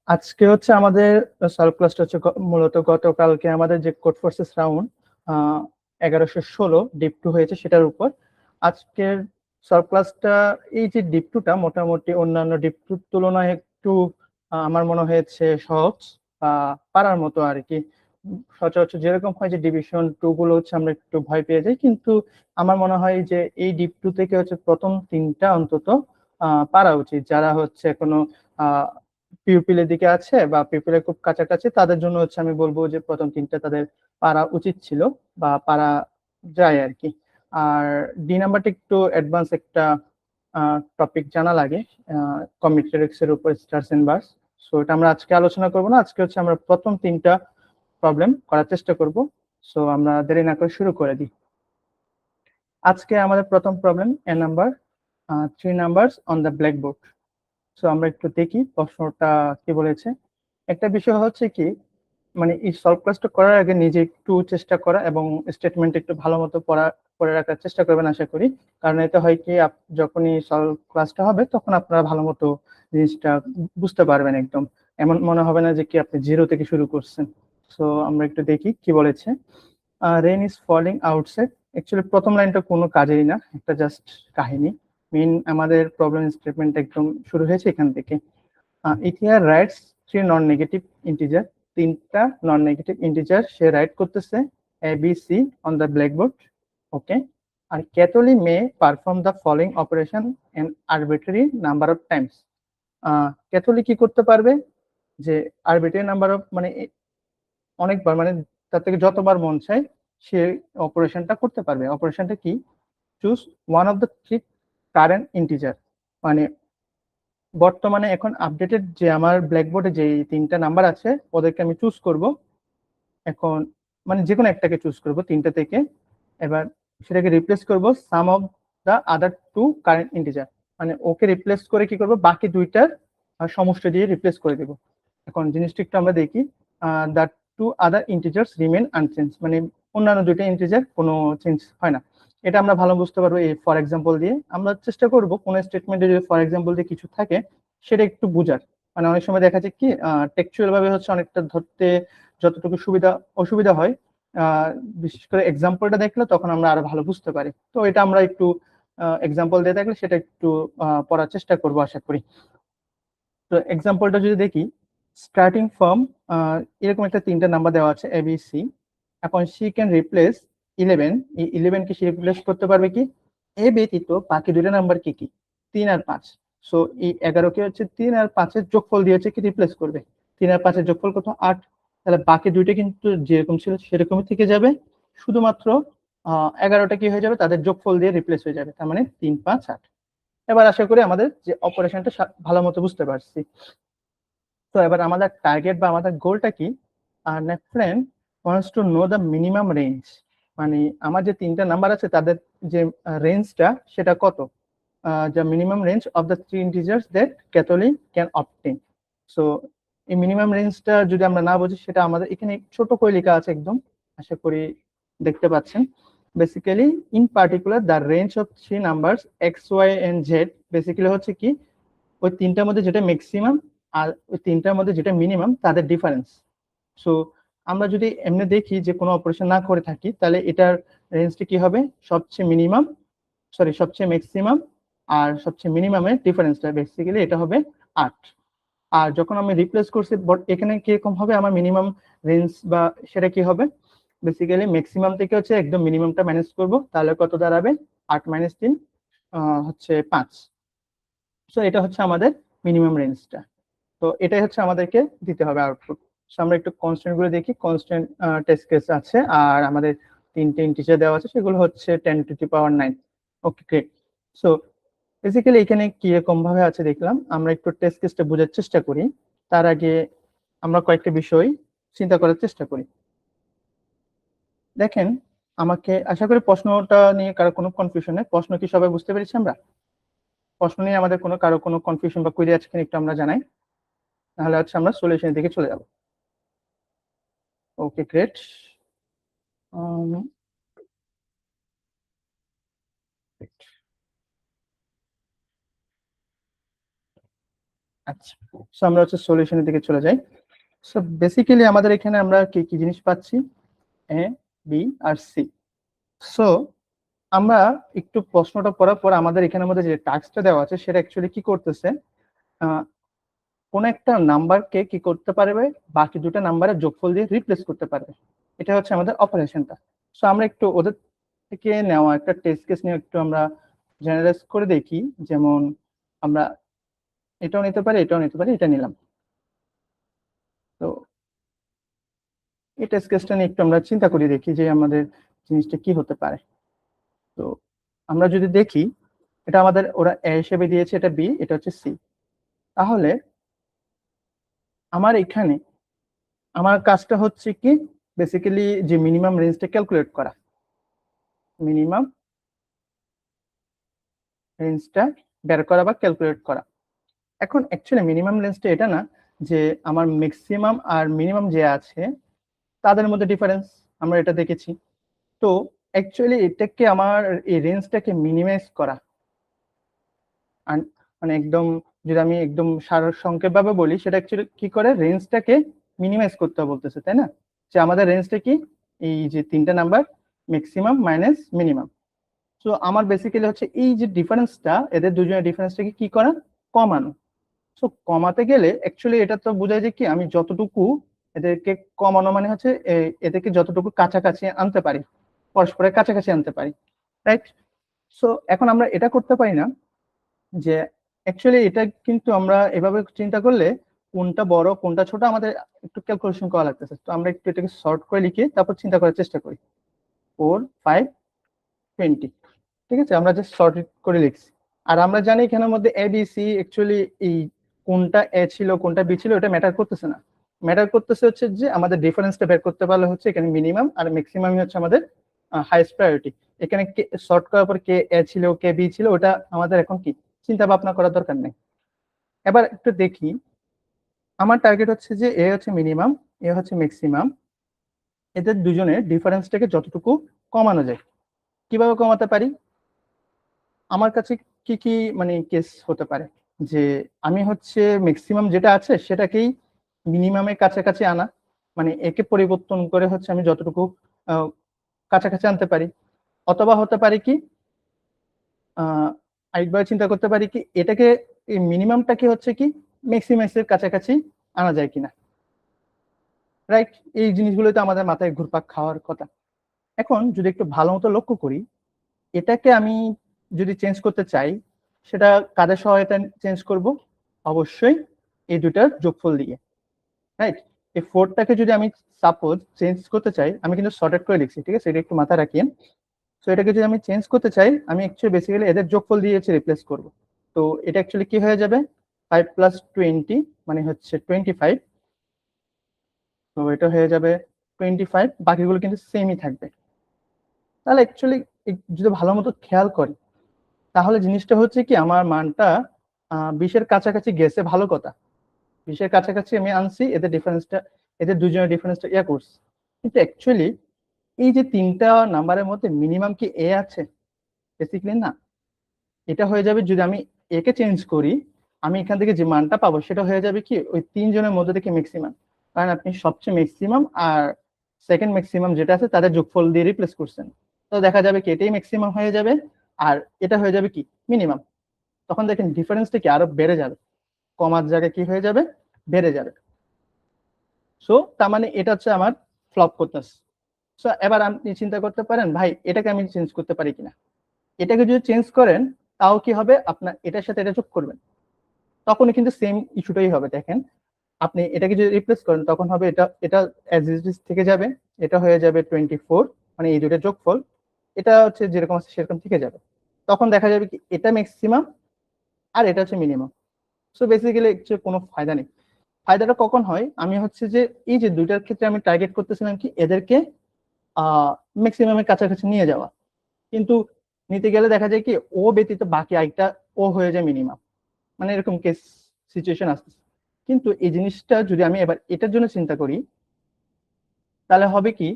আজকে হচ্ছে আমাদের সলভ ক্লাসটা হচ্ছে মূলত গতকালকে আমাদের যে কোড ফোর্সেস রাউন্ড 1116 ডিপ 2 হয়েছে সেটার উপর আজকের সলভ ক্লাসটা। এই যে ডিপ 2টা মোটামুটি অন্যান্য ডিপ 2 তুলনায় একটু আমার মনে হয়েছে সহজ বা পারার মতো আর কি। সচরাচর যেরকম হয় যে ডিভিশন 2 গুলো হচ্ছে আমরা একটু ভয় পেয়ে যাই, কিন্তু আমার মনে হয় যে এই ডিপ 2 থেকে হচ্ছে প্রথম 3টা অন্তত পারা উচিত। যারা হচ্ছে এখনো পিউপিলের দিকে আছে বা পিউপিলের খুব কাছাকাছি, তাদের জন্য হচ্ছে আমি বলবো যে প্রথম 3টা তাদের পারা উচিত ছিল বা পারা যায় আর কি। আর ডি নাম্বারটা একটু অ্যাডভান্স একটা টপিক জানা লাগে, কমিউটেরিক্স এর উপর স্টার্স এন্ড বার্স। সো এটা আমরা আজকে আলোচনা করব না, আজকে হচ্ছে আমরা প্রথম 3টা প্রবলেম করার চেষ্টা করব। সো আমরা দেরি না করে শুরু করে দিই। আজকে আমাদের প্রথম problem A number 3 numbers on the blackboard. So আমরা একটু দেখি প্রশ্নটা কি বলেছে। একটা বিষয় হচ্ছে কি, মানে এই সলভ ক্লাসটা করার আগে নিজে একটু চেষ্টা করা এবং স্টেটমেন্ট একটু ভালো মতো পড়ে রাখার চেষ্টা করবেন আশা করি। কারণ এতে হয় কি, যখনই সলভ ক্লাসটা হবে তখন আপনারা ভালো মতো জিনিসটা বুঝতে পারবেন একদম। এমন মনে হবে না যে কি আপনি জিরো থেকে শুরু করছেন। সো আমরা একটু দেখি কি বলেছে। Rain is falling outside. Actually প্রথম লাইনটা কোনো কাজেই না, একটা জাস্ট কাহিনী। মেইন আমাদের প্রবলেম স্টেটমেন্ট একদম শুরু হয়েছে এখান থেকে। Ethiar writes 3 non negative integer. 3টা নন নেগেটিভ ইন্টিজার সে রাইট করতেছে a b c on the blackboard. Okay. আর Kathly may perform the following operation an arbitrary number of times. Kathly কি করতে পারবে, যে আরবিট্রারি নাম্বার অফ মানে অনেকবার, মানে তার থেকে যতবার মন চায় সে অপারেশনটা করতে পারবে। অপারেশনটা কি? Choose one of the 3 current integer. মানে বর্তমানে এখন আপডেটেড যে আমার ব্ল্যাকবোর্ডে যে 3টা নাম্বার আছে ওদেরকে আমি চুজ করব। এখন মানে যে কোনো একটাকে চুজ করব 3টা থেকে। এবার সেটাকে রিপ্লেস করব sum of the other 2 current integer. মানে ওকে রিপ্লেস করে কি করব, বাকি 2টার সমষ্টি দিয়ে রিপ্লেস করে দেব। এখন জিনিসটা একটু আমরা দেখি। দা 2 আদার ইন্টিজার্স রিমেন আনচেঞ্জ, মানে অন্যান্য 2টা ইন্টিজার কোনো চেঞ্জ হয় না। এটা আমরা ভালো বুঝতে পারবো এই ফর এক্সাম্পল দিয়ে। আমরা চেষ্টা করব কোন স্টেটমেন্টে যদি ফর এক্সাম্পল দিয়ে কিছু থাকে সেটা একটু বুঝার। মানে অনেক সময় দেখা যায় কি টেক্সচুয়াল ভাবে হচ্ছে অনেকটা ধরতে যতটুকু সুবিধা অসুবিধা হয়, বিশেষ করে এক্সাম্পলটা দেখলে তখন আমরা আরো ভালো বুঝতে পারি। তো এটা আমরা একটু এক্সাম্পল দিয়ে থাকলে সেটা একটু পড়ার চেষ্টা করব আশা করি। তো এক্সাম্পলটা যদি দেখি, স্টার্টিং ফ্রম এরকম একটা 3টা নাম্বার দেওয়া আছে এ বি সি। এখন সি ক্যান রিপ্লেস 11। এই 11 কে সে রিপ্লেস করতে পারবে কি? এ ব্যতীত বাকি 2টা নাম্বার কি কি? 3 আর 5। সো এই 11 কে হচ্ছে 3 আর 5 এর যোগফল দিয়ে হচ্ছে কি রিপ্লেস করবে। 3 আর 5 এর যোগফল কত? 8। তাহলে বাকি 2টা কিন্তু যেরকম ছিল সেরকমই থেকে যাবে, শুধুমাত্র 11টা কি হয়ে যাবে, তাদের যোগফল দিয়ে রিপ্লেস হয়ে যাবে। তার মানে 3 5 8। এবার আশা করি আমাদের যে অপারেশনটা ভালো মতো বুঝতে পারছি। তো এবার আমাদের টার্গেট বা আমাদের গোলটা কি? Friend wants to know the minimum range. মানে আমার যে 3টা নাম্বার আছে তাদের যে রেঞ্জটা সেটা কত, the minimum range of the 3 integers that Catholic can obtain. So এই মিনিমাম রেঞ্জটা যদি আমরা না বুঝি, সেটা আমাদের এখানে ছোট করে লেখা আছে একদম, আশা করি দেখতে পাচ্ছেন। Basically in particular the range of 3 numbers X Y and Z. Basically হচ্ছে কি, ওই 3টার মধ্যে যেটা ম্যাক্সিমাম আর ওই 3টার মধ্যে যেটা মিনিমাম তাদের ডিফারেন্স। সো আমরা যদি এমনি দেখি যে কোনো অপারেশন না করে থাকি, তাহলে এটার রেঞ্জটা কি হবে? সবচেয়ে ম্যাক্সিমাম আর সবচেয়ে মিনিমামের ডিফারেন্সটা বেসিক্যালি এটা হবে 8। আর যখন আমি রিপ্লেস করছি এখানে কিরকম হবে আমার মিনিমাম রেঞ্জ, বা সেটা কি হবে? বেসিক্যালি ম্যাক্সিমাম থেকে হচ্ছে একদম মিনিমামটা ম্যানেজ করব, তাহলে কত দাঁড়াবে? 8 - 3 হচ্ছে 5। সো এটা হচ্ছে আমাদের মিনিমাম রেঞ্জটা। তো এটাই হচ্ছে আমাদেরকে দিতে হবে আউটপুট। সো আমরা একটু কনস্ট্যান্ট গুলো দেখি। কনস্ট্যান্ট টেস্ট কেস আছে আর আমাদের 3টে ইন্টিজার দেওয়া আছে, সেগুলো হচ্ছে 10⁻⁹। ওকে, গ্রেট। সো বেসিক্যালি এখানে কি রকম ভাবে আছে দেখলাম, আমরা একটু টেস্ট কেসটা বোঝার চেষ্টা করি। তার আগে আমরা কয়েকটা বিষয় চিন্তা করার চেষ্টা করি। দেখেন, আমাকে আশা করি প্রশ্নটা নিয়ে কারো কোনো কনফিউশন নেই। প্রশ্ন কি সবাই বুঝতে পেরেছি আমরা? প্রশ্ন নিয়ে আমাদের কারো কোনো কনফিউশন বা কোয়েরি আছে কিনা একটু আমরা জানাই, তাহলে হচ্ছে আমরা সলিউশনের দিকে চলে যাব। ওকে, গ্রেট। আচ্ছা, সো আমরা হচ্ছে সলিউশনের দিকে চলে যাই। সো বেসিক্যালি আমাদের এখানে আমরা কি কি জিনিস পাচ্ছি, A B R C. So আমরা একটু প্রশ্নটা পড়ার পর আমাদের এখানের মধ্যে যে টাস্কটা দেওয়া আছে সেটা অ্যাকচুয়ালি কি করতেছে, কোন একটা নাম্বারকে কি করতে পারবে, বাকি দুটো নাম্বারের যোগফল দিয়ে রিপ্লেস করতে পারবে। এটা হচ্ছে আমাদের অপারেশনটা। সো আমরা একটু ওদের থেকে নেওয়া একটা টেস্ট কেস নিয়ে একটু আমরা জেনারেলাইজ করে দেখি। যেমন আমরা এটাও নিতে পারি, এটাও নিতে পারি, এটা নিলাম। তো এই টেস্ট কেসটা নিয়ে একটু আমরা চিন্তা করি, দেখি যে আমাদের জিনিসটা কি হতে পারে। তো আমরা যদি দেখি, এটা আমাদের ওরা এ হিসেবে দিয়েছে, এটা বি, এটা হচ্ছে সি। তাহলে আমার এখানে আমার কাজটা হচ্ছে কি, বেসিক্যালি যে মিনিমাম রেঞ্জটা ক্যালকুলেট করা, মিনিমাম রেঞ্জটা বের করা বা ক্যালকুলেট করা। এখন অ্যাকচুয়ালি মিনিমাম রেঞ্জটা এটা না যে আমার ম্যাক্সিমাম আর মিনিমাম যে আছে তাদের মধ্যে ডিফারেন্স, আমরা এটা দেখেছি। তো অ্যাকচুয়ালি এটাকে আমার এই রেঞ্জটাকে মিনিমাইজ করা, মানে একদম যদি আমি একদম সারসংক্ষেপ ভাবে বলি, সেটা অ্যাকচুয়ালি কি করে, রেঞ্জটাকে মিনিমাইজ করতে বলতেছে, তাই না? যে আমাদের রেঞ্জটা কি, এই যে তিনটা নাম্বার ম্যাক্সিমাম মাইনাস মিনিমাম। তো আমার বেসিক্যালি হচ্ছে এই যে ডিফারেন্সটা, এদের দুজনের ডিফারেন্সটাকে কি করা, কমানো। সো কমাতে গেলে অ্যাকচুয়ালি এটা তো বোঝায় যে কি, আমি যতটুকু এদেরকে কমানো মানে হচ্ছে এদেরকে যতটুকু কাছাকাছি আনতে পারি, পরস্পরের কাছাকাছি আনতে পারি, রাইট? সো এখন আমরা এটা করতে পারি না যে, অ্যাকচুয়ালি এটা কিন্তু আমরা এভাবে চিন্তা করলে কোনটা বড় কোনটা ছোট আমাদের একটু ক্যালকুলেশন করা লাগতেছে। তো আমরা একটু এটাকে শর্ট করে লিখে তারপর চিন্তা করার চেষ্টা করি। 4 5 20, ঠিক আছে, আমরা জাস্ট শর্ট করে লিখছি। আর আমরা জানি এখানের মধ্যে এ বি সি অ্যাকচুয়ালি এই কোনটা এ ছিল কোনটা বি ছিল এটা ম্যাটার করতেছে না। ম্যাটার করতেছে হচ্ছে যে আমাদের ডিফারেন্সটা বের করতে পারলে হচ্ছে এখানে মিনিমাম আর ম্যাক্সিমামই হচ্ছে আমাদের হাইয়েস্ট প্রায়োরিটি। এখানে শর্ট করার পর কে এ ছিল কে বি ছিল ওটা আমাদের এখন কি চিন্তা ভাবনা করার দরকার নেই। এবার একটু দেখি, আমার টার্গেট হচ্ছে যে এ হচ্ছে মিনিমাম, এ হচ্ছে ম্যাক্সিমাম, এদের দুজনের ডিফারেন্সটাকে যতটুকু কমানো যায়। কিভাবে কমাতে পারি, আমার কাছে কি কি মানে কেস হতে পারে, যে আমি হচ্ছে ম্যাক্সিমাম যেটা আছে সেটাকেই মিনিমামের কাছাকাছি আনা, মানে একে পরিবর্তন করে হচ্ছে আমি যতটুকু কাছাকাছি আনতে পারি। অথবা হতে পারে কি, আরেকবার চিন্তা করতে পারি কি, এটাকে এই মিনিমামটাকে হচ্ছে কি ম্যাক্সিমাইজের কাছাকাছি আনা যায় কিনা, রাইট? এই জিনিসগুলো তো আমাদের মাথায় ঘুরপাক খাওয়ার কথা। এখন যদি একটু ভালো মতো লক্ষ্য করি, এটাকে আমি যদি চেঞ্জ করতে চাই, সেটা কাদের সহায়তা চেঞ্জ করব, অবশ্যই এই দুটার যোগফল দিয়ে, রাইট? এই ফোরটাকে যদি আমি সাপোজ চেঞ্জ করতে চাই, আমি কিন্তু শর্টেড করে লিখছি, ঠিক আছে, এটা একটু মাথায় রাখেন। তো এটাকে যদি আমি চেঞ্জ করতে চাই, আমি অ্যাকচুয়ালি বেসিক্যালি এদের যোগফল দিয়ে রিপ্লেস করব। তো এটা অ্যাকচুয়ালি কি হয়ে যাবে, 5 + 20 মানে হচ্ছে 25। তো এটা হয়ে যাবে 25, বাকিগুলো কিন্তু সেমই থাকবে। তাহলে অ্যাকচুয়ালি যদি ভালো মতো খেয়াল করি, তাহলে জিনিসটা হচ্ছে কি, আমার মানটা 20-এর কাছাকাছি গেছে, ভালো কথা, 20-এর কাছাকাছি আমি আনছি, এদের ডিফারেন্সটা, এদের দুজনের ডিফারেন্সটা করছি। কিন্তু অ্যাকচুয়ালি এই যে তিনটা নাম্বারের মধ্যে মিনিমাম কি এ আছে, বেসিক্যালি না। এটা হয়ে যাবে যদি আমি একে চেঞ্জ করি, আমি এখান থেকে যে মানটা পাবো সেটা হয়ে যাবে কি ওই তিনজনের মধ্যে থেকে ম্যাক্সিমাম, কারণ আপনি সবচেয়ে ম্যাক্সিমাম আর সেকেন্ড ম্যাক্সিমাম যেটা আছে তাদের যোগফল দিয়ে রিপ্লেস করছেন। তো দেখা যাবে কি এটাই ম্যাক্সিমাম হয়ে যাবে আর এটা হয়ে যাবে কি মিনিমাম। তখন দেখেন ডিফারেন্সটা কি আরো বেড়ে যাবে, কমার জায়গায় কি হয়ে যাবে, বেড়ে যাবে। সো তার মানে এটা হচ্ছে আমার ফ্লপ করতেছে। সো এবার আপনি চিন্তা করতে পারেন, ভাই এটাকে আমি চেঞ্জ করতে পারি কিনা। এটাকে যদি চেঞ্জ করেন তাও কি হবে, আপনার এটার সাথে এটা যোগ করবেন, তখনই কিন্তু সেম ইস্যুটাই হবে। দেখেন আপনি এটাকে যদি রিপ্লেস করেন তখন হবে এটা এটা অ্যাজ ইট ইজ থেকে যাবে, এটা হয়ে যাবে 24, মানে এই দুটো যোগফল, এটা হচ্ছে যেরকম আছে সেরকম থেকে যাবে। তখন দেখা যাবে কি এটা ম্যাক্সিমাম আর এটা হচ্ছে মিনিমাম। সো বেসিক্যালি কোনো ফায়দা নেই। ফায়দাটা কখন হয়, আমি হচ্ছে যে এই যে দুইটার ক্ষেত্রে আমি টার্গেট করতেছিলাম কি এদেরকে ম্যাক্সিমামের কাছাকাছি নিয়ে যাওয়া, কিন্তু নিতে গেলে দেখা যায় কি ও ব্যতীত বাকি আরেকটা ও হয়ে যায় মিনিমাম, মানে এরকম কেস সিচুয়েশন আসতেছে। কিন্তু এই জিনিসটা যদি আমি এবার এটার জন্য চিন্তা করি, তাহলে হবে কি,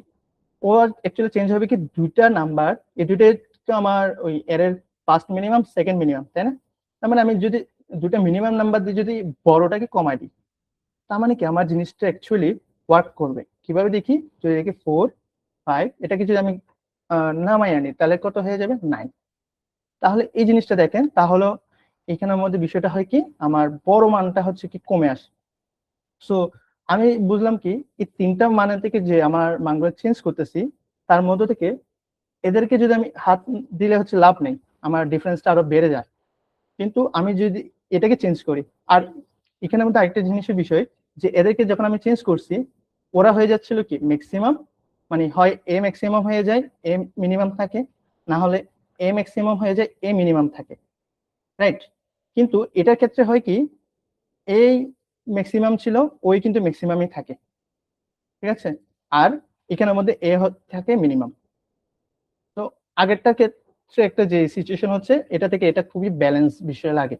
ও অ্যাকচুয়ালি চেঞ্জ হবে কি দুইটা নাম্বার, এই দুইটা তো আমার ওই এর ফার্স্ট মিনিমাম সেকেন্ড মিনিমাম, তাই না? তার মানে আমি যদি দুটা মিনিমাম নাম্বার দিয়ে যদি বড়টাকে কমাই দিই, তার মানে কি আমার জিনিসটা অ্যাকচুয়ালি ওয়ার্ক করবে। কিভাবে দেখি, যদি দেখি 4 5, এটাকে যদি আমি নামাই আনি তাহলে কত হয়ে যাবে 9। তাহলে এই জিনিসটা দেখেন, তাহলে এখানের মধ্যে বিষয়টা হয় কি, আমার বড় মানটা হচ্ছে কি কমে আসে। সো আমি বুঝলাম কি, এই তিনটা মানের থেকে যে আমার মানগুলো চেঞ্জ করতেছি, তার মধ্যে থেকে এদেরকে যদি আমি হাত দিলে হচ্ছে লাভ নেই, আমার ডিফারেন্সটা আরো বেড়ে যায়। কিন্তু আমি যদি এটাকে চেঞ্জ করি, আর এখানের মধ্যে আরেকটা জিনিসের বিষয়, যে এদেরকে যখন আমি চেঞ্জ করছি, ওরা হয়ে যাচ্ছিল কি ম্যাক্সিমাম, মানে হয় এ ম্যাক্সিমাম হয়ে যায় এ মিনিমাম থাকে, না হলে এ ম্যাক্সিমাম হয়ে যায় এ মিনিমাম থাকে, রাইট? কিন্তু এটার ক্ষেত্রে হয় কি, এই ম্যাক্সিমাম ছিল, ওই কিন্তু ম্যাক্সিমামই থাকে, ঠিক আছে? আর এখানের মধ্যে এ থাকে মিনিমাম। তো আগেরটা ক্ষেত্রে একটা যে সিচুয়েশন হচ্ছে, এটা থেকে এটা খুবই ব্যালেন্স বিষয় লাগে,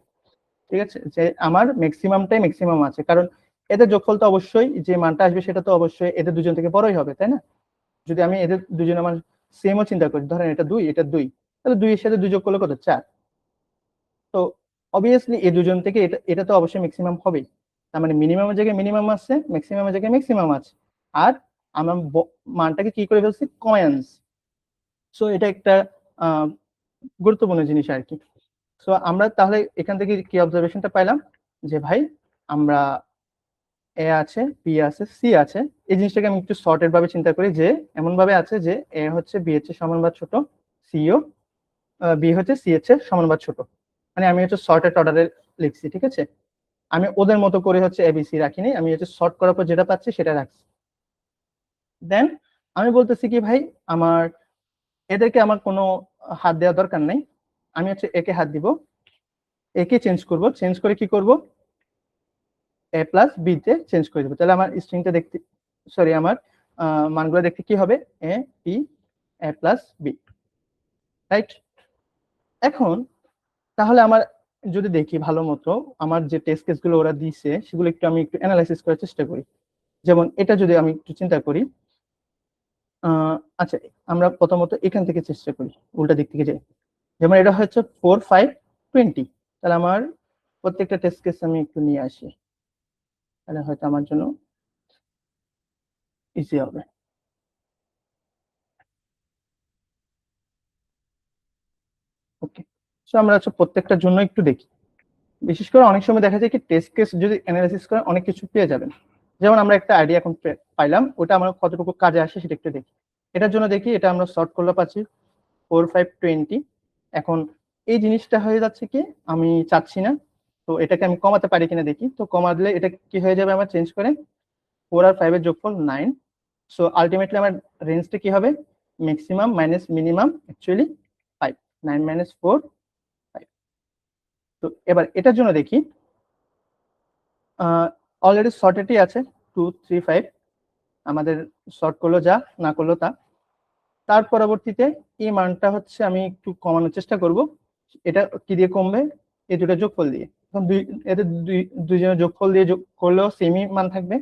ঠিক আছে? যে আমার ম্যাক্সিমামটাই ম্যাক্সিমাম আছে, কারণ এদের যোগফল তো অবশ্যই যে মানটা আসবে সেটা তো অবশ্যই এদের দুজন থেকে বড়ই হবে, তাই না? যদি আমি এদের দুজন আমার সেমও চিন্তা করি, ধরেন এটা 2 এটা 2, তাহলে 2 এর সাথে 2 যোগ করলে কত 4। তো অবভিয়াসলি এই দুজন থেকে এটা এটা তো অবশ্যই ম্যাক্সিমাম হবেই। তার মানে মিনিমামের জায়গায় মিনিমাম আছে, ম্যাক্সিমামের জায়গায় ম্যাক্সিমাম আছে। আর আমার মানটাকে কি করে ফেলছি, কমায় আনছি। সো এটা একটা আহ, গুরুত্বপূর্ণ জিনিস আর কি। সো আমরা তাহলে এখান থেকে কি অবজারভেশনটা পাইলাম, যে ভাই আমরা এ আছে, বি আছে, সি আছে। এই জিনিসটাকে আমি একটু শর্টেড ভাবে চিন্তা করি, যে এমন ভাবে আছে যে এ হচ্ছে বি এর চেয়ে সমান বা ছোট, সিও বি হচ্ছে সি এর চেয়ে সমান বা ছোট। মানে আমি হচ্ছে শর্টেড অর্ডারে লিখছি, ঠিক আছে? আমি ওদের মতো করে হচ্ছে এবিসি রাখিনি, আমি হচ্ছে শর্ট করার পর যেটা পাচ্ছি সেটা রাখছি। দেন আমি বলতেছি কি ভাই, আমার এদেরকে আমার কোনো হাত দেওয়ার দরকার নাই, আমি হচ্ছে একে হাত দিব, একে চেঞ্জ করব, চেঞ্জ করে কি করব, এ প্লাস বি তে চেঞ্জ করে দেবো। তাহলে আমার স্ট্রিংটা দেখতে, সরি আমার মানগুলো দেখতে কি হবে, A B, A plus B, right? এখন তাহলে আমার যদি দেখি ভালো মতো, আমার যে টেস্ট কেসগুলো ওরা দিয়েছে সেগুলো একটু আমি একটু অ্যানালাইসিস করার চেষ্টা করি। যেমন এটা যদি আমি একটু চিন্তা করি, আচ্ছা আমরা প্রথমত এখান থেকে চেষ্টা করি, উল্টা দিক থেকে যাই। যেমন এটা হচ্ছে 4 5 20, তাহলে আমার প্রত্যেকটা টেস্ট কেস আমি একটু নিয়ে আসি, তাহলে হয়তো আমার জন্য ইজি হবে। ওকে, সো আমরা হচ্ছে প্রত্যেকটার জন্য একটু দেখি। বিশেষ করে অনেক সময় দেখা যায় কি, টেস্ট কেস যদি অ্যানালাইসিস করেন অনেক কিছু পেয়ে যাবেন। যেমন আমরা একটা আইডিয়া এখন পাইলাম, ওটা আমার কতটুকু কাজে আসে সেটা একটু দেখি। এটার জন্য দেখি, এটা আমরা সর্ট করলে পাচ্ছি 4 5 20। এখন এই জিনিসটা হয়ে যাচ্ছে কি, আমি চাচ্ছি না, তো এটাকে আমি কমাতে পারি কিনা দেখি। তো কমা দিলে এটা কি হয়ে যাবে, আমার চেঞ্জ করে 4 আর 5 এর যোগফল 9। সো আলটিমেটলি আমার রেঞ্জটা কি হবে, maximum minus minimum actually 5, 9 minus 4 5। তো এবার এটার জন্য দেখি, অলরেডি শর্টেডই আছে 2 3 5, আমাদের শর্ট করলো যা, না করলো তা। তার পরবর্তীতে এই মানটা হচ্ছে আমি একটু কমানোর চেষ্টা করব। এটা কি দিয়ে কমবে, এই দুটো যোগফল দিয়ে। এখন এদের দুইজনের যোগফল দিয়ে যোগ করলেও সেমই মান থাকবে।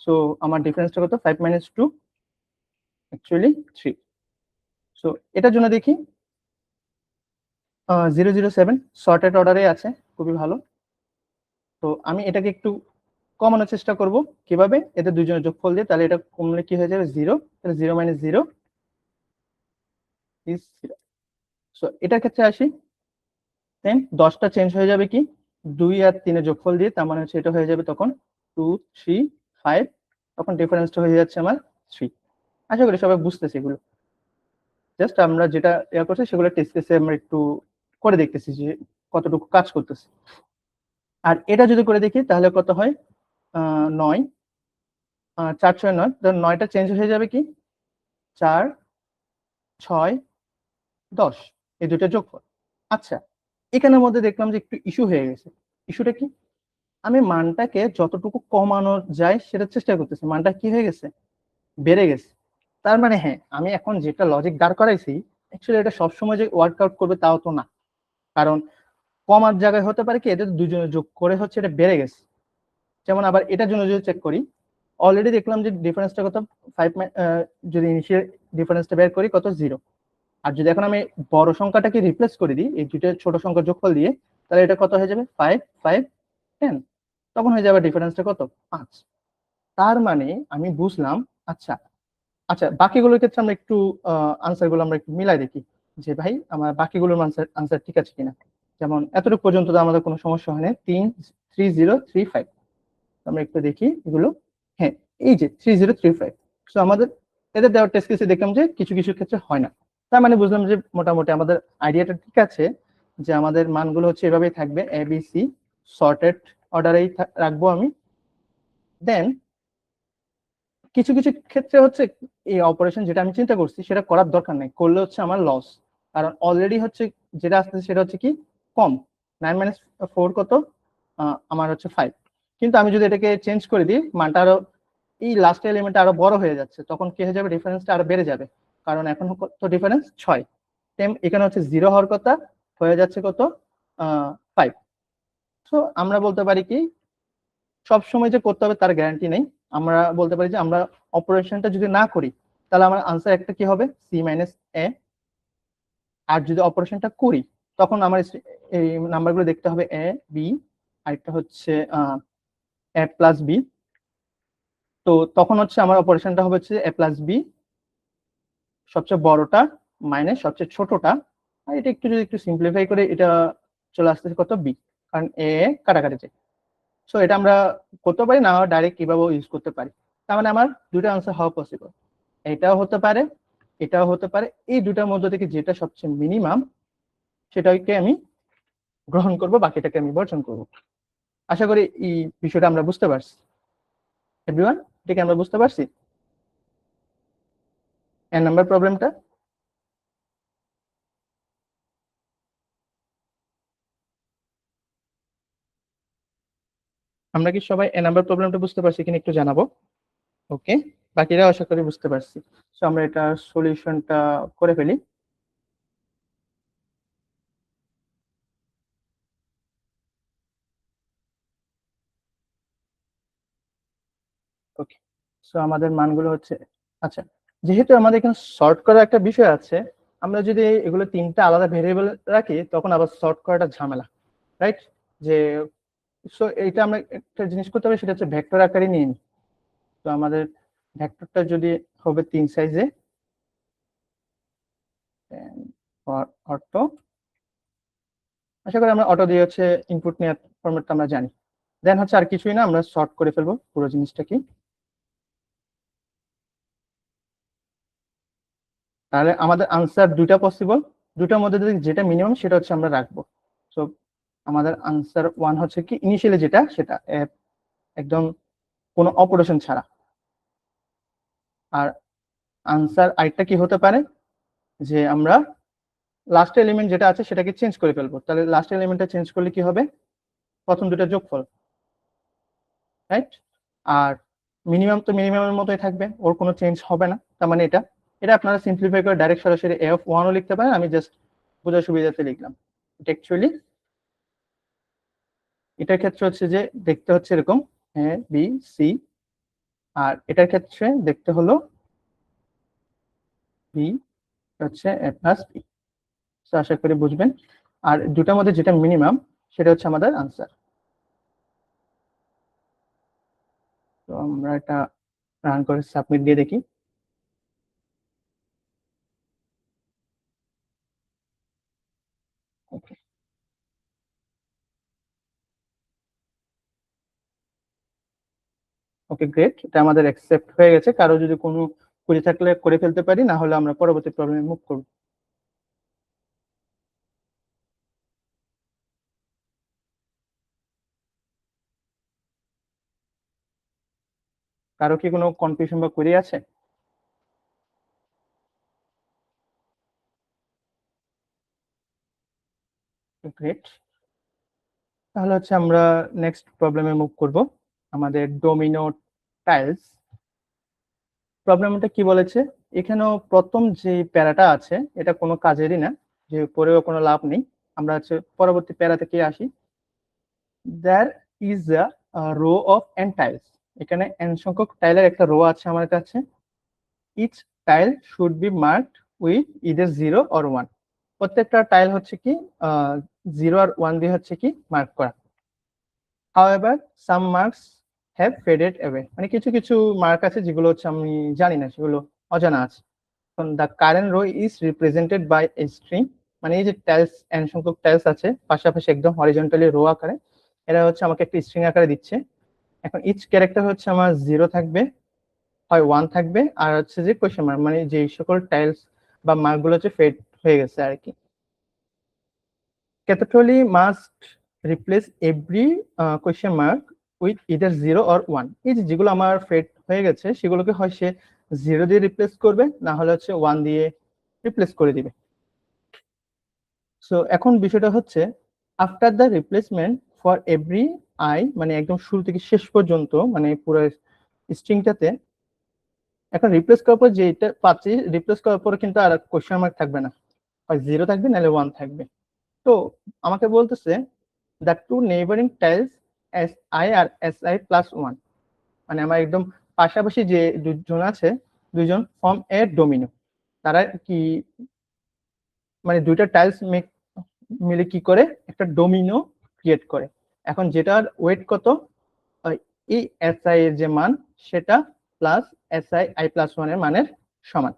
সো আমার ডিফারেন্সটা কত, 5 মাইনাস 2 অ্যাকচুয়ালি 3। সো এটার জন্য দেখি 007 শর্টেড অর্ডারে আছে, খুবই ভালো। তো আমি এটাকে একটু কমানোর চেষ্টা করব, কিভাবে, এদের দুইজনের যোগফল দিয়ে। তাহলে এটা কমলে কি হয়ে যাবে, 0, তাহলে 0 মাইনাস 0 ইজ 0। সো এটার ক্ষেত্রে আসি, দেন 10টা চেঞ্জ হয়ে যাবে কি, 2 আর 3 এর যোগফল দিয়ে, তার মানে হচ্ছে এটা হয়ে যাবে তখন 2 3 5, তখন ডিফারেন্সটা হয়ে যাচ্ছে আমার 3। আশা করি সবাই বুঝতেছে এগুলো। জাস্ট আমরা যেটা ইয়া করছি সেগুলো টেস্ট কেসে আমরা একটু করে দেখতেছি যে কতটুকু কাজ করতেছে। আর এটা যদি করে দেখি তাহলে কত হয়, 9, 4 6 9, ধর 9টা চেঞ্জ হয়ে যাবে কি, 4 6 10, এই দুটো যোগফল। আচ্ছা, এখানের মধ্যে দেখলাম যে একটু ইস্যু হয়ে গেছে। ইস্যুটা কি, আমি মানটাকে যতটুকু কমানো যায় সেটার চেষ্টা করতেছি, মানটা কি হয়ে গেছে, বেড়ে গেছে। তার মানে হ্যাঁ, আমি এখন যেটা লজিক দাঁড় করাইছি অ্যাকচুয়ালি এটা সবসময় যে ওয়ার্কআউট করবে তাও তো না। কারণ কমার জায়গায় হতে পারে কি, এদের দুজনে যোগ করে হচ্ছে এটা বেড়ে গেছে। যেমন আবার এটার জন্য যদি চেক করি, অলরেডি দেখলাম যে ডিফারেন্সটা কত, 5, যদি ইনিশিয়াল ডিফারেন্সটা বের করি কত, 0। আর যদি এখন আমি বড় সংখ্যাটাকে রিপ্লেস করে দিই এই দুটো ছোট সংখ্যার যোগফল দিয়ে, তাহলে এটা কত হয়ে যাবে 5 5 10, তখন হয়ে যাবে ডিফারেন্সটা কত 5। তার মানে আমি বুঝলাম, আচ্ছা আচ্ছা বাকিগুলোর ক্ষেত্রে আমরা একটু আনসার গুলো আমরা একটু মিলাই দেখি যে ভাই আমার বাকিগুলোর আনসার ঠিক আছে কিনা। যেমন এতটুকু পর্যন্ত তো আমাদের কোনো সমস্যা হয় না, 3035। আমরা একটু দেখি এগুলো। হ্যাঁ, এই যে 3035। তো আমাদের এদের দেওয়ার টেস্ট কেসে দেখলাম যে কিছু কিছু ক্ষেত্রে হয় না। তার মানে বুঝলাম যে মোটামুটি আমাদের আইডিয়াটা ঠিক আছে, যে আমাদের মানগুলো হচ্ছে এভাবেই থাকবে, এ বি সি সর্টেড অর্ডারেই রাখবো আমি। দেন কিছু কিছু ক্ষেত্রে হচ্ছে এই অপারেশন যেটা আমি চিন্তা করছি সেটা করার দরকার নেই, করলে হচ্ছে আমার লস। কারণ অলরেডি হচ্ছে যেটা আসতেছে সেটা হচ্ছে কি কম, 9 - 4 কত, আমার হচ্ছে 5। কিন্তু আমি যদি এটাকে চেঞ্জ করে দিই মানটা আরো, এই লাস্ট এলিমেন্ট আরো বড় হয়ে যাচ্ছে, তখন কি হয়ে যাবে ডিফারেন্সটা আরো বেড়ে যাবে। কারণ এখন কত ডিফারেন্স 6, এখানে হচ্ছে 0 হওয়ার কথা, হয়ে যাচ্ছে কত 5। তো আমরা বলতে পারি কি সব সময় যে করতে হবে তার গ্যারান্টি নেই। আমরা বলতে পারি যে আমরা অপারেশনটা যদি না করি তাহলে আমার আনসার একটা কি হবে C - A। আর যদি অপারেশনটা করি তখন আমার এই নাম্বারগুলো দেখতে হবে এ বি, আরেকটা হচ্ছে A+B। তো তখন হচ্ছে আমার অপারেশনটা হবে হচ্ছে A+B, সবচেয়ে বড়টা মাইনাস সবচেয়ে ছোটটা। আর এটা একটু যদি একটু সিম্পলিফাই করে এটা চলে আসতেছে কত বি, কারণ এ কাটাকাটি যায়। সো এটা আমরা করতে পারি, না ডাইরেক্ট কিভাবে ইউজ করতে পারি। তার মানে আমার দুটো আনসার হওয়া পসিবল, এটাও হতে পারে এটাও হতে পারে। এই দুটার মধ্যে থেকে যেটা সবচেয়ে মিনিমাম সেটাকে আমি গ্রহণ করব, বাকিটাকে আমি বর্জন করব। আশা করি এই বিষয়টা আমরা বুঝতে পারছি এভরিওয়ান, এটাকে আমরা বুঝতে পারছি এর নাম্বার প্রবলেমটা। আমরা কি সবাই এ নাম্বার প্রবলেমটা বুঝতে পারছি কিনা একটু জানাবো। ওকে, বাকিরা আশা করি বুঝতে পারছি। তো আমরা এটা সলিউশনটা করে ফেলি। ওকে, সো আমাদের মানগুলো হচ্ছে, আচ্ছা যেহেতু আমাদের এখানে সর্ট করার একটা বিষয় আছে, আমরা যদি এগুলো তিনটা আলাদা ভেরিয়েবল রাখি তখন আবার সর্ট করাটা ঝামেলা, রাইট? যে সো এইটা আমরা একটা জিনিস করতে হবে, সেটা হচ্ছে ভেক্টর আকারে নিয়ে নিই। তো আমাদের ভেক্টরটা যদি হবে 3 সাইজে, অটো, আশা করি আমরা অটো দিয়ে হচ্ছে ইনপুট নেওয়ার ফরম্যাটটা আমরা জানি। দেন হচ্ছে আর কিছুই না, আমরা সর্ট করে ফেলবো পুরো জিনিসটা কি। তাহলে আমাদের আনসার দুইটা পসিবল, দুটার মধ্যে যদি যেটা মিনিমাম সেটা হচ্ছে আমরা রাখবো। সো আমাদের আনসার 1 হচ্ছে কি ইনিশিয়ালি যেটা সেটা একদম কোনো অপারেশন ছাড়া। আর আনসার আরেকটা কি হতে পারে, যে আমরা লাস্ট এলিমেন্ট যেটা আছে সেটাকে চেঞ্জ করে ফেলবো। তাহলে লাস্ট এলিমেন্টটা চেঞ্জ করলে কি হবে, প্রথম দুটো যোগফল, রাইট? আর মিনিমাম তো মিনিমামের মতোই থাকবে, ওর কোনো চেঞ্জ হবে না। তার মানে এটা এটা আপনারা সিম্পলিফাই করে ডাইরেক্ট সরাসরি A(1)ও লিখতে পারেন, আমি জাস্ট বোঝার সুবিধাতে লিখলাম। এটা অ্যাকচুয়ালি এটার ক্ষেত্রে হচ্ছে যে দেখতে হচ্ছে এরকম এ বি সি, আর এটার ক্ষেত্রে দেখতে হলো বি হচ্ছে A+B। তো আশা করি বুঝবেন। আর দুটার মধ্যে যেটা মিনিমাম সেটা হচ্ছে আমাদের আনসার। তো আমরা এটা রান করে সাবমিট দিয়ে দেখি। ওকে, ওকে গ্রেট, এটা আমাদের অ্যাকসেপ্ট হয়ে গেছে। কারো যদি কোনো কুড়ি থাকলে করে ফেলতে পারি, না হলে আমরা পরবর্তী প্রবলেমে মুভ করব। কারো কি কোনো কনফিউশন বা কোয়েরি আছে? গ্রেট, তাহলে হচ্ছে আমরা নেক্সট প্রবলেমে মুভ করব। আমাদের ডোমিনো টাইলস প্রবলেমটা কি বলেছে, এখানেও প্রথম যে প্যারাটা আছে এটা কোনো কাজেরই না, যে পরেও কোনো লাভ নেই। আমরা হচ্ছে পরবর্তী প্যারা থেকে আসি। There is a row of N tiles, এখানে এন সংখ্যক টাইলের একটা রো আছে আমার কাছে। Each tile should be marked with either 0 or 1। প্রত্যেকটা টাইল হচ্ছে কি 0 আর 1 দিয়ে হচ্ছে কি মার্ক করা। However some marks have faded away, মানে কিছু কিছু মার্ক আছে যেগুলো হচ্ছে আমি জানি না, সেগুলো অজানা আছে। The current row is represented by a string, মানে এই যে টাইলস এন সংখ্যক টাইলস আছে পাশাপাশি একদম হরিজন্টালি রো আকারে, এরা হচ্ছে আমাকে একটা স্ট্রিং আকারে দিচ্ছে। এখন ইচ ক্যারেক্টার হচ্ছে আমার 0 থাকবে, হয় 1 থাকবে, আর হচ্ছে যে কোয়েশ্চেন মার্ক, মানে যে সকল টাইলস বা মার্ক গুলো হচ্ছে ফেড হয়ে গেছে আর কি। Kapitali must replace every question mark with either 0 or 1। এই যে যেগুলো আমার ফেড হয়ে গেছে সেগুলোকে হয় সে 0 দিয়ে রিপ্লেস করবে, না হলে হচ্ছে 1 দিয়ে রিপ্লেস করে দিবে। সো এখন বিষয়টা হচ্ছে after the replacement for every I, মানে একদম শুরু থেকে শেষ পর্যন্ত, মানে পুরো স্ট্রিংটাতে এখন রিপ্লেস করার পর যেটা পাচ্ছি, রিপ্লেস করার পর কিন্তু আর কোশ্চেন মার্ক থাকবে না, হয় 0 থাকবে নাহলে 1 থাকবে। তো আমাকে বলতেছে the two neighbouring tiles S I আর এস আই প্লাস 1, মানে আমার একদম পাশাপাশি যে দুজন আছে, দুজন ফর্ম এ ডোমিনো। তারা কি, মানে দুইটা টাইলস মিলে কি করে একটা ডোমিনো ক্রিয়েট করে। এখন যেটার ওয়েট কত, এই এস আই এর যে মান সেটা plus S I I plus 1 এর মানের সমান।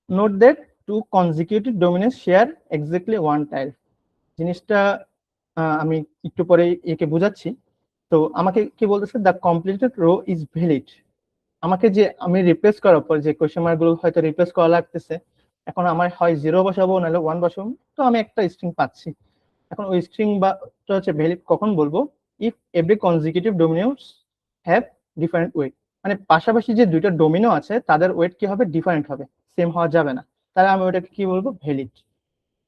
Note that two consecutive dominoes share exactly one tile. জিনিসটা আমি একটু পরে একে বোঝাচ্ছি। তো আমাকে কি বলতেছে, the completed row is valid. আমাকে যে আমি রিপ্লেস করার পর যে কোয়েশ্চেন মার্ক গুলো হয়তো রিপ্লেস করা লাগতেছে, এখন আমার হয় 0 বসাবো নাহলে 1 বসাবো, তো আমি একটা স্ট্রিং পাচ্ছি। এখন ওই স্ট্রিং বা হচ্ছে ভ্যালিড কখন বলবো, if every consecutive dominoes have different weight, মানে পাশাপাশি যে দুইটা ডোমিনো আছে তাদের ওয়েট কি হবে, ডিফারেন্ট হবে, সেম হওয়া যাবে না, তাহলে আমি ওটাকে কি বলবো, ভ্যালিড।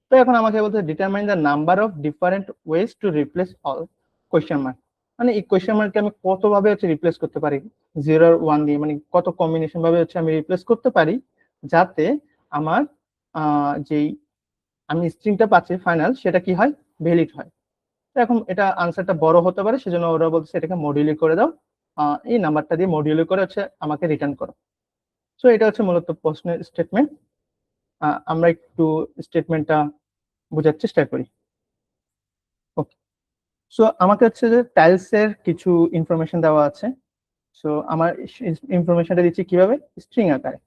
তো এখন আমাকে বলতে determine the number of different ways to replace all question mark, মানে এই কোয়েশ্চেন মার্ককে আমি কত ভাবে হচ্ছে রিপ্লেস করতে পারি 0 আর 1 দিয়ে, মানে কত কম্বিনেশন ভাবে হচ্ছে আমি রিপ্লেস করতে পারি যাতে আমার যেই আমি স্ট্রিংটা পাচ্ছি ফাইনাল সেটা কি হয়, ভ্যালিড হয়। তো এখন এটা আনসারটা বড় হতে পারে, সেজন্য ওরা বলছে এটাকে মডিউলি করে দাও, এই নাম্বারটা দিয়ে মডিউলি করে হচ্ছে আমাকে রিটার্ন করো। সো এটা হচ্ছে মূলত প্রশ্নের স্টেটমেন্ট। আমরা একটু স্টেটমেন্টটা বোঝার চেষ্টা করি। ওকে, সো আমাকে হচ্ছে যে টাইলস এর কিছু ইনফরমেশন দেওয়া আছে। সো আমার ইনফরমেশনটা দিচ্ছি কিভাবে, স্ট্রিং আকারে,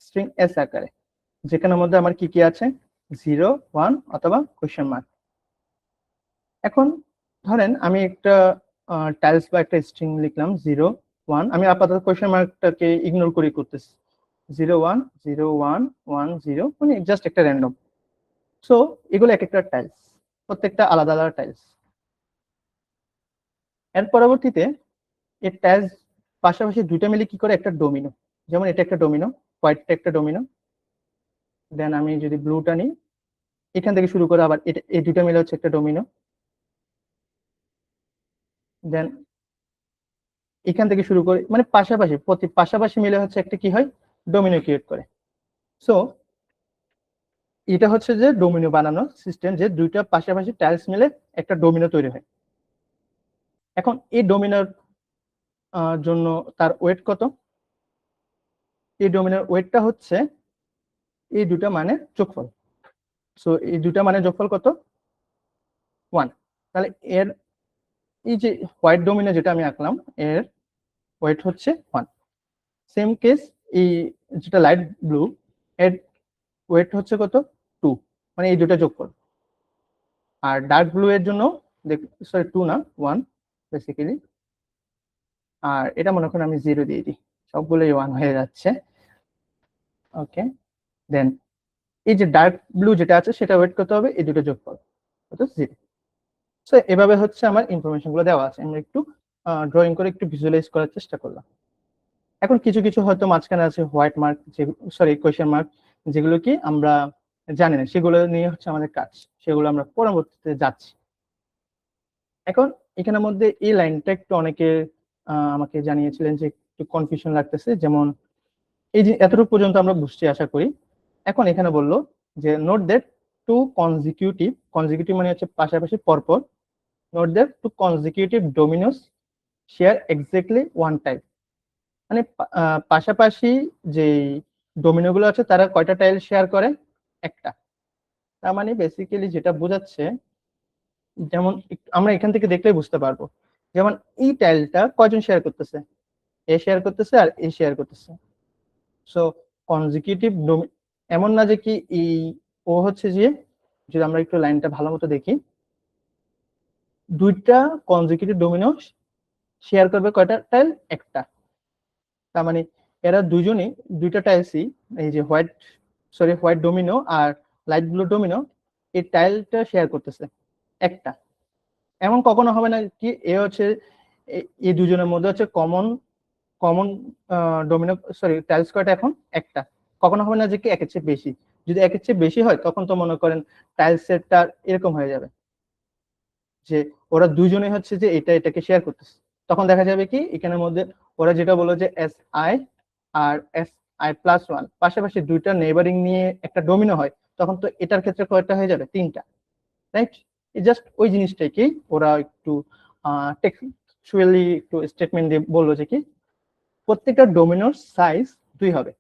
স্ট্রিং এস আকারে, যেখানের মধ্যে আমার কি কি আছে, 0 1 অথবা কোয়েশ্চেন মার্ক। এখন ধরেন আমি একটা টাইলস বা একটা স্ট্রিং লিখলাম 0 1, আমি আপাতত কোয়েশ্চেন মার্কটাকে ইগনোর করে করতেছি, 0 1 0 1 1 0, মানে জাস্ট একটা র্যান্ডম। সো এগুলো এক একটা টাইলস, প্রত্যেকটা আলাদা আলাদা টাইলস। এর পরবর্তীতে এই টাইলস পাশাপাশি দুইটা মিলে কি করে একটা ডোমিনো, যেমন এটা একটা ডোমিনো, হোয়াইটটা একটা ডোমিনো, দেন আমি যদি ব্লুটা নিই এখান থেকে শুরু করে আবার এটা, এই দুইটা মিলে হচ্ছে একটা ডোমিনো, দেন এখান থেকে শুরু করে, মানে পাশাপাশি পাশাপাশি মিলে হচ্ছে একটা কি হয়, ডোমিনো ক্রিয়েট করে। সো এটা হচ্ছে যে ডোমিনো বানানোর সিস্টেম, যে দুইটা পাশাপাশি টাইলস মিলে একটা ডোমিনো তৈরি হয়। এখন এই ডোমিনোর জন্য তার ওয়েট কত, এই ডোমিনোর ওয়েটটা হচ্ছে এই দুটা মানে যোগফল। সো এই দুটা মানে যোগফল কত, 1। তাহলে এর এই যে হোয়াইট ডোমিনো যেটা আমি আঁকলাম এর ওয়েট হচ্ছে 1। সেম কেস এই যেটা লাইট ব্লু, এর ওয়েট হচ্ছে কত, 2, মানে এই দুটা যোগফল। আর ডার্ক ব্লু এর জন্য সরি 2 না 1 বেসিক্যালি, আর এটা মনে করেন আমি 0 দিয়ে দিই, সবগুলোই 1 হয়ে যাচ্ছে। ওকে, দেন এই যে ডার্ক ব্লু যেটা আছে সেটা ওয়েট করতে হবে এই দুটো যোগফল, কত, 0। সো এভাবে হচ্ছে আমার ইনফরমেশন গুলো দেওয়া আছে, আমরা একটু ড্রয়িং করে একটু ভিজুয়ালাইজ করার চেষ্টা করলাম। এখন কিছু কিছু হয়তো মাঝখানে আছে হোয়াইট মার্ক, যে সরি কোয়েশ্চেন মার্ক, যেগুলো কি আমরা জানি না, সেগুলো নিয়ে হচ্ছে আমাদের কাজ, সেগুলো আমরা পরবর্তীতে যাচ্ছি। এখন এখানের মধ্যে এই লাইনটা একটু অনেকে আমাকে জানিয়েছিলেন যে একটু কনফিউশন লাগতেছে, যেমন এই যে এতটুকু পর্যন্ত আমরা বুঝছি আশা করি। এখন এখানে বললো যে note that two consecutive, consecutive মানে হচ্ছে পাশাপাশি পরপর, note that two consecutive dominoes share exactly one type, মানে পাশাপাশি যে ডোমিনো গুলো আছে তারা কয়টা টাইল শেয়ার করে, একটা। তার মানে বেসিক্যালি যেটা বোঝাচ্ছে, যেমন আমরা এখান থেকে দেখলেই বুঝতে পারবো, যেমন এই টাইলটা কয়জন শেয়ার করতেছে, এ শেয়ার করতেছে আর এ শেয়ার করতেছে। সো কনজিকিউটিভ এমন না যে কি এই ও হচ্ছে যে, যদি আমরা একটু লাইনটা ভালো মতো দেখি, দুইটা কনজিকিউটিভ ডোমিনো শেয়ার করবে কয়টা টাইল, একটা। তার মানে এরা দুজনই দুইটা টাইলসই, এই যে হোয়াইট ডোমিনো আর লাইট ব্লু ডোমিনো, এই টাইলটা শেয়ার করতেছে একটা। এমন কখনো হবে না কি এ হচ্ছে এই দুজনের মধ্যে হচ্ছে common common Domino, sorry tiles কয়টা এখন একটা। কখনো হবে না যে কি একের চেয়ে বেশি। যদি একের চেয়ে বেশি হয় তখন তো মনে করেন টাইলস সেটটা এরকম হয়ে যাবে যে ওরা দুজনে হচ্ছে যে এটাকে শেয়ার করতেছে। তখন দেখা যাবে কি এখানের মধ্যে ওরা যেটা বললো যে এস আই আর এস আই প্লাস ওয়ান পাশাপাশি দুইটা নেইবারিং নিয়ে একটা ডোমিনো হয়, তখন তো এটার ক্ষেত্রে কয়টা হয়ে যাবে, তিনটা। রাইট? জাস্ট ওই জিনিসটাকেই ওরা একটু টেক্সচুয়ালি একটু স্টেটমেন্ট দিয়ে বললো যে কি প্রত্যেকটা ডোমিনোর সাইজ 2 হবে।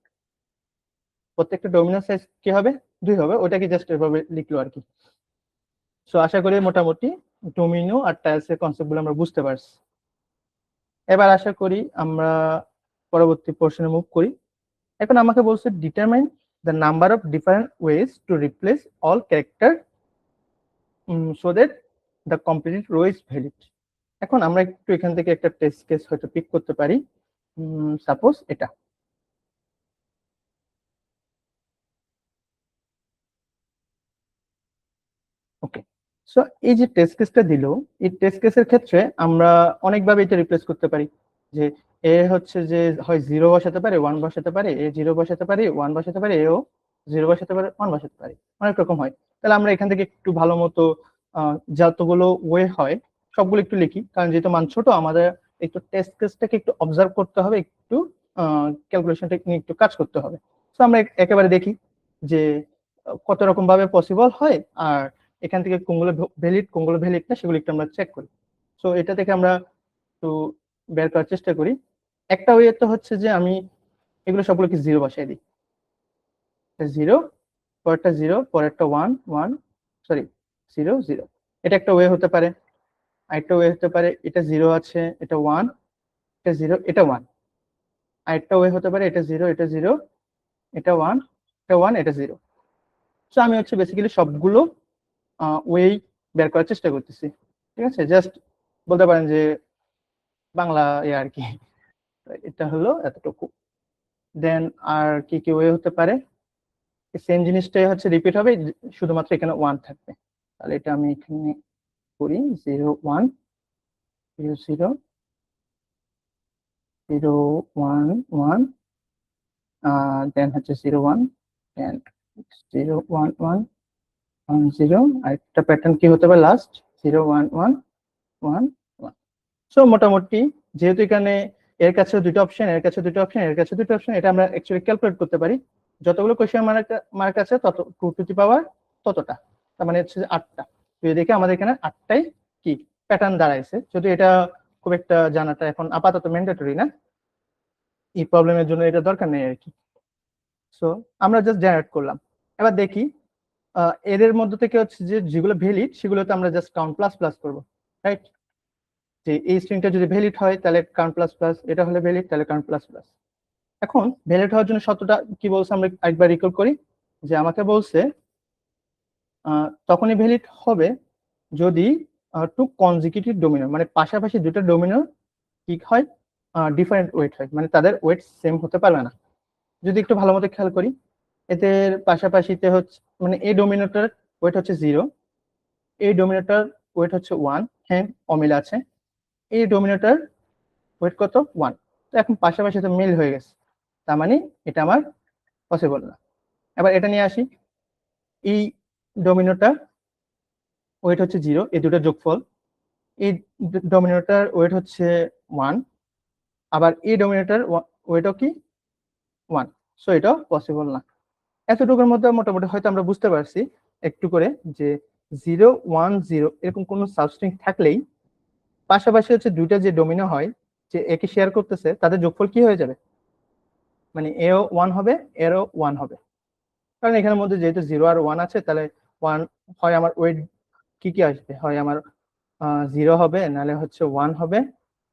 প্রত্যেকটা ডোমিনোর সাইজ কি হবে, 2 হবে। ওটাকে জাস্ট এভাবে লিখলো আর কি। সো আশা করি মোটামুটি ডোমিনো আর টাইলস এর কনসেপ্ট গুলো আমরা বুঝতে পারছি। এবার আশা করি আমরা পরবর্তী পোর্শনে মুভ করি। এখন আমাকে বলছে determine the number of different ways to replace all character so that the completed row is valid. এখন আমরা একটু এখান থেকে একটা টেস্ট কেস হয়তো পিক করতে পারি। সাপোজ এটা, ওকে। সো এই যে টেস্ট কেসটা দিল, এই টেস্ট কেসের ক্ষেত্রে আমরা অনেকভাবে এটা রিপ্লেস করতে পারি। যে এ হচ্ছে যে হয় 0 বসাতে পারে, 1 বসাতে পারে, এ 0 বসাতে পারে, 1 বসাতে পারে, এও 0 বসাতে পারে, 1 বসাতে পারে, অনেক রকম হয়। তাহলে আমরা এখান থেকে একটু ভালো মতো যতগুলো ওয়ে হয় সবগুলো একটু লিখি, কারণ যেহেতু মান ছোট আমাদের একটু টেস্ট কেসটাকে একটু অবজার্ভ করতে হবে, একটু ক্যালকুলেশনটা নিয়ে একটু কাজ করতে হবে। তো আমরা একেবারে দেখি যে কত রকম ভাবে পসিবল হয়, আর এখান থেকে কোনগুলো ভ্যালিড কোনগুলো ভ্যালিড না সেগুলো একটু আমরা চেক করি। সো এটা থেকে আমরা একটু বের করার চেষ্টা করি। একটা ওয়ে তো হচ্ছে যে আমি এগুলো সবগুলোকে 0 বসাই দিই। 0, পরেরটা 0, পরেরটা 1 1, সরি 0 0। এটা একটা ওয়ে হতে পারে। আরেকটা ওয়ে হতে পারে এটা 0 আছে, এটা 1, এটা 0, এটা 1। আরেকটা ওয়ে হতে পারে এটা 0, এটা 0, এটা 1, এটা 1, এটা 0। সো আমি হচ্ছে বেসিক্যালি সবগুলো ওয়ে বের করার চেষ্টা করতেছি। ঠিক আছে, জাস্ট বলতে পারেন যে বাংলা আর কি। এটা হলো এতটুকু। দেন আর কি কি ওয়ে হতে পারে, সেম জিনিসটাই হচ্ছে রিপিট হবে, শুধুমাত্র এখানে 1 থাকবে। তাহলে এটা আমি এখানে করি 0 1 0 0 0 1 1, দেন হচ্ছে 0 1, দেন 0 1 1 1 0। আর একটা প্যাটার্ন কি হতে পারে লাস্ট 0 1 1 1 1। সো মোটামুটি যেহেতু এখানে এর কাছে দুটো অপশন, এর কাছে দুটো অপশন, এর কাছে দুটো অপশন, এটা আমরা অ্যাকচুয়ালি ক্যালকুলেট করতে পারি। যতগুলো কোশ্চেন মার্ক আছে তত 2 টু দি পাওয়ার ততটা, তার মানে হচ্ছে 8টা। যদি দেখি আমাদের এখানে 8টাই কি প্যাটার্ন দাঁড়াইছে, যদি এটা খুব একটা জানাটা এখন আপাতত ম্যান্ডেটরি না, এই প্রবলেমের জন্য এটা দরকার নেই আর কি। সো আমরা জাস্ট জেনারেট করলাম। এবার দেখি এদের মধ্যে থেকে হচ্ছে যে যেগুলো ভ্যালিড সেগুলোতে আমরা জাস্ট কাউন্ট প্লাস প্লাস করবো। রাইট? যে এই স্ট্রিংটা যদি ভ্যালিড হয় তাহলে কাউন্ট প্লাস প্লাস, এটা হলে ভ্যালিড তাহলে কাউন্ট প্লাস প্লাস। এখন ভ্যালিড হওয়ার জন্য শর্তটা কি বলছে আমরা একবার রিকল করি। যে আমাকে বলছে তখনই ভ্যালিড হবে যদি টু কনজিকিউটিভ ডোমিনো, মানে পাশাপাশি দুটো ডোমিনো কি হয়, ডিফারেন্ট ওয়েট হয়, মানে তাদের ওয়েট সেম হতে পারবে না। যদি একটু ভালো মতো খেয়াল করি, এদের পাশাপাশিতে হচ্ছে মানে এই ডোমিনোটার ওয়েট হচ্ছে 0, এই ডোমিনোটার ওয়েট হচ্ছে 1, হ্যাঁ অমিল আছে। এই ডোমিনোটার ওয়েট কত 1। তো এখন পাশাপাশি তো মিল হয়ে গেছে, তার মানে এটা আমার পসিবল না। এবার এটা নিয়ে আসি, এই ডোমিনোটার ওয়েট হচ্ছে 0, এই দুটোর যোগফল। এই ডোমিনোটার ওয়েট হচ্ছে 1, আবার এই ডোমিনোটার ওয়েটও কি 1। সো এটা পসিবল না। এতটুকুর মধ্যে মোটামুটি হয়তো আমরা বুঝতে পারছি একটু করে যে 0 1 0 এরকম কোনো সাবস্ট্রিং থাকলেই পাশাপাশি হচ্ছে দুইটা যে ডোমিনো হয়, যে একই শেয়ার করতেছে, তাদের যোগফল কি হয়ে যাবে, মানে এও 1 হবে এরও 1 হবে। কারণ এখানের মধ্যে যেহেতু 0 আর 1 আছে তাহলে ওয়ান, হয় আমার ওয়েট কি কি আসবে, হয় আমার 0 হবে, নাহলে হচ্ছে 1 হবে,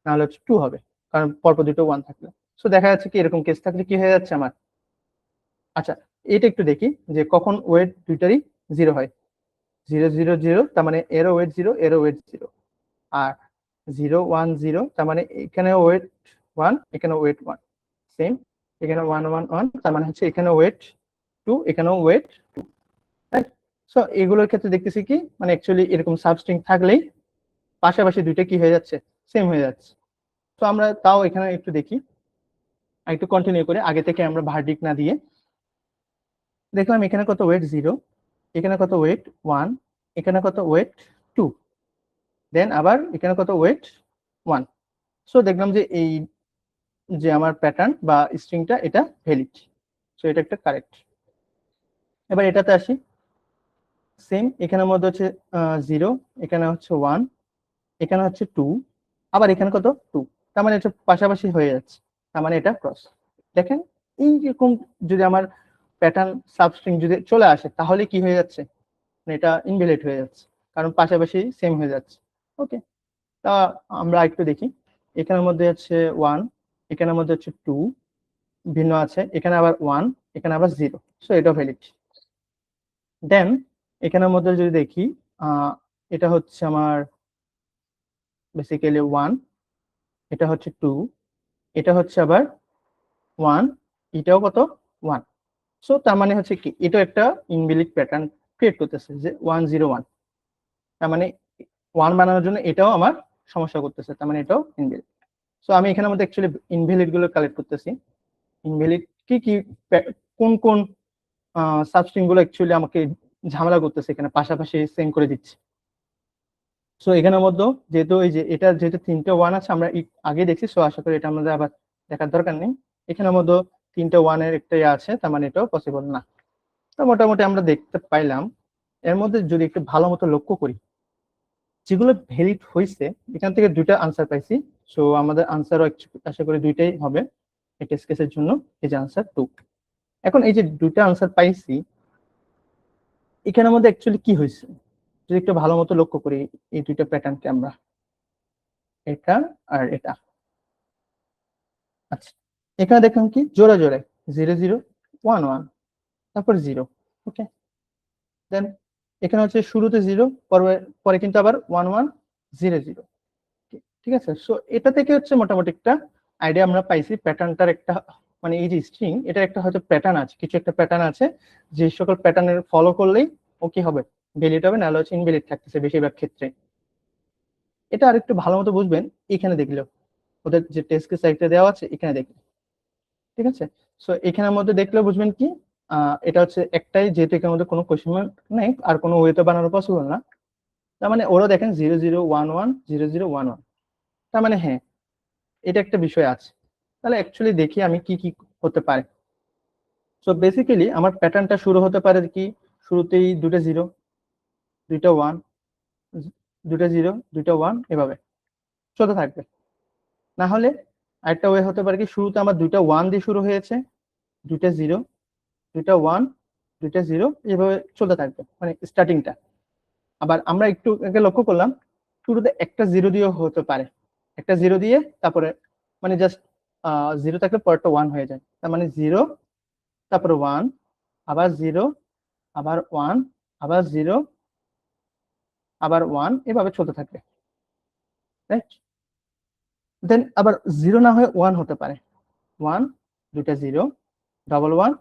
নাহলে হচ্ছে 2 হবে, কারণ পরপর দুটো 1 থাকলে। সো দেখা যাচ্ছে কি এরকম কেস থাকলে কি হয়ে যাচ্ছে আমার। আচ্ছা, এটা একটু দেখি যে কখন ওয়েট দুইটারই 0 হয়। 0 0 0 তার মানে এরও ওয়েট 0, এরও ওয়েট 0। আর 0 1 0 তার মানে এখানে ওয়েট 1, এখানে ওয়েট 1, সেম। এখানে 1 1 1 তার মানে হচ্ছে এখানে ওয়েট 2, এখানেও ওয়েট 2, রাইট? সো এগুলোর ক্ষেত্রে দেখতেছি কি মানে অ্যাকচুয়ালি এরকম সাবস্ট্রিং থাকলেই পাশাপাশি দুইটা কি হয়ে যাচ্ছে, সেম হয়ে যাচ্ছে। তো আমরা তাও এখানে একটু দেখি, একটু কন্টিনিউ করে আগে থেকে আমরা ভার্ডিক্ট না দিয়ে দেখলাম এখানে কত ওয়েট 0, এখানে কত ওয়েট 1, এখানে কত ওয়েট 2, দেন আবার এখানে কত ওয়েট 1। সো দেখলাম যে এই যে আমার প্যাটার্ন বা স্ট্রিংটা এটা ভ্যালিড, সো এটা একটা কারেক্ট। এবার এটাতে আসি, সেম এখানের মধ্যে হচ্ছে 0, এখানে হচ্ছে 1, এখানে হচ্ছে 2, আবার এখানে কত 2, তার মানে এটা পাশাপাশি হয়ে যাচ্ছে, তার মানে এটা ক্রস। দেখেন এইরকম যদি আমার প্যাটার্ন সাবস্ট্রিং যদি চলে আসে তাহলে কি হয়ে যাচ্ছে, মানে এটা ইনভ্যালিড হয়ে যাচ্ছে, কারণ পাশাপাশি সেম হয়ে যাচ্ছে। ওকে, তা আমরা একটু দেখি, এখানের মধ্যে হচ্ছে 1, এখানের মধ্যে হচ্ছে 2 ভিন্ন আছে, এখানে আবার 1, এখানে আবার 0, সো এটা ভ্যালিড। দেন এখানের মধ্যে যদি দেখি এটা হচ্ছে আমার বেসিক্যালি 1, এটা হচ্ছে 2, এটা হচ্ছে আবার 1, এটাও কত 1। সো তার মানে হচ্ছে কি এটা একটা ইনভ্যালিড প্যাটার্ন ক্রিয়েট করতেছে যে 1 0 1, তার মানে 1 বানানোর জন্য এটাও আমার সমস্যা করতেছে, তার মানে এটাও ইনভ্যালিড। সো আমি এখানের মধ্যে অ্যাকচুয়ালি ইনভ্যালিড গুলো কালেক্ট করতেছি। ইনভ্যালিড কি কি, কোন কোন সাবস্ট্রিং গুলো অ্যাকচুয়ালি আমাকে ঝামেলা করতেছে, এখানে পাশাপাশি সেন্ড করে দিচ্ছে। সো এখানের মধ্যে যেহেতু এই যে এটা যেহেতু 3টে 1 আছে আমরা আগে দেখছি, সো আশা করি এটা আমাদের আবার দেখার দরকার নেই। এখানের মধ্যে 3টে 1 এর একটা আছে, তার মানে এটাও পসিবল না। তো মোটামুটি আমরা দেখতে পাইলাম। এর মধ্যে যদি একটু ভালো মতো লক্ষ্য করি, যেগুলো ভ্যালিড হয়েছে এখান থেকে দুইটা আনসার পাইছি। সো আমাদের আনসারও আশা করি দুইটাই হবে এই টেস্ট কেসের জন্য, এই যে আনসার 2। এখন এই যে দুইটা আনসার পাইছি, এখানের মধ্যে অ্যাকচুয়ালি কি হয়েছে যদি একটু ভালো মতো লক্ষ্য করি এই দুইটা প্যাটার্নকে আমরা, এটা আর এটা। আচ্ছা, এখানে দেখলাম কি জোড়া জোড়ায় 0 0 1 1, তারপর 0। ওকে, দেন এখানে হচ্ছে শুরুতে 0, পরে পরে কিন্তু আবার 1 1 0 0। ঠিক আছে, সো এটা থেকে হচ্ছে মোটামুটি একটা আইডিয়া আমরা পাইছি প্যাটার্নটার একটা, মানে এই যে স্ট্রিং এটা একটা হয়তো প্যাটার্ন আছে, কিছু একটা প্যাটার্ন আছে, যে সকল প্যাটার্নের ফলো করলেই ও কি হবে, ভ্যালিড হবে, নাহলে হচ্ছে ইনভ্যালিড থাকতেছে বেশিরভাগ ক্ষেত্রে। এটা আরেকটু ভালো মতো বুঝবেন এখানে দেখলেও, ওদের যে টেস্ট কেস একটা দেওয়া আছে এখানে দেখলে। ঠিক আছে, সো এখানের মধ্যে দেখলেও বুঝবেন কি এটা হচ্ছে একটাই, যেহেতু এখানের মধ্যে কোনো কোশ্চেন মার্ক নেই আর কোনো ওয়েতে বানানো পসিবল না, তার মানে ওরা দেখেন 0 0 1 1 0 0 1 1, তার মানে হ্যাঁ এটা একটা বিষয় আছে। তাহলে অ্যাকচুয়ালি দেখি আমি কি কি হতে পারে। সো বেসিক্যালি আমার প্যাটার্নটা শুরু হতে পারে কি, শুরুতেই দুটো 0 দুইটা 1, দুটো 0 দুইটা 1, এভাবে চলতে থাকবে। না হলে আরেকটা ওয়ে হতে পারে কি, শুরুতে আমার দুইটা 1 দিয়ে শুরু হয়েছে, দুইটা 0 দুইটা 1 দুইটা 0, এভাবে চলতে থাকবে মানে স্টার্টিংটা। আবার আমরা একটু আগে লক্ষ্য করলাম শুরুতে একটা 0 দিয়েও হতে পারে, একটা 0 দিয়ে তারপরে মানে জাস্ট 0 থাকলে পরেরটা 1 হয়ে যায়, তার মানে 0 তারপরে 1, আবার 0, আবার 1, আবার 0, আবার 1, এভাবে চলতে থাকবে, রাইট? দেন আবার 0 না হয়ে 1 হতে পারে, 1 দুইটা 0 ডাবল 1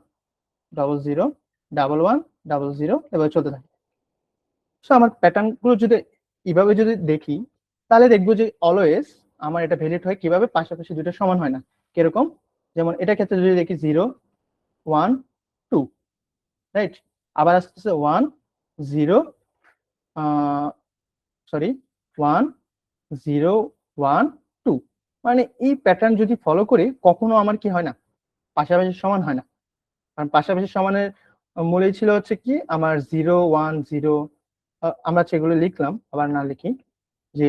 ডাবল 0 ডাবল 1 ডাবল 0, এভাবে চলতে থাকে। সো আমার প্যাটার্ন গুলো যদি এভাবে যদি দেখি তাহলে দেখবো যে অলওয়েজ আমার এটা ভ্যালিড হয় কিভাবে, পাশাপাশি দুটো সমান হয় না। কিরকম, যেমন এটা ক্ষেত্রে যদি দেখি 0 1 2, রাইট? আবার আসতেছে 1 0 সরি 1 0 1 2, মানে এই প্যাটার্ন যদি ফলো করি কখনো আমার কি হয় না, পাশাপাশি সমান হয় না। কারণ পাশাপাশি সমানের মূলেই ছিল হচ্ছে কি আমার 0 1 0, আমরা সেগুলো লিখলাম, আবার না লিখি যে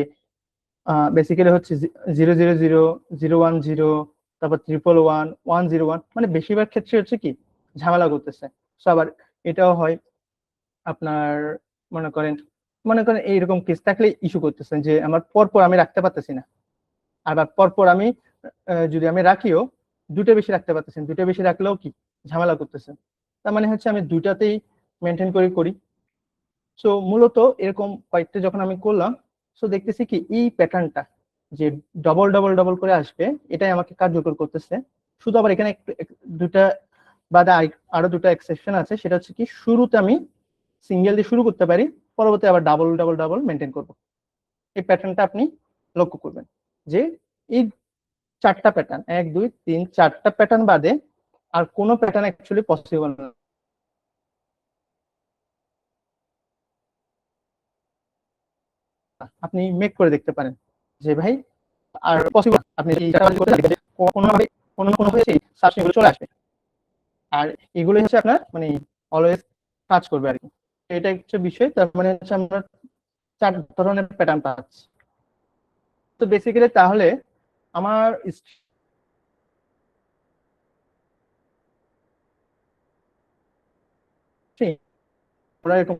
বেসিক্যালি হচ্ছে 0 0 0 0 1 0, তারপর 1 1 1 0 1, মানে বেশিরভাগ ক্ষেত্রে হচ্ছে কি ঝামেলা করতেছে। সো আবার এটাও হয় আপনার মনে করেন এইরকম কেস থাকলে ইস্যু করতেছেন যে আমার পরপর আমি রাখতে পারতেছি না, আবার পরপর আমি যদি আমি রাখিও দুটো বেশি রাখতে পারতেছেন, দুটো বেশি রাখলেও কি ঝামেলা করতেছেন। তার মানে হচ্ছে আমি দুটাতেই মেনটেন করে করি। সো মূলত এরকম কয়েকটা যখন আমি করলাম, সো দেখতেছি কি এই প্যাটার্নটা যে ডবল ডবল ডবল করে আসবে, এটাই আমাকে কার্যকর করতেছে। শুধু আবার এখানে দুটা বাদে আরো দুটো এক্সেপশন আছে, সেটা হচ্ছে কি শুরুতে আমি সিঙ্গেল দিয়ে শুরু করতে পারি, পরবর্তী আবার ডাবল ডাবল ডাবল মেনটেন করব। এই প্যাটার্নটা আপনি লক্ষ্য করবেন যে এই চারটা প্যাটার্ন, 1 2 3 4টা প্যাটার্ন বাদে আর কোনো প্যাটার্ন অ্যাকচুয়ালি পসিবল না। আপনি মেক করে দেখতে পারেন যে ভাই আর পসিবল, আপনি এই চারটা করতে দেখবেন কোনোভাবে কোনোভাবে সেই সার্চিং গুলো চলে আসবে। আর এগুলোই হচ্ছে আপনার মানে অলওয়েজ কাজ করবে আর কি। এটা হচ্ছে বিষয়। তার মানে হচ্ছে আমরা 4 ধরনের প্যাটার্ন পাচ্ছি। তো বেসিক্যালি তাহলে আমার এরকম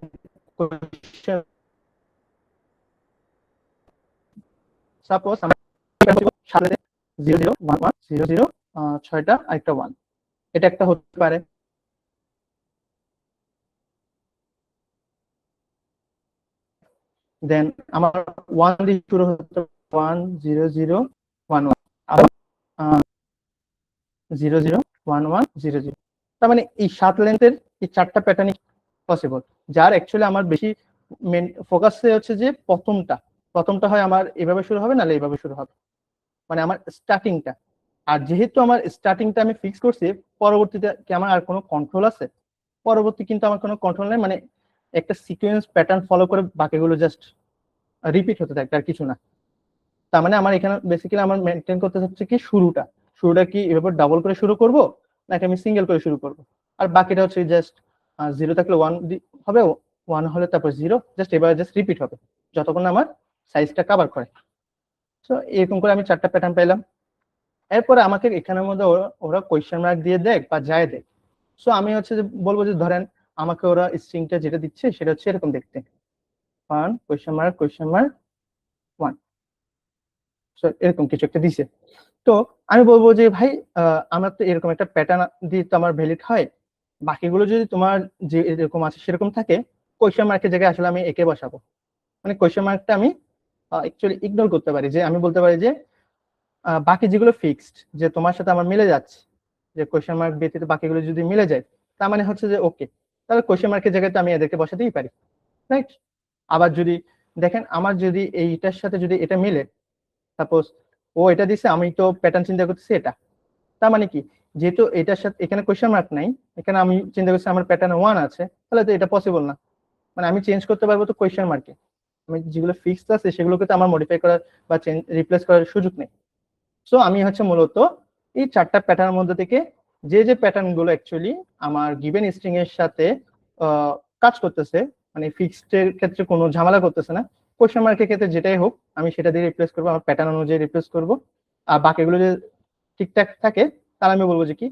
সাপোজ আমার 0 0 1 1 0 0 6টা আরেকটা 1, এটা একটা হতে পারে। দেন আমার 1 দিয়ে শুরু হতে 1 0 0 1 1, আবার 0 0 1 1 0 0। তার মানে এই 7 লেন্থের এই 4টা প্যাটার্নই পসিবল। যার অ্যাকচুয়ালি আমার বেশি মেন ফোকাস হচ্ছে যে প্রথমটা হয় আমার এভাবে শুরু হবে, নাহলে এইভাবে শুরু হবে, মানে আমার স্টার্টিংটা। আর যেহেতু আমার স্টার্টিংটা আমি ফিক্স করছি, পরবর্তীতে কি আমার আর কোনো কন্ট্রোল আছে? পরবর্তী কিন্তু আমার কোনো কন্ট্রোল নেই, মানে একটা সিকোয়েন্স প্যাটার্ন ফলো করে বাকিগুলো জাস্ট রিপিট হতে থাকে আর কিছু না। তার মানে আমার এখানে বেসিক্যালি আমার মেনটেন করতে হচ্ছে কি শুরুটা কি এভাবে ডাবল করে শুরু করব, নাকি আমি সিঙ্গেল করে শুরু করব। আর বাকিটা হচ্ছে জাস্ট 0 থাকলে 1 হবে, 1 হলে তারপর 0, জাস্ট এবার জাস্ট রিপিট হবে যতক্ষণ না আমার সাইজটা কভার করে। তো এরকম করে আমি 4টা প্যাটার্ন পেলাম। এরপরে আমাকে এখানের মধ্যে ওরা কোয়েশ্চেন মার্ক দিয়ে দেখ বা যায় দেখ। সো আমি হচ্ছে যে বলবো যে ধরেন আমাকে ওরা স্ট্রিংটা যেটা দিচ্ছে সেটা হচ্ছে এরকম দেখতে, 1 কোয়েশ্চেন মার্ক কোয়েশ্চেন মার্ক 1, এরকম কিছু একটা দিছে। তো আমি বলবো যে ভাই আমার তো এরকম একটা প্যাটার্ন দিয়ে তো আমার ভ্যালিড হয়, বাকিগুলো যদি তোমার যে এরকম আছে সেরকম থাকে, কোয়েশ্চেন মার্কের জায়গায় আসলে আমি একে বসাবো। মানে কোয়েশ্চেন মার্কটা আমি অ্যাকচুয়ালি ইগনোর করতে পারি, যে আমি বলতে পারি যে বাকি যেগুলো ফিক্সড, যে তোমার সাথে আমার মিলে যাচ্ছে, যে কোয়েশ্চেন মার্ক ব্যতীত বাকিগুলো যদি মিলে যায়, তার মানে হচ্ছে যে ওকে, তাহলে কোয়েশ্চেন মার্কের জায়গায় তো আমি এদেরকে বসাতেই পারি, রাইট? আবার যদি দেখেন আমার যদি এইটার সাথে যদি এটা মিলে, সাপোজ ও এটা দিছে, আমি তো প্যাটার্ন চিন্তা করতেছি এটা, তার মানে কি যেহেতু এটার সাথে এখানে কোয়েশ্চেন মার্ক নাই, এখানে আমি চিন্তা করছি আমার প্যাটার্ন 1 আছে, তাহলে তো এটা পসিবল না। মানে আমি চেঞ্জ করতে পারবো তো কোয়েশ্চেন মার্কে, আমি যেগুলো ফিক্সড আছে সেগুলোকে তো আমার মডিফাই করার বা চেঞ্জ রিপ্লেস করার সুযোগ নেই। সো আমি হচ্ছে মূলত এই 4টা প্যাটার্নের মধ্যে থেকে যে প্যাটার্ন গুলো অ্যাকচুয়ালি আমার গিভেন স্ট্রিং এর সাথে কাজ করতেছে, মানে ফিক্সড এর ক্ষেত্রে কোনো ঝামেলা করতেছে না, কোশ্চেন মার্কের ক্ষেত্রে যেটাই হোক আমি সেটা দিয়ে রিপ্লেস করবো, আমার প্যাটার্ন অনুযায়ী রিপ্লেস করব। আর বাকিগুলো যদি ঠিকঠাক থাকে তাহলে আমি বলবো যে কি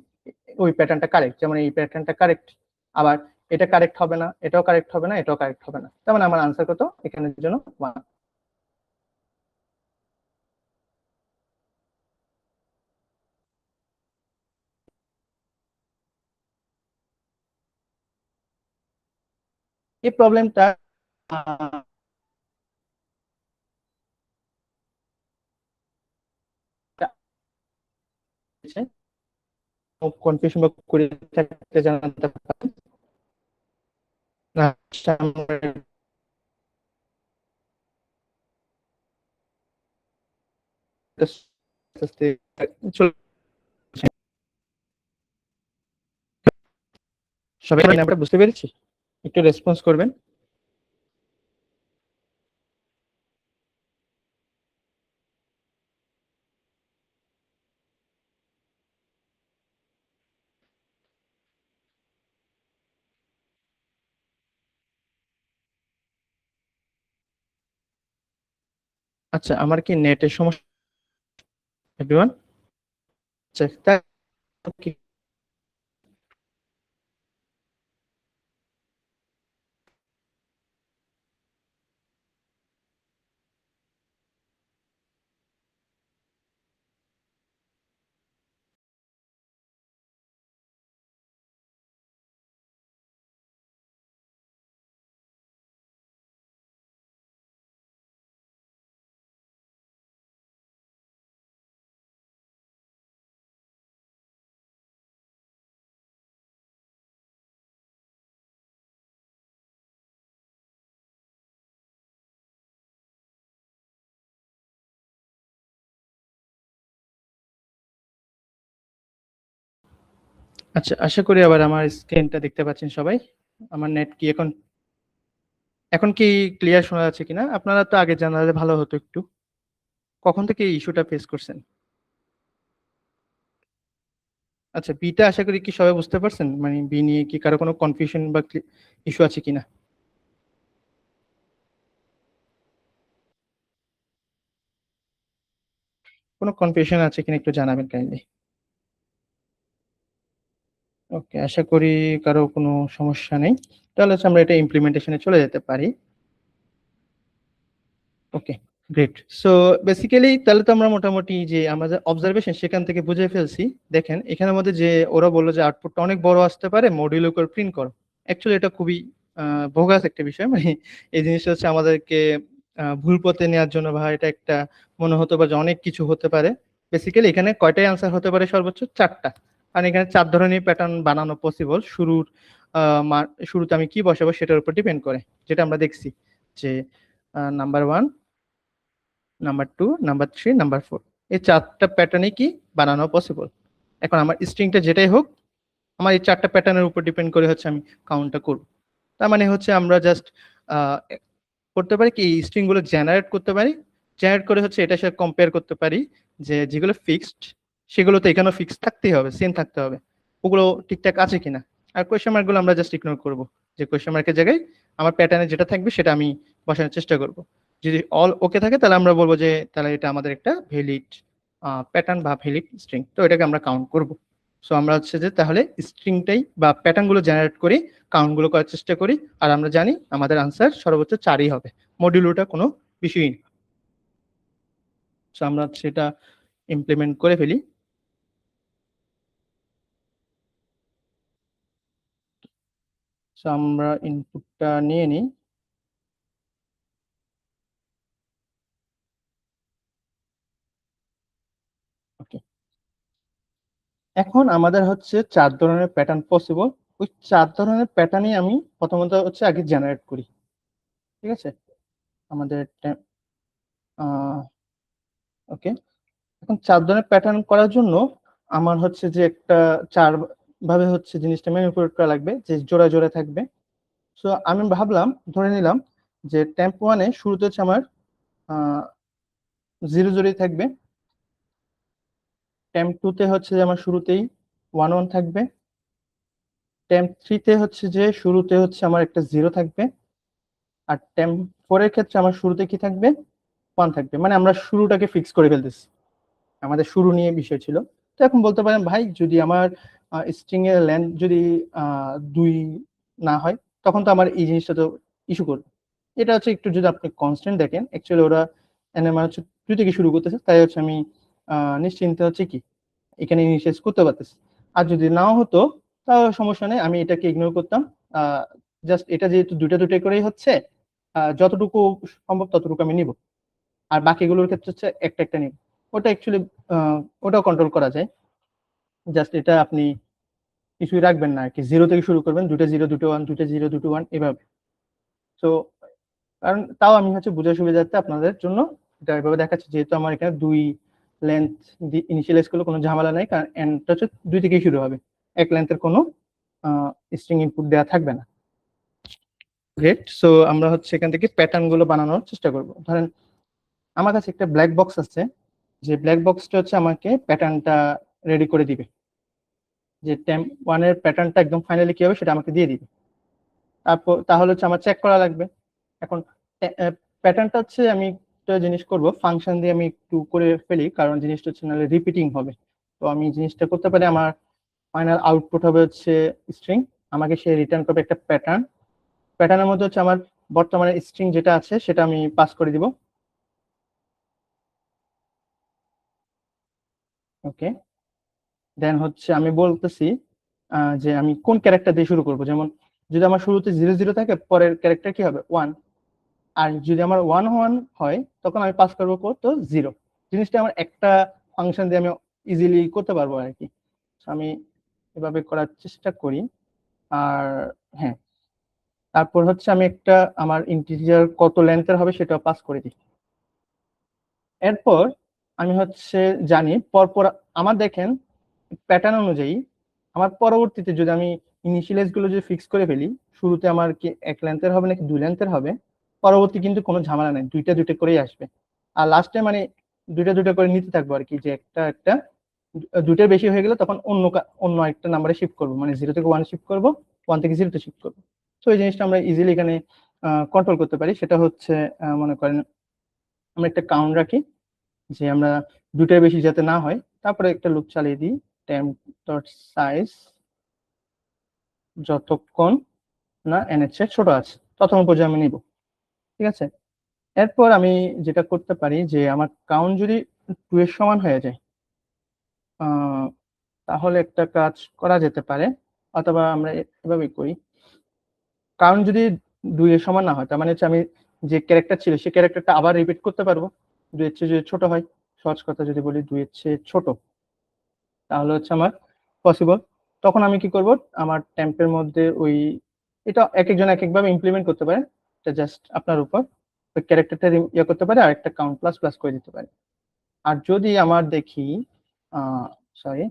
ওই প্যাটার্নটা কারেক্ট, যেমন এই প্যাটার্নটা কারেক্ট, আবার এটা কারেক্ট হবে না, এটাও কারেক্ট হবে না, এটাও কারেক্ট হবে না, তার মানে আমার আনসার কত এখানের জন্য 1। এই প্রবলেমটা কনফিউশন বা করে থাকতে জানাতে পারেন। আচ্ছা, সবাই নাম্বারটা বুঝতে পেরেছি, একটু রেসপন্স করবেন। আচ্ছা, আমার কি নেটের সমস্যা এভরিওয়ান? আচ্ছা কি, আচ্ছা, আশা করি আবার আমার স্ক্রিনটা দেখতে পাচ্ছেন সবাই। আমার নেট কি এখন এখন কি ক্লিয়ার শোনা যাচ্ছে কিনা? আপনারা তো আগে জানালে ভালো হতো একটু। কখন থেকে এই ইস্যুটা ফেস করছেন? আচ্ছা, বিটা আশা করি কি সবাই বুঝতে পারছেন, মানে বি নিয়ে কি কারো কোনো কনফিউশন বা ইস্যু আছে কিনা? কোনো কনফিউশন আছে কিনা একটু জানাবেন কাইন্ডলি। ওকে, আশা করি কারো কোনো সমস্যা নেই। তাহলে হচ্ছে আমরা এটা ইমপ্লিমেন্টেশনে চলে যেতে পারি। ওকে, গ্রেট। সো বেসিক্যালি তাহলে তো আমরা মোটামুটি যে আমাদের অবজারভেশন সেখান থেকে বুঝে ফেলছি। দেখেন এখানের মধ্যে যে ওরা বললো যে আউটপুটটা অনেক বড় আসতে পারে, মডিউল করে প্রিন্ট করো। অ্যাকচুয়ালি এটা খুবই বোগাস একটা বিষয়, মানে এই জিনিসটা হচ্ছে আমাদেরকে ভুল পথে নেওয়ার জন্য, বা এটা একটা মনে হতে পারে যে অনেক কিছু হতে পারে। বেসিক্যালি এখানে কয়টাই আনসার হতে পারে? সর্বোচ্চ চারটা। কারণ এখানে চার ধরনের প্যাটার্ন বানানো পসিবল। শুরুতে আমি কি বসাবো সেটার উপর ডিপেন্ড করে, যেটা আমরা দেখছি যে number one, number two, number three, number four, এই চারটা প্যাটার্নে কি বানানো পসিবল। এখন আমার স্ট্রিংটা যেটাই হোক, আমার এই চারটা প্যাটার্নের উপর ডিপেন্ড করে হচ্ছে আমি কাউন্টটা করব। তার মানে হচ্ছে আমরা জাস্ট করতে পারি কি, স্ট্রিং গুলো জেনারেট করতে পারি। জেনারেট করে হচ্ছে এটার সাথে কম্পেয়ার করতে পারি যে যেগুলো ফিক্সড সেগুলো তো এখানেও ফিক্সড থাকতেই হবে, সেম থাকতে হবে, ওগুলো ঠিকঠাক আছে কিনা। আর কোয়েশ্চেন মার্ক গুলো আমরা জাস্ট ইগনোর করব, যে কোয়েশ্চেন মার্কের জায়গায় আমার প্যাটার্নে যেটা থাকবে সেটা আমি বসানোর চেষ্টা করব। যদি অল ওকে থাকে তাহলে আমরা বলবো যে তাহলে এটা আমাদের একটা ভ্যালিড প্যাটার্ন বা ভ্যালিড স্ট্রিং, তো এটাকে আমরা কাউন্ট করব। সো আমরা হচ্ছে যে তাহলে স্ট্রিংটাই বা প্যাটার্ন গুলো জেনারেট করি, কাউন্ট গুলো করার চেষ্টা করি, আর আমরা জানি আমাদের আনসার সর্বোচ্চ চারই হবে, মডিউলটা কোনো বিষয়ই না। সো আমরা সেটা ইমপ্লিমেন্ট করে ফেলি। সো আমরা ইনপুটটা নিয়ে নিই। ওকে, এখন আমাদের হচ্ছে চার ধরনের প্যাটার্ন পসিবল। ওই চার ধরনের প্যাটার্নই আমি প্রথমত হচ্ছে আগে জেনারেট করি। ঠিক আছে, আমাদের ওকে, এখন চার ধরনের প্যাটার্ন করার জন্য আমার হচ্ছে যে একটা চার ভাবে হচ্ছে জিনিসটা ম্যানিপুলেট করা লাগবে, যে জোড়া জোড়া থাকবে। সো আমি ভাবলাম, ধরে নিলাম যে টেম্প ওয়ানে শুরুতে হচ্ছে আমার জিরো জোড়াই থাকবে। টেম্প টুতে হচ্ছে যে আমার শুরুতেই ওয়ান ওয়ান থাকবে। টেম্প থ্রিতে হচ্ছে যে শুরুতে হচ্ছে আমার একটা জিরো থাকবে। আর টেম্প ফোরের ক্ষেত্রে আমার শুরুতে কি থাকবে? ওয়ান থাকবে। মানে আমরা শুরুটাকে ফিক্স করে ফেলতেছি, আমাদের শুরু নিয়ে বিষয় ছিল। তো এখন বলতে পারেন ভাই, যদি আমার স্ট্রিং এর লেন্থ যদি দুই না হয়, তখন তো আমার এই জিনিসটা তো ইস্যু করবে। এটা হচ্ছে একটু যদি আপনি কনস্ট্যান্ট দেখেন, অ্যাকচুয়ালি ওরা এনে মানে হচ্ছে দুই থেকে শুরু করতেছে, তাই হচ্ছে আমি নিশ্চিন্তে হচ্ছে কি এখানে ইনিশিয়ালাইজ করতে পারতেছি। আর যদি নাও হতো তাহলে সমস্যা নেই, আমি এটাকে ইগনোর করতাম। জাস্ট এটা যেহেতু দুইটা দুইটা করেই হচ্ছে, যতটুকু সম্ভব ততটুকু আমি নিব। আর বাকিগুলোর ক্ষেত্রে হচ্ছে একটা একটা নিব। ওটা অ্যাকচুয়ালি ওটাও কন্ট্রোল করা যায়। জাস্ট এটা আপনি কিছুই রাখবেন না আর কি, জিরো থেকে শুরু করবেন, দুটো জিরো দুটো ওয়ান, দুটো জিরো দুটো ওয়ান, এভাবে। তো কারণ তাও আমি হচ্ছে বুঝার সুবিধার্থে আপনাদের জন্য এটা এভাবে দেখাচ্ছি, যেহেতু আমার এখানে দুই লেন্থ ইনিশিয়ালাইজ করলে কোনো ঝামেলা নাই, কারণ এন্ডটা হচ্ছে দুই থেকেই শুরু হবে, এক লেন্থের কোনো স্ট্রিং ইনপুট দেওয়া থাকবে না। গ্রেট। সো আমরা হচ্ছে এখান থেকে প্যাটার্ন গুলো বানানোর চেষ্টা করব। ধরেন আমার কাছে একটা ব্ল্যাক বক্স আছে, যে ব্ল্যাক বক্সটা হচ্ছে আমাকে প্যাটার্নটা রেডি করে দিবে, যে টেম্প ওয়ানের প্যাটার্নটা একদম ফাইনালি কি হবে সেটা আমাকে দিয়ে দিবে। তারপর তাহলে হচ্ছে আমার চেক করা লাগবে। এখন প্যাটার্নটা হচ্ছে আমি একটা জিনিস করব, ফাংশন দিয়ে আমি একটু করে ফেলি, কারণ জিনিসটা হচ্ছে নাহলে রিপিটিং হবে। তো আমি জিনিসটা করতে পারি, আমার ফাইনাল আউটপুট হবে হচ্ছে স্ট্রিং, আমাকে সে রিটার্ন করবে একটা প্যাটার্ন। প্যাটার্নের মধ্যে হচ্ছে আমার বর্তমানে স্ট্রিং যেটা আছে সেটা আমি পাস করে দিব। ওকে, দেন হচ্ছে আমি বলতেছি যে আমি কোন ক্যারেক্টার দিয়ে শুরু করব। যেমন যদি আমার শুরুতে জিরো জিরো থাকে, পরের ক্যারেক্টার কি হবে? ওয়ান। আর যদি আমার ওয়ান ওয়ান হয়, তখন আমি পাস করবো কত? জিরো। জিনিসটা আমার একটা ফাংশন দিয়ে আমি ইজিলি করতে পারবো আর কি। So আমি এভাবে করার চেষ্টা করি। আর হ্যাঁ, তারপর হচ্ছে আমি একটা আমার ইন্টিজার কত লেন্থের হবে সেটা পাস করে দিই। এরপর আমি হচ্ছে জানি পরপর আমার দেখেন প্যাটার্ন অনুযায়ী আমার পরবর্তীতে যদি আমি ইনিশিয়ালাইজ গুলো যদি ফিক্স করে ফেলি, শুরুতে আমার কি এক লেন্থের হবে নাকি দুই লেন্থের হবে, পরবর্তী কিন্তু কোনো ঝামেলা নেই, দুইটা দুইটা করেই আসবে। আর লাস্টে মানে দুইটা দুইটা করে নিতে থাকবো আর কি, যে একটা একটা দুইটার বেশি হয়ে গেলে তখন অন্য একটা নাম্বারে শিফট করবো, মানে 0 থেকে 1 শিফট করবো, 1 থেকে 0 তে শিফট করবো। তো এই জিনিসটা আমরা ইজিলি এখানে কন্ট্রোল করতে পারি। সেটা হচ্ছে মনে করেন আমরা একটা কাউন্ট রাখি, যে আমরা দুইটার বেশি যাতে না হয়, তারপরে একটা লুপ চালিয়ে দিই, টেম্প ডট সাইজ যতক্ষণ না n এর চেয়ে ছোট আছে ততক্ষণ পর্যন্ত আমি নিব। ঠিক আছে, এরপর আমি যেটা করতে পারি যে আমার কাউন্ট যদি 2 এর সমান হয়ে যায়, আহ, তাহলে একটা কাজ করা যেতে পারে, অথবা আমরা এভাবে করি। কাউন্ট যদি 2 এর সমান না হয়, তার মানে হচ্ছে আমি যে ক্যারেক্টার ছিল সেই ক্যারেক্টারটা আবার রিপিট করতে পারবো 2 এর চেয়ে যদি ছোট হয়। সহজ কথা যদি বলি 2 এর চেয়ে ছোট, তাহলে হচ্ছে আমার পসিবল। তখন আমি কি করব, আমার টেম্পের মধ্যে ওই, এটা এক একজন এক একভাবে ইমপ্লিমেন্ট করতে পারে, এটা জাস্ট আপনার উপর। ওই ক্যারেক্টারটা ইয়ে করতে পারে আর একটা কাউন্ট প্লাস প্লাস করে দিতে পারে। আর যদি আমার দেখি, সরি,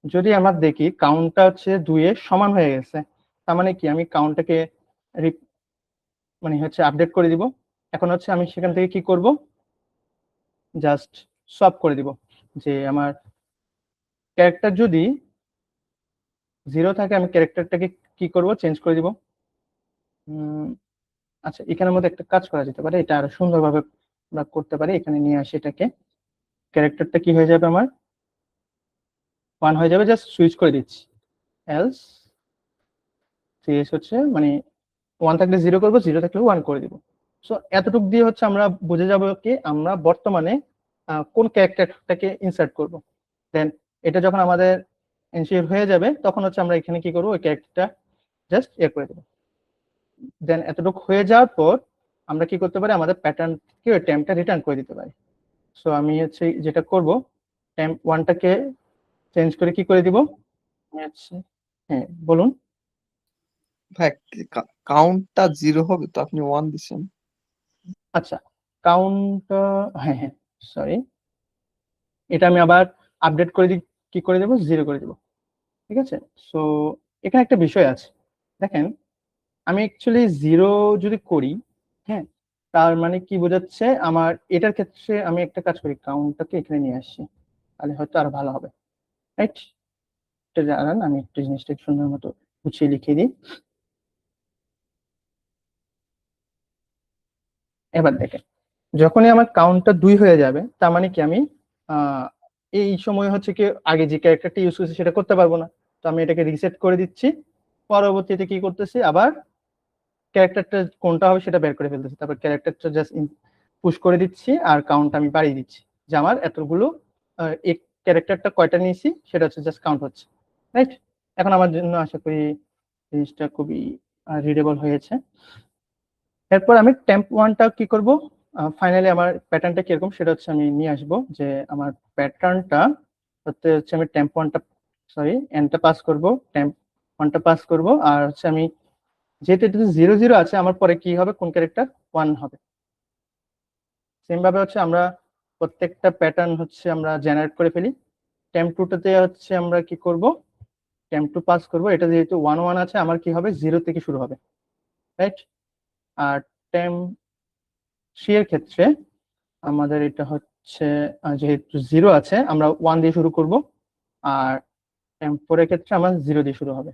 যদি আমার দেখি কাউন্টটা হচ্ছে 2 এর সমান হয়ে গেছে, তার মানে কি আমি কাউন্টটাকে মানে হচ্ছে আপডেট করে দিব। এখন হচ্ছে আমি সেখান থেকে কি করব, জাস্ট সোয়াপ করে দিব, যে আমার ক্যারেক্টার যদি 0 থাকে আমি ক্যারেক্টারটাকে কি করব, চেঞ্জ করে দিব। আচ্ছা, এখানের মধ্যে একটা কাজ করা যেতে পারে, এটা আরো সুন্দরভাবে আমরা করতে পারি। এখানে নিয়ে আসি এটাকে, ক্যারেক্টারটা কি হয়ে যাবে আমার 1 হয়ে যাবে, জাস্ট সুইচ করে দিচ্ছি। এলস সিএস হচ্ছে মানে 1 থাকলে 0 করবো, 0 থাকলে 1 করে দিব। সো এতটুকু দিয়ে হচ্ছে আমরা বুঝে যাব কি আমরা বর্তমানে কোন ক্যারেক্টারটাকে ইনসার্ট করব। দেন এটা যখন আমাদের এনশিওর হয়ে যাবে, তখন হচ্ছে আমরা এখানে কি করবো, ওই ক্যারেক্টারটা জাস্ট ইয়ে করে দেবো। দেন এতটুকু হয়ে যাওয়ার পর আমরা কি করতে পারি, আমাদের প্যাটার্ন কি ওই টেম্পটা রিটার্ন করে দিতে পারি। সো আমি হচ্ছে যেটা করব, টেম্প 1টাকে চেঞ্জ করে কি করে দিব, আচ্ছা হ্যাঁ বলুন। ভাই, কাউন্টটা 0 হবে তো, আপনি 1 দিছেন। আচ্ছা, কাউন্ট, হ্যাঁ হ্যাঁ সরি, এটা আমি আবার আপডেট করে দিই, কি করে দেবো, 0 করে দেবো। ঠিক আছে, সো এখানে একটা বিষয় আছে, দেখেন আমি অ্যাকচুয়ালি 0 যদি করি, হ্যাঁ, তার মানে কি বোঝাচ্ছে, আমার এটার ক্ষেত্রে আমি একটা কাজ করি, কাউন্টটাকে এখানে নিয়ে আসি, তাহলে হয়তো আরো ভালো হবে, রাইট? এটা জানান, আমি একটু জিনিসটা সুন্দর মতো গুছিয়ে লিখে দিই। এবার দেখেন, যখনই আমার কাউন্টটা 2 হয়ে যাবে, তার মানে কি আমি আহ এই সময় হচ্ছে কি আগে যে ক্যারেক্টারটা ইউজ করছি সেটা করতে পারবো না। তো আমি এটাকে রিসেট করে দিচ্ছি, পরবর্তীতে কি করতেছি, আবার ক্যারেক্টারটা কোনটা হবে সেটা বের করে ফেলতেছি, তারপর ক্যারেক্টারটা জাস্ট পুশ করে দিচ্ছি আর কাউন্ট আমি বাড়িয়ে দিচ্ছি, যে আমার এতগুলো এই ক্যারেক্টারটা কয়টা নিয়েছি সেটা হচ্ছে জাস্ট কাউন্ট হচ্ছে, রাইট? এখন আমার জন্য আশা করি জিনিসটা খুবই রিডেবল হয়েছে। এরপর আমি টেম্প 1টা কি করব, ফাইনালি আমার প্যাটার্নটা কিরকম সেটা হচ্ছে আমি নিয়ে আসবো, যে আমার প্যাটার্নটা হচ্ছে আমি টেম্প 1টা, সরি এনটা পাস করব, টেম্প 1টা পাস করব, আর হচ্ছে আমি যেহেতু এটা 0 0 আছে, আমার পরে কি হবে, কোন ক্যারেক্টার 1 হবে। সেম ভাবে হচ্ছে আমরা প্রত্যেকটা প্যাটার্ন হচ্ছে আমরা জেনারেট করে ফেলি। টেম্প 2টাতে হচ্ছে আমরা কি করব, টেম্প 2 পাস করব, এটা যেহেতু 1 1 আছে আমার কি হবে, 0 থেকে শুরু হবে, রাইট? আর টেম্প 3 এর ক্ষেত্রে আমাদের এটা হচ্ছে যেহেতু 0 আছে আমরা 1 দিয়ে শুরু করব, আর টেম্প 4 এর ক্ষেত্রে আমার 0 দিয়ে শুরু হবে।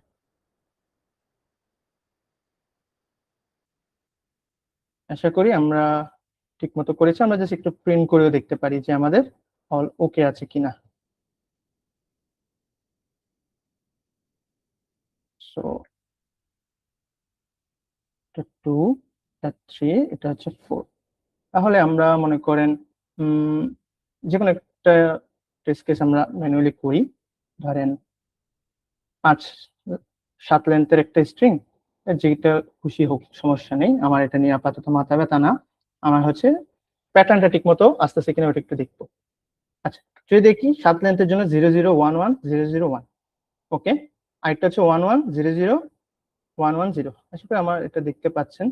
আশা করি আমরা ঠিক মতো করেছি, আমরা জাস্ট একটু প্রিন্ট করেও দেখতে পারি যে আমাদের অল ওকে আছে কিনা। সো এটা 2, এটা 3, এটা হচ্ছে 4। তাহলে আমরা মনে করেন যে কোনো একটা টেস্ট কেস আমরা ম্যানুয়ালি করি। ধরেন 5 7 লেন্থের একটা স্ট্রিং, যেটা খুশি হোক সমস্যা নেই, আমার এটা নিয়ে আপাতত মাথা ব্যথা না, আমার হচ্ছে প্যাটার্নটা ঠিক মতো আস্তে আস্তে কিনা ওটা একটু দেখবো। আচ্ছা, যদি দেখি 7 লেন্থের জন্য 0 0 1 1 0 0 1, ওকে, আরেকটা হচ্ছে 1 1 0 0 1 1 0। আশা করি আমার এটা দেখতে পাচ্ছেন।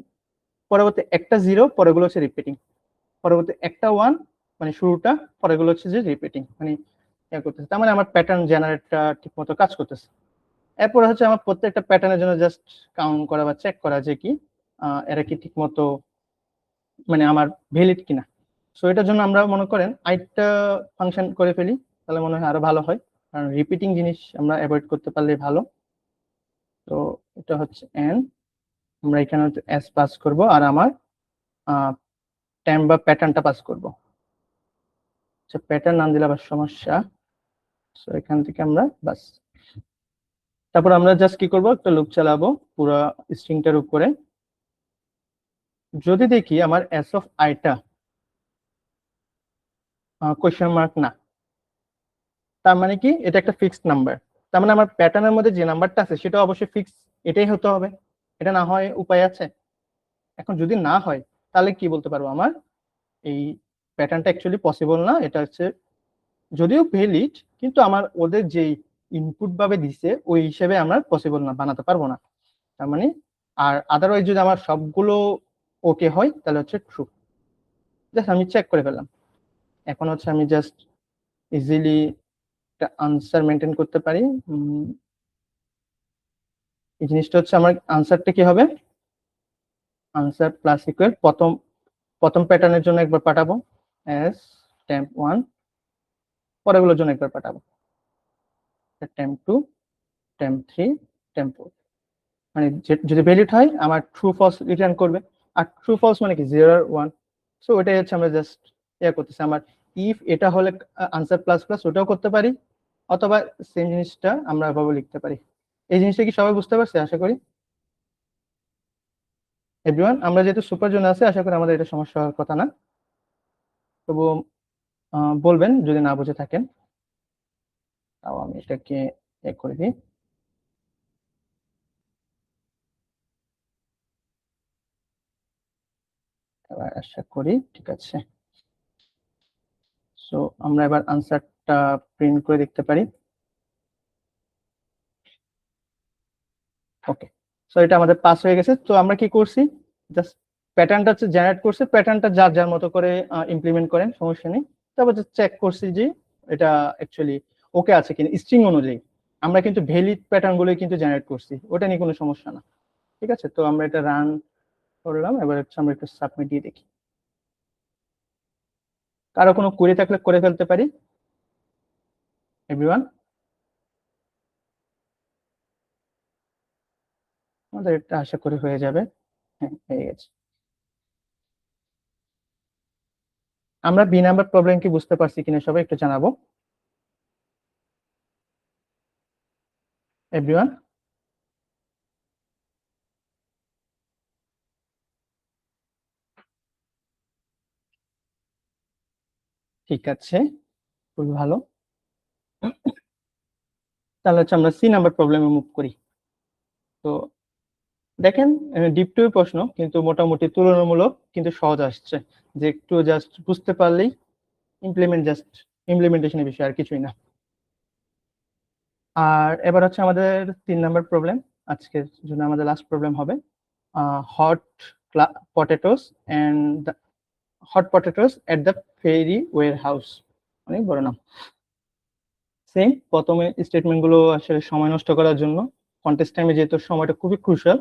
পরবর্তী একটা 0, পরেগুলো হচ্ছে রিপিটিং, পরবর্তী একটা 1 মানে শুরুটা, পরেগুলো হচ্ছে যে রিপিটিং, মানে করতেছে, তার মানে আমার প্যাটার্ন জেনারেটটা ঠিক মতো কাজ করতেছে। এরপর হচ্ছে আমার প্রত্যেকটা প্যাটার্নের জন্য জাস্ট কাউন্ট করা বা চেক করা যে কি এরা কি ঠিক মতো মানে আমার ভ্যালিড কিনা। সো এটার জন্য আমরা মনে করেন আরেকটা ফাংশন করে ফেলি, তাহলে মনে হয় আরো ভালো হয়, কারণ রিপিটিং জিনিস আমরা অ্যাভয়েড করতে পারলে ভালো। তো এটা হচ্ছে এন, আমরা এখানে হচ্ছে এস পাস করব আর আমার টাইম বা প্যাটার্নটা পাস করব। আচ্ছা, প্যাটার্ন নাম দিলে আবার সমস্যা। সো এখান থেকে আমরা বাস, তারপর আমরা জাস্ট কি করব, একটা লুপ চালাবো পুরো স্ট্রিংটার উপরে। যদি দেখি আমার এস অফ আইটা কোয়েশ্চেন মার্ক না, তার মানে কি এটা একটা ফিক্সড নাম্বার, তার মানে আমার প্যাটার্নের মধ্যে যে নাম্বারটা আছে সেটা অবশ্যই ফিক্স, এটাই হতে হবে। এটা না হয় উপায় আছে? এখন যদি না হয় তাহলে কি বলতে পারবো, আমার এই প্যাটার্নটা অ্যাকচুয়ালি পসিবল না, এটা হচ্ছে যদিও ভ্যালিড কিন্তু আমার ওদের যে ইনপুট ভাবে দিছে ওই হিসেবে আমরা পসিবল না, বানাতে পারবো না। তার মানে আর আদারওয়াইজ যদি আমার সবগুলো ওকে হয় তাহলে হচ্ছে ট্রু। জাস্ট আমি চেক করে ফেললাম। এখন হচ্ছে আমি জাস্ট ইজিলি একটা আনসার মেনটেন করতে পারি। এই জিনিসটা হচ্ছে আমার আনসারটা কি হবে, আনসার প্লাস ইকুয়াল প্রথম প্রথম প্যাটার্নের জন্য একবার পাঠাবো এস টেম্প 1, পরেগুলোর জন্য একবার পাঠাবো টেম্প 2, টেম্প 3, টেম্প 4। মানে যদি ভ্যালিড হয় আমার ট্রু ফলস রিটার্ন করবে, আর ট্রু ফলস মানে কি 0 আর 1। সো ওটাই হচ্ছে আমরা জাস্ট করতেছি। আমার ইফ এটা হলে আনসার প্লাস প্লাস ওটাও করতে পারি, অথবা সেম জিনিসটা আমরা এভাবে লিখতে পারি। এই জিনিসটা কি সবাই বুঝতে পারছে আশা করি? এভরিওয়ান, আমরা যেহেতু সুপার জোন আছে আশা করি আমাদের এটা সমস্যা হওয়ার কথা না। তবু বলবেন যদি না বুঝে থাকেন। তাও আমি এটাকে করে দিই। এবার আশা করি ঠিক আছে। সো আমরা এবার আনসারটা প্রিন্ট করে দেখতে পারি। ওকে, সো এটা আমাদের পাস হয়ে গেছে। তো আমরা কি করছি, জাস্ট প্যাটার্নটা হচ্ছে জেনারেট করছি, প্যাটার্নটা যার যার মতো করে ইমপ্লিমেন্ট করেন, সমস্যা নেই। তারপর চেক করছি যে এটা অ্যাকচুয়ালি ওকে আছে কিনা স্ট্রিং অনুযায়ী। আমরা কিন্তু ভ্যালিড প্যাটার্ন গুলোই কিন্তু জেনারেট করছি, ওটা নিয়ে কোনো সমস্যা না। ঠিক আছে, তো আমরা এটা রান করলাম। এবার হচ্ছে আমরা একটু সাবমিট দিয়ে দেখি, কারো কোনো কোয়েরি থাকলে করে ফেলতে পারি এভরিওয়ান। আমাদের এটা আশা করি হয়ে যাবে। হ্যাঁ, হয়ে গেছে। আমরা বি নাম্বার প্রবলেম কি বুঝতে পারছি কিনা সবাই একটু জানাবো এভরিওয়ান। ঠিক আছে, খুবই ভালো। তাহলে হচ্ছে আমরা সি নাম্বার প্রবলেমে মুভ করি। তো দেখেন, ডিপ টু প্রশ্ন কিন্তু মোটামুটি তুলনামূলক কিন্তু সহজ আসছে, যে একটু জাস্ট বুঝতে পারলেই ইমপ্লিমেন্টেশনের বিষয়, আর কিছুই না। আর এবার হচ্ছে আমাদের 3 নাম্বার প্রবলেম, আজকের জন্য আমাদের লাস্ট প্রবলেম হবে hot potatoes and hot potatoes at the ferry war house. অনেক বড় নাম। সেম প্রথমে স্টেটমেন্ট গুলো আসলে সময় নষ্ট করার জন্য, কন্টেস্ট টাইমে যেহেতু সময়টা খুবই ক্রুশাল,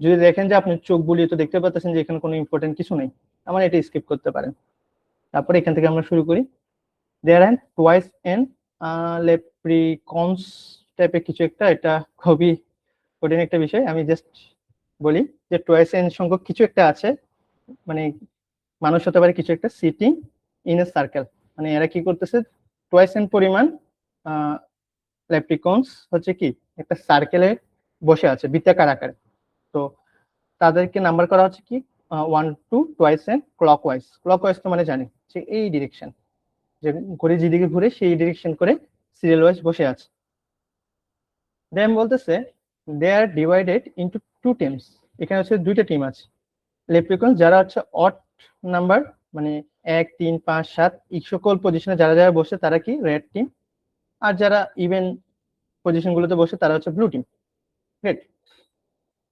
যদি দেখেন যে আপনি চোখ বুলিয়ে তো দেখতে পাচ্ছেন যে এখানে কোনো ইম্পর্টেন্ট কিছু নেই, আমার এটা স্কিপ করতে পারেন। তারপরে এখান থেকে আমরা শুরু করি। দেয়ার অ্যান্ড টোয়াইস এন লেপ্রিকনস টাইপের কিছু একটা, এটা খুবই কঠিন একটা বিষয়। আমি জাস্ট বলি যে টোয়াইস এন সংখ্যক কিছু একটা আছে, মানে মানুষ হতে পারে কিছু একটা, সিটিং ইন এ সার্কেল। মানে এরা কি করতেছে, টোয়াইস এন পরিমাণ ল্যাপ্রিকনস হচ্ছে কি একটা সার্কেলে বসে আছে বৃত্তাকার আকারে। তো তাদেরকে নাম্বার করা হচ্ছে কি 1 2 টোয়াইস এন্ড ক্লকওয়াইজ। ক্লকওয়াইজ তো মানে জানি যে এই ডিরেকশন, যে ঘড়ি যেদিকে ঘুরে সেই ডিরেকশন করে সিরিয়াল ওয়াইজ বসে আছে। দেন বলতেছে দে আর ডিভাইডেড ইনটু 2 টিমস। এখানে হচ্ছে 2টা টিম আছে লেপ্রিকন, যারা হচ্ছে অড নাম্বার, মানে 1 3 5 7 এই সকল পজিশনে যারা যারা বসে তারা কি রেড টিম, আর যারা ইভেন পজিশন গুলোতে বসে তারা হচ্ছে ব্লু টিম। গ্রেট।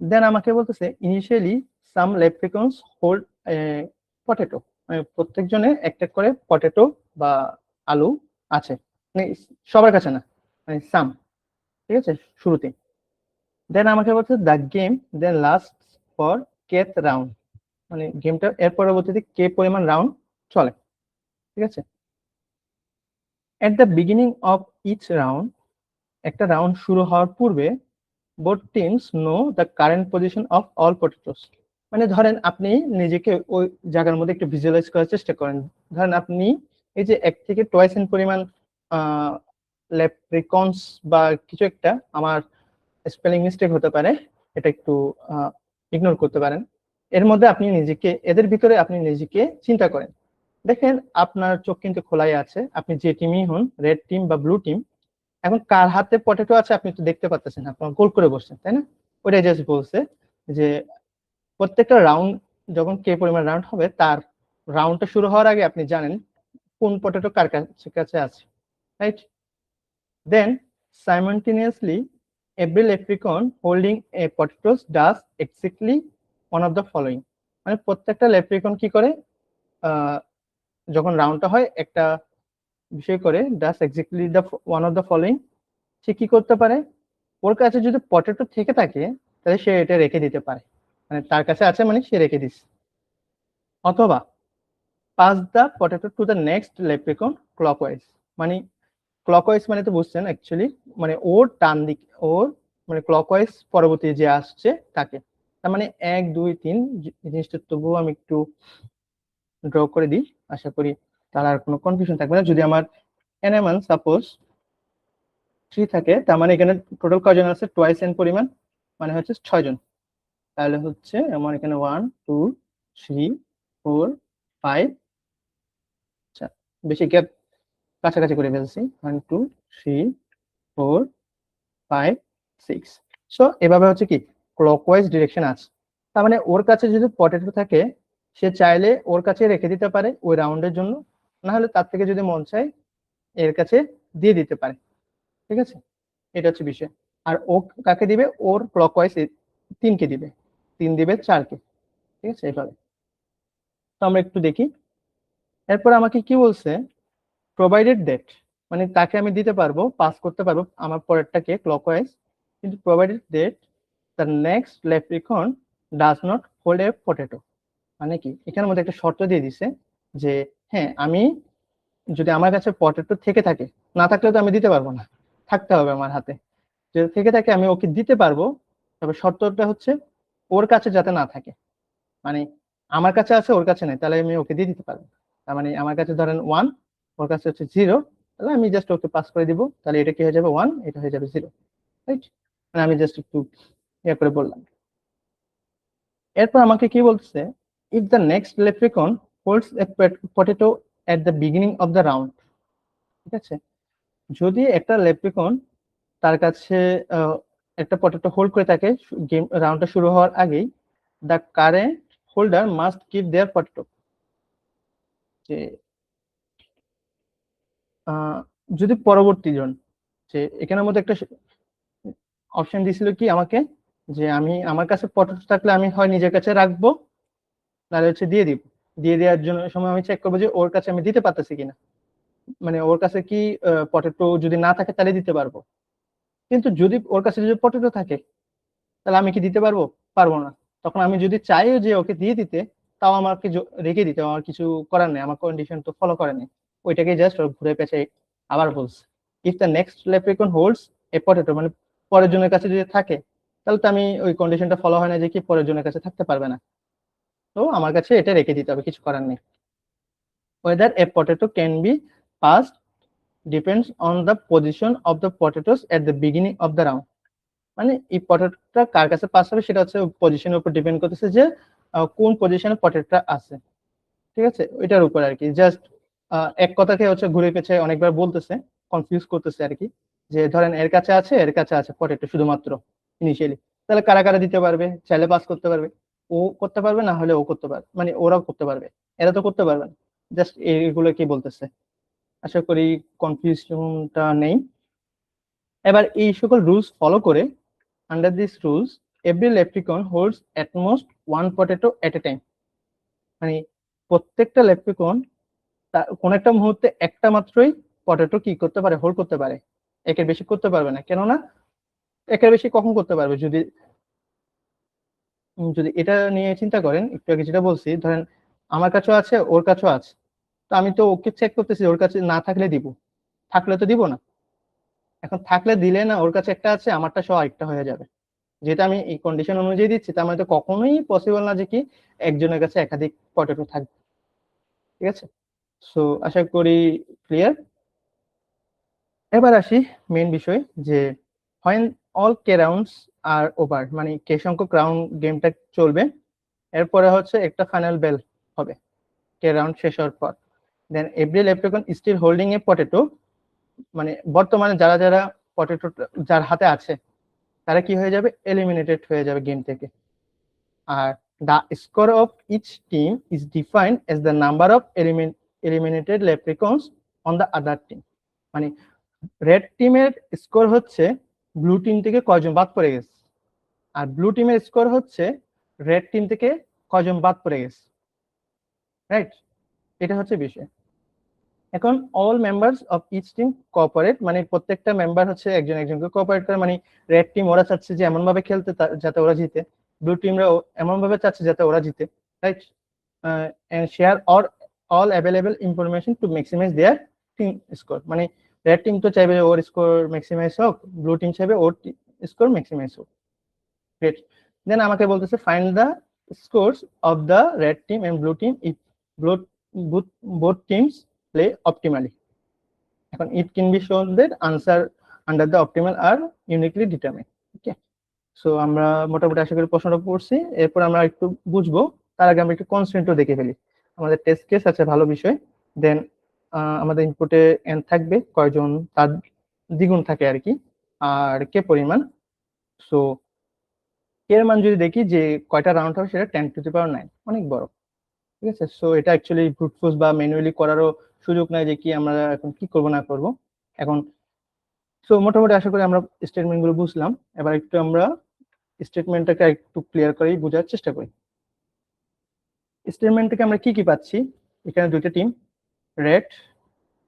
দেন আমাকে বলতেছে ইনিশিয়ালি সাম লেপ্রিকনস হোল্ড পটেটো, মানে প্রত্যেকজনে একটা করে পটেটো বা আলু আছে। মানে সবার কাছে না, মানে সাম, ঠিক আছে, শুরুতে। দেন আমাকে বলছে the game then last for kth round, মানে গেমটা এর পরবর্তীতে কে পরিমাণ রাউন্ড চলে, ঠিক আছে। At the beginning of each round, একটা রাউন্ড শুরু হওয়ার পূর্বে both teams know the current position of all potatoes. মানে ধরেন আপনি নিজেকে ওই জায়গার মধ্যে একটু ভিজুয়ালাইজ করার চেষ্টা করেন। ধরেন আপনি এই যে 1 থেকে 2 পরিমাণ ল্যাপ্রিকনস বা কিছু একটা, আমার স্পেলিং মিস্টেক হতে পারে, এটা একটু ইগনোর করতে পারেন। এর মধ্যে আপনি নিজেকে, এদের ভিতরে আপনি নিজেকে চিন্তা করেন। দেখেন আপনার চোখ কিন্তু খোলাই আছে, আপনি যে টিমই হন, রেড টিম বা ব্লু টিম, এখন কার হাতে পটেটো আছে আপনি তো দেখতে পাচ্ছেন, আপনার গোল করে বসছেন, তাই না? ওইটাই জাস্ট বলছে যে প্রত্যেকটা রাউন্ড যখন কে পরিমাণ রাউন্ড হবে, তার রাউন্ডটা শুরু হওয়ার আগে আপনি জানেন কোন পটেটো কার কাছে কাছে আছে, right? Then simultaneously every leprechaun holding a potato does exactly one of the following. মানে প্রত্যেকটা লেপ্রিকন কি করে, যখন রাউন্ডটা হয় একটা বিষয় করে, does exactly the one of the following. সে কি করতে পারে, ওর কাছে যদি পটেটো থেকে থাকে তাহলে সে এটা রেখে দিতে পারে, মানে তার কাছে আছে মানে সে রেখে দিস। অথবা pass the potato to the next leprechaun clockwise, মানে ক্লকওয়াইজ মানে তো বুঝছেন অ্যাকচুয়ালি, মানে ওর টান দিক, ওর মানে ক্লকওয়াইজ পরবর্তী যে আসছে তাকে। তার মানে 1 2 3 জিনিসটা তবুও আমি একটু ড্র করে দিই, আশা করি তার আর কোনো কনফিউশন থাকবে না। যদি আমার এনিম্যাল সাপোজ 3 থাকে, তার মানে এখানে টোটাল কয়জন আছে, টোয়াইস এন পরিমাণ, মানে হচ্ছে 6 জন। তাহলে হচ্ছে আমার এখানে 1 2 3 4 5, আচ্ছা বেশি গ্যাপ কাছাকাছি করে ফেলছি, 1 2 3 4 5 6। সো এভাবে হচ্ছে কি ক্লকওয়াইজ ডিরেকশন আছে। তার মানে ওর কাছে যদি পটেটো থাকে, সে চাইলে ওর কাছে রেখে দিতে পারে ওই রাউন্ডের জন্য, না হলে তার থেকে যদি মন চায় এর কাছে দিয়ে দিতে পারে, ঠিক আছে। এটা হচ্ছে বিষয়। আর ও কাকে দিবে, ওর ক্লকওয়াইজ 3 কে দিবে, 3 দিবে 4 কে, ঠিক আছে এইভাবে। তো আমরা একটু দেখি। এরপর আমাকে কি বলছে, প্রোভাইডেড দ্যাট, মানে তাকে আমি দিতে পারবো, পাস করতে পারবো আমার পরেরটাকে ক্লকওয়াইজ, কিন্তু provided that the next leprechaun does not hold a potato. মানে কি এখানের মধ্যে একটা শর্ত দিয়ে দিছে যে হ্যাঁ, আমি যদি আমার কাছে পটেটো থেকে থাকে, না থাকলে তো আমি দিতে পারবো না, থাকতে হবে আমার হাতে। যদি থেকে থাকে আমি ওকে দিতে পারবো, তবে শর্তটা হচ্ছে ওর কাছে যাতে না থাকে। মানে আমার কাছে আছে ওর কাছে নেই, তাহলে আমি ওকে দিয়ে দিতে পারবো। তার মানে আমার কাছে ধরেন 1, ওর কাছে হচ্ছে 0, তাহলে আমি জাস্ট ওকে পাস করে দিব, তাহলে এটা কি হয়ে যাবে 1, এটা হয়ে যাবে 0, রাইট? মানে আমি জাস্ট একটু ইয়ে করে বললাম। এরপর আমাকে কি বলছে, if the next leprechaun holds a potato at the beginning of the round, ঠিক আছে, যদি একটা লেপ্রিকন তার কাছে একটা পটেটো হোল্ড করে থাকে গেম রাউন্ডটা শুরু হওয়ার আগেই, the current holder must keep there potato. যে যদি পরবর্তী জন, যে এখানের মধ্যে একটা অপশন দিছিল কি আমাকে, যে আমি আমার কাছে পটেটো থাকলে আমি হয় নিজের কাছে রাখবো, নাহলে হচ্ছে দিয়ে দিব। দিয়ে দেওয়ার জন্য সময় আমি চেক করবো যে ওর কাছে আমি দিতে পারতেছি কিনা, মানে ওর কাছে কি পটেটো যদি না থাকে তাহলে দিতে পারবো। কিন্তু যদি ওর কাছে যদি পটেটো থাকে, তাহলে আমি কি দিতে পারবো? পারবো না। তখন আমি যদি চাইও যে ওকে দিয়ে দিতে, তাও আমাকে রেখে দিতে, আমার কিছু করার নেই, আমার কন্ডিশন তো ফলো করে নেই। ওইটাকে জাস্ট ঘুরে পেঁচে আবার বলছে, if the next leprechaun holds a potato, মানে পরের জনের কাছে যদি থাকে, তাহলে তো আমি ওই কন্ডিশনটা ফলো হয় না যে কি পরের জনের কাছে থাকতে পারবে না, তো আমার কাছে এটা রেখে দিতে হবে, কিছু করার নেই। Weather A potato can be passed depends on the position of the potatoes at the beginning of the round. মানে এই পটেটোটা কার কাছে পাস হবে সেটা হচ্ছে পজিশনের উপর ডিপেন্ড করতেছে, যে কোন পজিশনে পটেটোটা আছে, ঠিক আছে, ওইটার উপর আর কি। জাস্ট এক কথাকে হচ্ছে ঘুরে পেঁচে অনেকবার বলতেছে, কনফিউজ করতেছে আর কি। যে ধরেন এর কাছে আছে, এর কাছে আছে পটেটো শুধুমাত্র ইনিশিয়ালি, তাহলে কারা কারা দিতে পারবে, চাইলে পাস করতে পারবে, ও করতে পারবে, না হলে ও করতে পারবে, মানে ওরাও করতে পারবে, এরা তো করতে পারবে না। জাস্ট এইগুলো কি বলতেছে, আশা করি কনফিউশনটা নেই। এবার এই সকল রুলস ফলো করে, under these rules every leprechaun holds at most one potato at a time, মানে প্রত্যেকটা লেপ্রিকন কোন একটা মুহূর্তে একটা মাত্রই পটেটো কি করতে পারে, হোল্ড করতে পারে, একের বেশি করতে পারবে না। কেননা একের বেশি কখন করতে পারবে, যদি যদি এটা নিয়ে চিন্তা করেন, একটু আগে যেটা বলছি, ধরেন আমার কাছেও আছে ওর কাছেও আছে, তো আমি তো ওকে চেক করতেছি, ওর কাছে না থাকলে দিব, থাকলে তো দিব না। এখন থাকলে দিলে না, ওর কাছে একটা আছে, আমারটা সহ আরেকটা হয়ে যাবে। যেটা আমি এই কন্ডিশন অনুযায়ী দিচ্ছি, তার মানে তো কখনোই পসিবল না যে কি একজনের কাছে একাধিক পটেটো থাকবে। ঠিক আছে, সো আশা করি ক্লিয়ার। এবার আসি মেইন বিষয়, যে when all K rounds are over, মানে কে সংখ্যক রাউন্ড গেমটা চলবে, এরপরে হচ্ছে একটা ফাইনাল বেল হবে কে রাউন্ড শেষ হওয়ার পর। Then every leprechaun still holding a potato, মানে বর্তমানে যারা যারা পটেটো যার হাতে আছে তারা কি হয়ে যাবে, এলিমিনেটেড হয়ে যাবে গেম থেকে। আর the score of each team is defined as the number of eliminated leprechauns on the other team, মানে রেড টিমের স্কোর হচ্ছে ব্লু টিম থেকে কয়জন বাদ পড়ে গেছে, আর ব্লু টিমের স্কোর হচ্ছে রেড টিম থেকে কয়জন বাদ পড়ে গেছে। রাইট, এটা হচ্ছে বিষয়। এখন all members of each team cooperate, মানে প্রত্যেকটা মেম্বার হচ্ছে একজন একজনকে কোঅপারেট করে, মানে রেড টিম ওরা চাচ্ছে যে এমন ভাবে খেলতে যাতে ওরা জিতে, ব্লু টিমরা এমন ভাবে চাচ্ছে যাতে ওরা জিতে। Right, and share all available information to maximise their team score, মানে রেড টিম তো চাইবে ওর স্কোর ম্যাক্সিমাইজ হোক, ব্লু টিম চাইবে ওর স্কোর ম্যাক্সিমাইজ হোক। গ্রেট, দেন আমাকে বলতেছে find the scores of the red team and blue team if both teams play optimally. এখন it can be shown that answer under the optimal are uniquely determined. Okay, so আমরা মোটামুটি আশা করি প্রশ্নটা পড়ছি, এরপর আমরা একটু বুঝবো। তার আগে আমরা একটু কনস্ট্রেন্টও দেখে ফেলি। আমাদের টেস্ট কেস আছে, ভালো বিষয়। দেন আমাদের ইনপুটে এন থাকবে, কয়জন তার দ্বিগুণ থাকে আর কি, আর কে পরিমাণ। সো কে এর মান যদি দেখি যে কয়টা রাউন্ড হবে, সেটা 10⁹9, অনেক বড়। ঠিক আছে, সো এটা অ্যাকচুয়ালি ব্রুট ফোর্স বা ম্যানুয়ালি করারও সুযোগ নাই যে কি আমরা এখন কি করব না করব এখন। সো মোটামুটি আশা করি আমরা স্টেটমেন্ট গুলো বুঝলাম। এবার একটু আমরা স্টেটমেন্টটাকে একটু ক্লিয়ার করেই বোঝার চেষ্টা করি। স্টেটমেন্ট থেকে আমরা কি কি পাচ্ছি, এখানে দুইটা টিম, রেড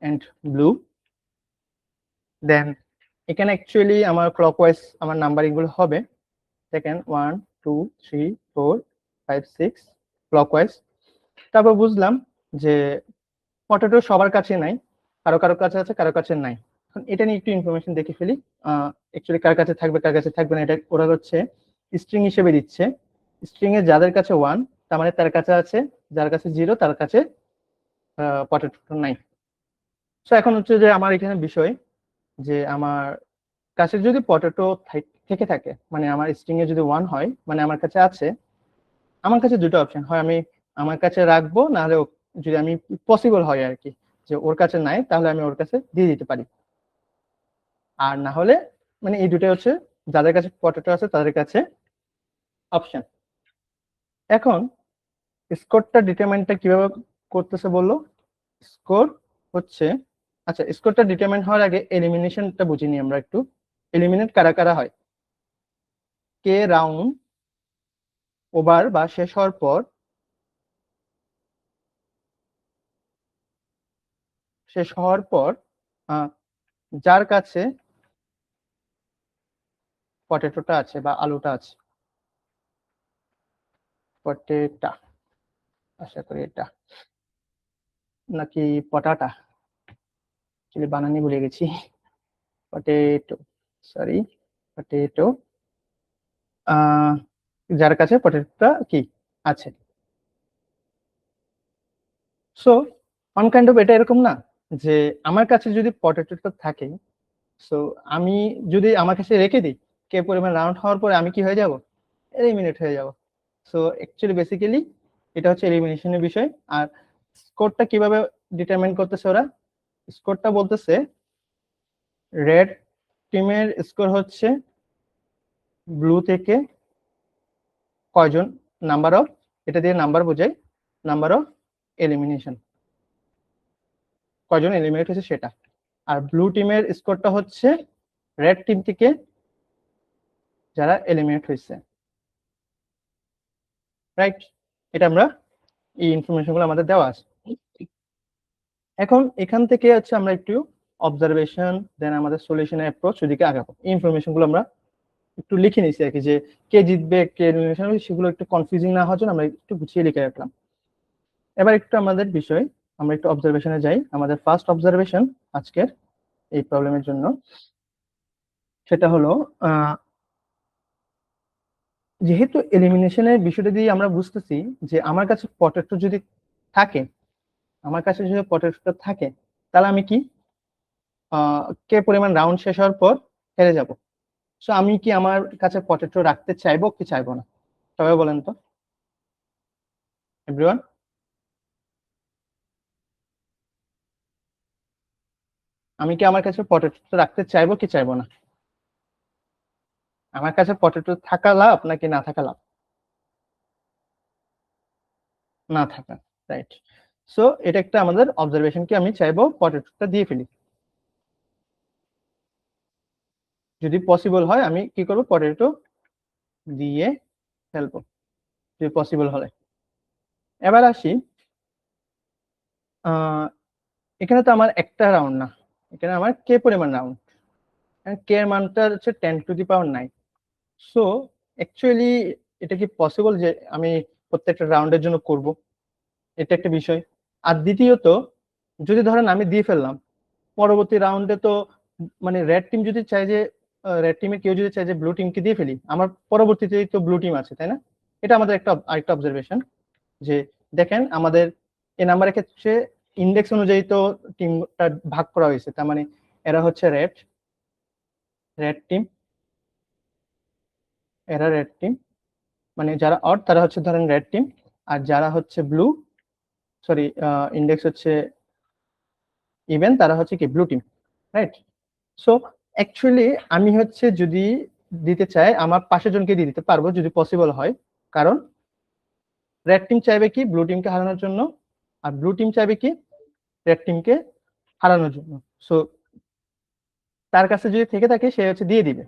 এন্ড ব্লু। দেন এখানে অ্যাকচুয়ালি আমার ক্লকওয়াইজ আমার নাম্বারিং গুলো হবে, দেখেন 1 2 3 4 5 6 ক্লকওয়াইজ। তারপর বুঝলাম যে পটেটো সবার কাছে নাই, কারো কারো কাছে আছে, কারো কাছে নাই। এখন এটা নিয়ে একটু ইনফরমেশন দেখে ফেলি। অ্যাকচুয়ালি কার কাছে থাকবে কার কাছে থাকবে না, এটা ওরা হচ্ছে স্ট্রিং হিসেবে দিচ্ছে। স্ট্রিং এ যাদের কাছে 1, তার মানে তার কাছে আছে, যার কাছে 0 তার কাছে পটেটো নাই। সো এখন হচ্ছে যে আমার এখানে বিষয়, যে আমার কাছে যদি পটেটো থেকে থাকে, মানে আমার স্ট্রিং এ যদি 1 হয়, মানে আমার কাছে আছে। আমার কাছে দুটো অপশন হয়, আমি আমার কাছে রাখবো, নাহলে যদি আমি পসিবল হয় আর কি যে ওর কাছে নাই, তাহলে আমি ওর কাছে দিয়ে দিতে পারি। আর না হলে, মানে এই দুটো হচ্ছে যাদের কাছে পটেটো আছে তাদের কাছে অপশন। এখন স্কোরটা ডিটারমাইনটা কিভাবে করতেছে বললো, স্কোর হচ্ছে, আচ্ছা স্কোরটা ডিটারমাইন হওয়ার আগে এলিমিনেশনটা বুঝিনি আমরা একটু। এলিমিনেট কারা কারা হয়, কে রাউন্ড ওভার বা শেষ হওয়ার পর, শেষ হওয়ার পর যার কাছে পটেটোটা আছে বা আলুটা আছে, পটেটা, আশা করি এটা, নাকি পটাটা, অ্যাকচুয়ালি বানানি ভুলে গেছি। পটেটো, সরি, পটেটো, যার কাছে পটেটোটা কি আছে। সো অন কাইন্ড অফ এটা এরকম না যে আমার কাছে যদি পটেটোটা থাকে, সো আমি যদি আমার কাছে রেখে দিই, কে পরিমাণ রাউন্ড হওয়ার পরে আমি কি হয়ে যাব, এলিমিনেট হয়ে যাব। সো অ্যাকচুয়ালি বেসিক্যালি এটা হচ্ছে এলিমিনেশনের বিষয়। আর স্কোরটা কিভাবে ডিটারমাইন করতেছে ওরা, স্কোরটা বলতেছে রেড টিমের স্কোর হচ্ছে ব্লু থেকে কয়জন, নাম্বার অফ, এটা দিয়ে নাম্বার বোঝায়, নাম্বার অফ এলিমিনেশন, কয়জন এলিমিনেট হয়েছে সেটা। আর ব্লু টিমের স্কোরটা হচ্ছে রেড টিম থেকে যারা এলিমিনেট হয়েছে। রাইট, এটা আমরা এই ইনফরমেশন গুলো আমাদের দেওয়া আছে। এখন এখান থেকে হচ্ছে আমরা একটু অবজারভেশন দেন আমাদের সলিউশন অ্যাপ্রোচ ওদিকে আগাবো। এই ইনফরমেশন গুলো আমরা একটু লিখে নিছি আর কি, যে কে জিতবে কে এলিমিনেশন হবে সেগুলো একটু কনফিউজিং না হওয়ার জন্য আমরা একটু গুছিয়ে লিখে রাখলাম। এবার একটু আমাদের বিষয়, আমরা একটু অবজারভেশনে যাই। আমাদের ফার্স্ট অবজারভেশন আজকের এই প্রবলেমের জন্য সেটা হলো যেহেতু এলিমিনেশনের বিষয়টা দিয়ে আমরা বুঝতেছি যে আমার কাছে পটেটো যদি থাকে, আমার কাছে যদি পটেটোটা থাকে, তাহলে আমি কি কে পরিমাণ রাউন্ড শেষ হওয়ার পর হেরে যাব। সো আমি কি আমার কাছে পটেটো রাখতে চাইবো কি চাইবো না, সবাই বলেন তো এভরিওয়ান। আমি কি আমার কাছে পটেটো রাখতে চাইবো কি চাইবো না? আমার কাছে পটেটো থাকা লাভ নাকি না থাকা লাভ? না থাকা, রাইট। সো এটা একটা আমাদের অবজারভেশন কি আমি চাইবো পটেটোটা দিয়ে ফেলি। যদি পসিবল হয় আমি কি করবো, পটেটো দিয়ে ফেলবো যদি পসিবল হলে। এবার আসি, এখানে তো আমার একটা রাউন্ড না, এখানে আমার কে পরিমাণ রাউন্ড, কে এর মানটা হচ্ছে 10⁹9। সো অ্যাকচুয়ালি এটা কি পসিবল যে আমি প্রত্যেকটা রাউন্ডের জন্য করব? এটা একটা বিষয়। আর দ্বিতীয়ত, যদি ধরেন আমি দিয়ে ফেললাম, পরবর্তী রাউন্ডে তো মানে রেড টিম যদি চায় যে রেড টিমের কেউ যদি চায় যে ব্লু টিমকে দিয়ে ফেলি, আমার পরবর্তীতে তো ব্লু টিম আছে তাই না? এটা আমাদের একটা আরেকটা অবজারভেশন, যে দেখেন আমাদের এই নাম্বারের ক্ষেত্রে ইন্ডেক্স অনুযায়ী তো টিমটা ভাগ করা হয়েছে, তার মানে এরা হচ্ছে রেড রেড টিম, এরা রেড টিম, মানে যারা অড তারা হচ্ছে ধরেন রেড টিম, আর যারা হচ্ছে ব্লু, সরি ইন্ডেক্স হচ্ছে ইভেন, তারা হচ্ছে কি blue team, right? So actually আমি হচ্ছে যদি দিতে চাই আমার পাশের জনকে দিয়ে দিতে পারবো যদি পসিবল হয়, কারণ রেড টিম চাইবে কি ব্লু টিমকে হারানোর জন্য, আর ব্লু টিম চাইবে কি রেড টিমকে হারানোর জন্য। সো তার কাছে যদি থেকে থাকে সে হচ্ছে দিয়ে দিবে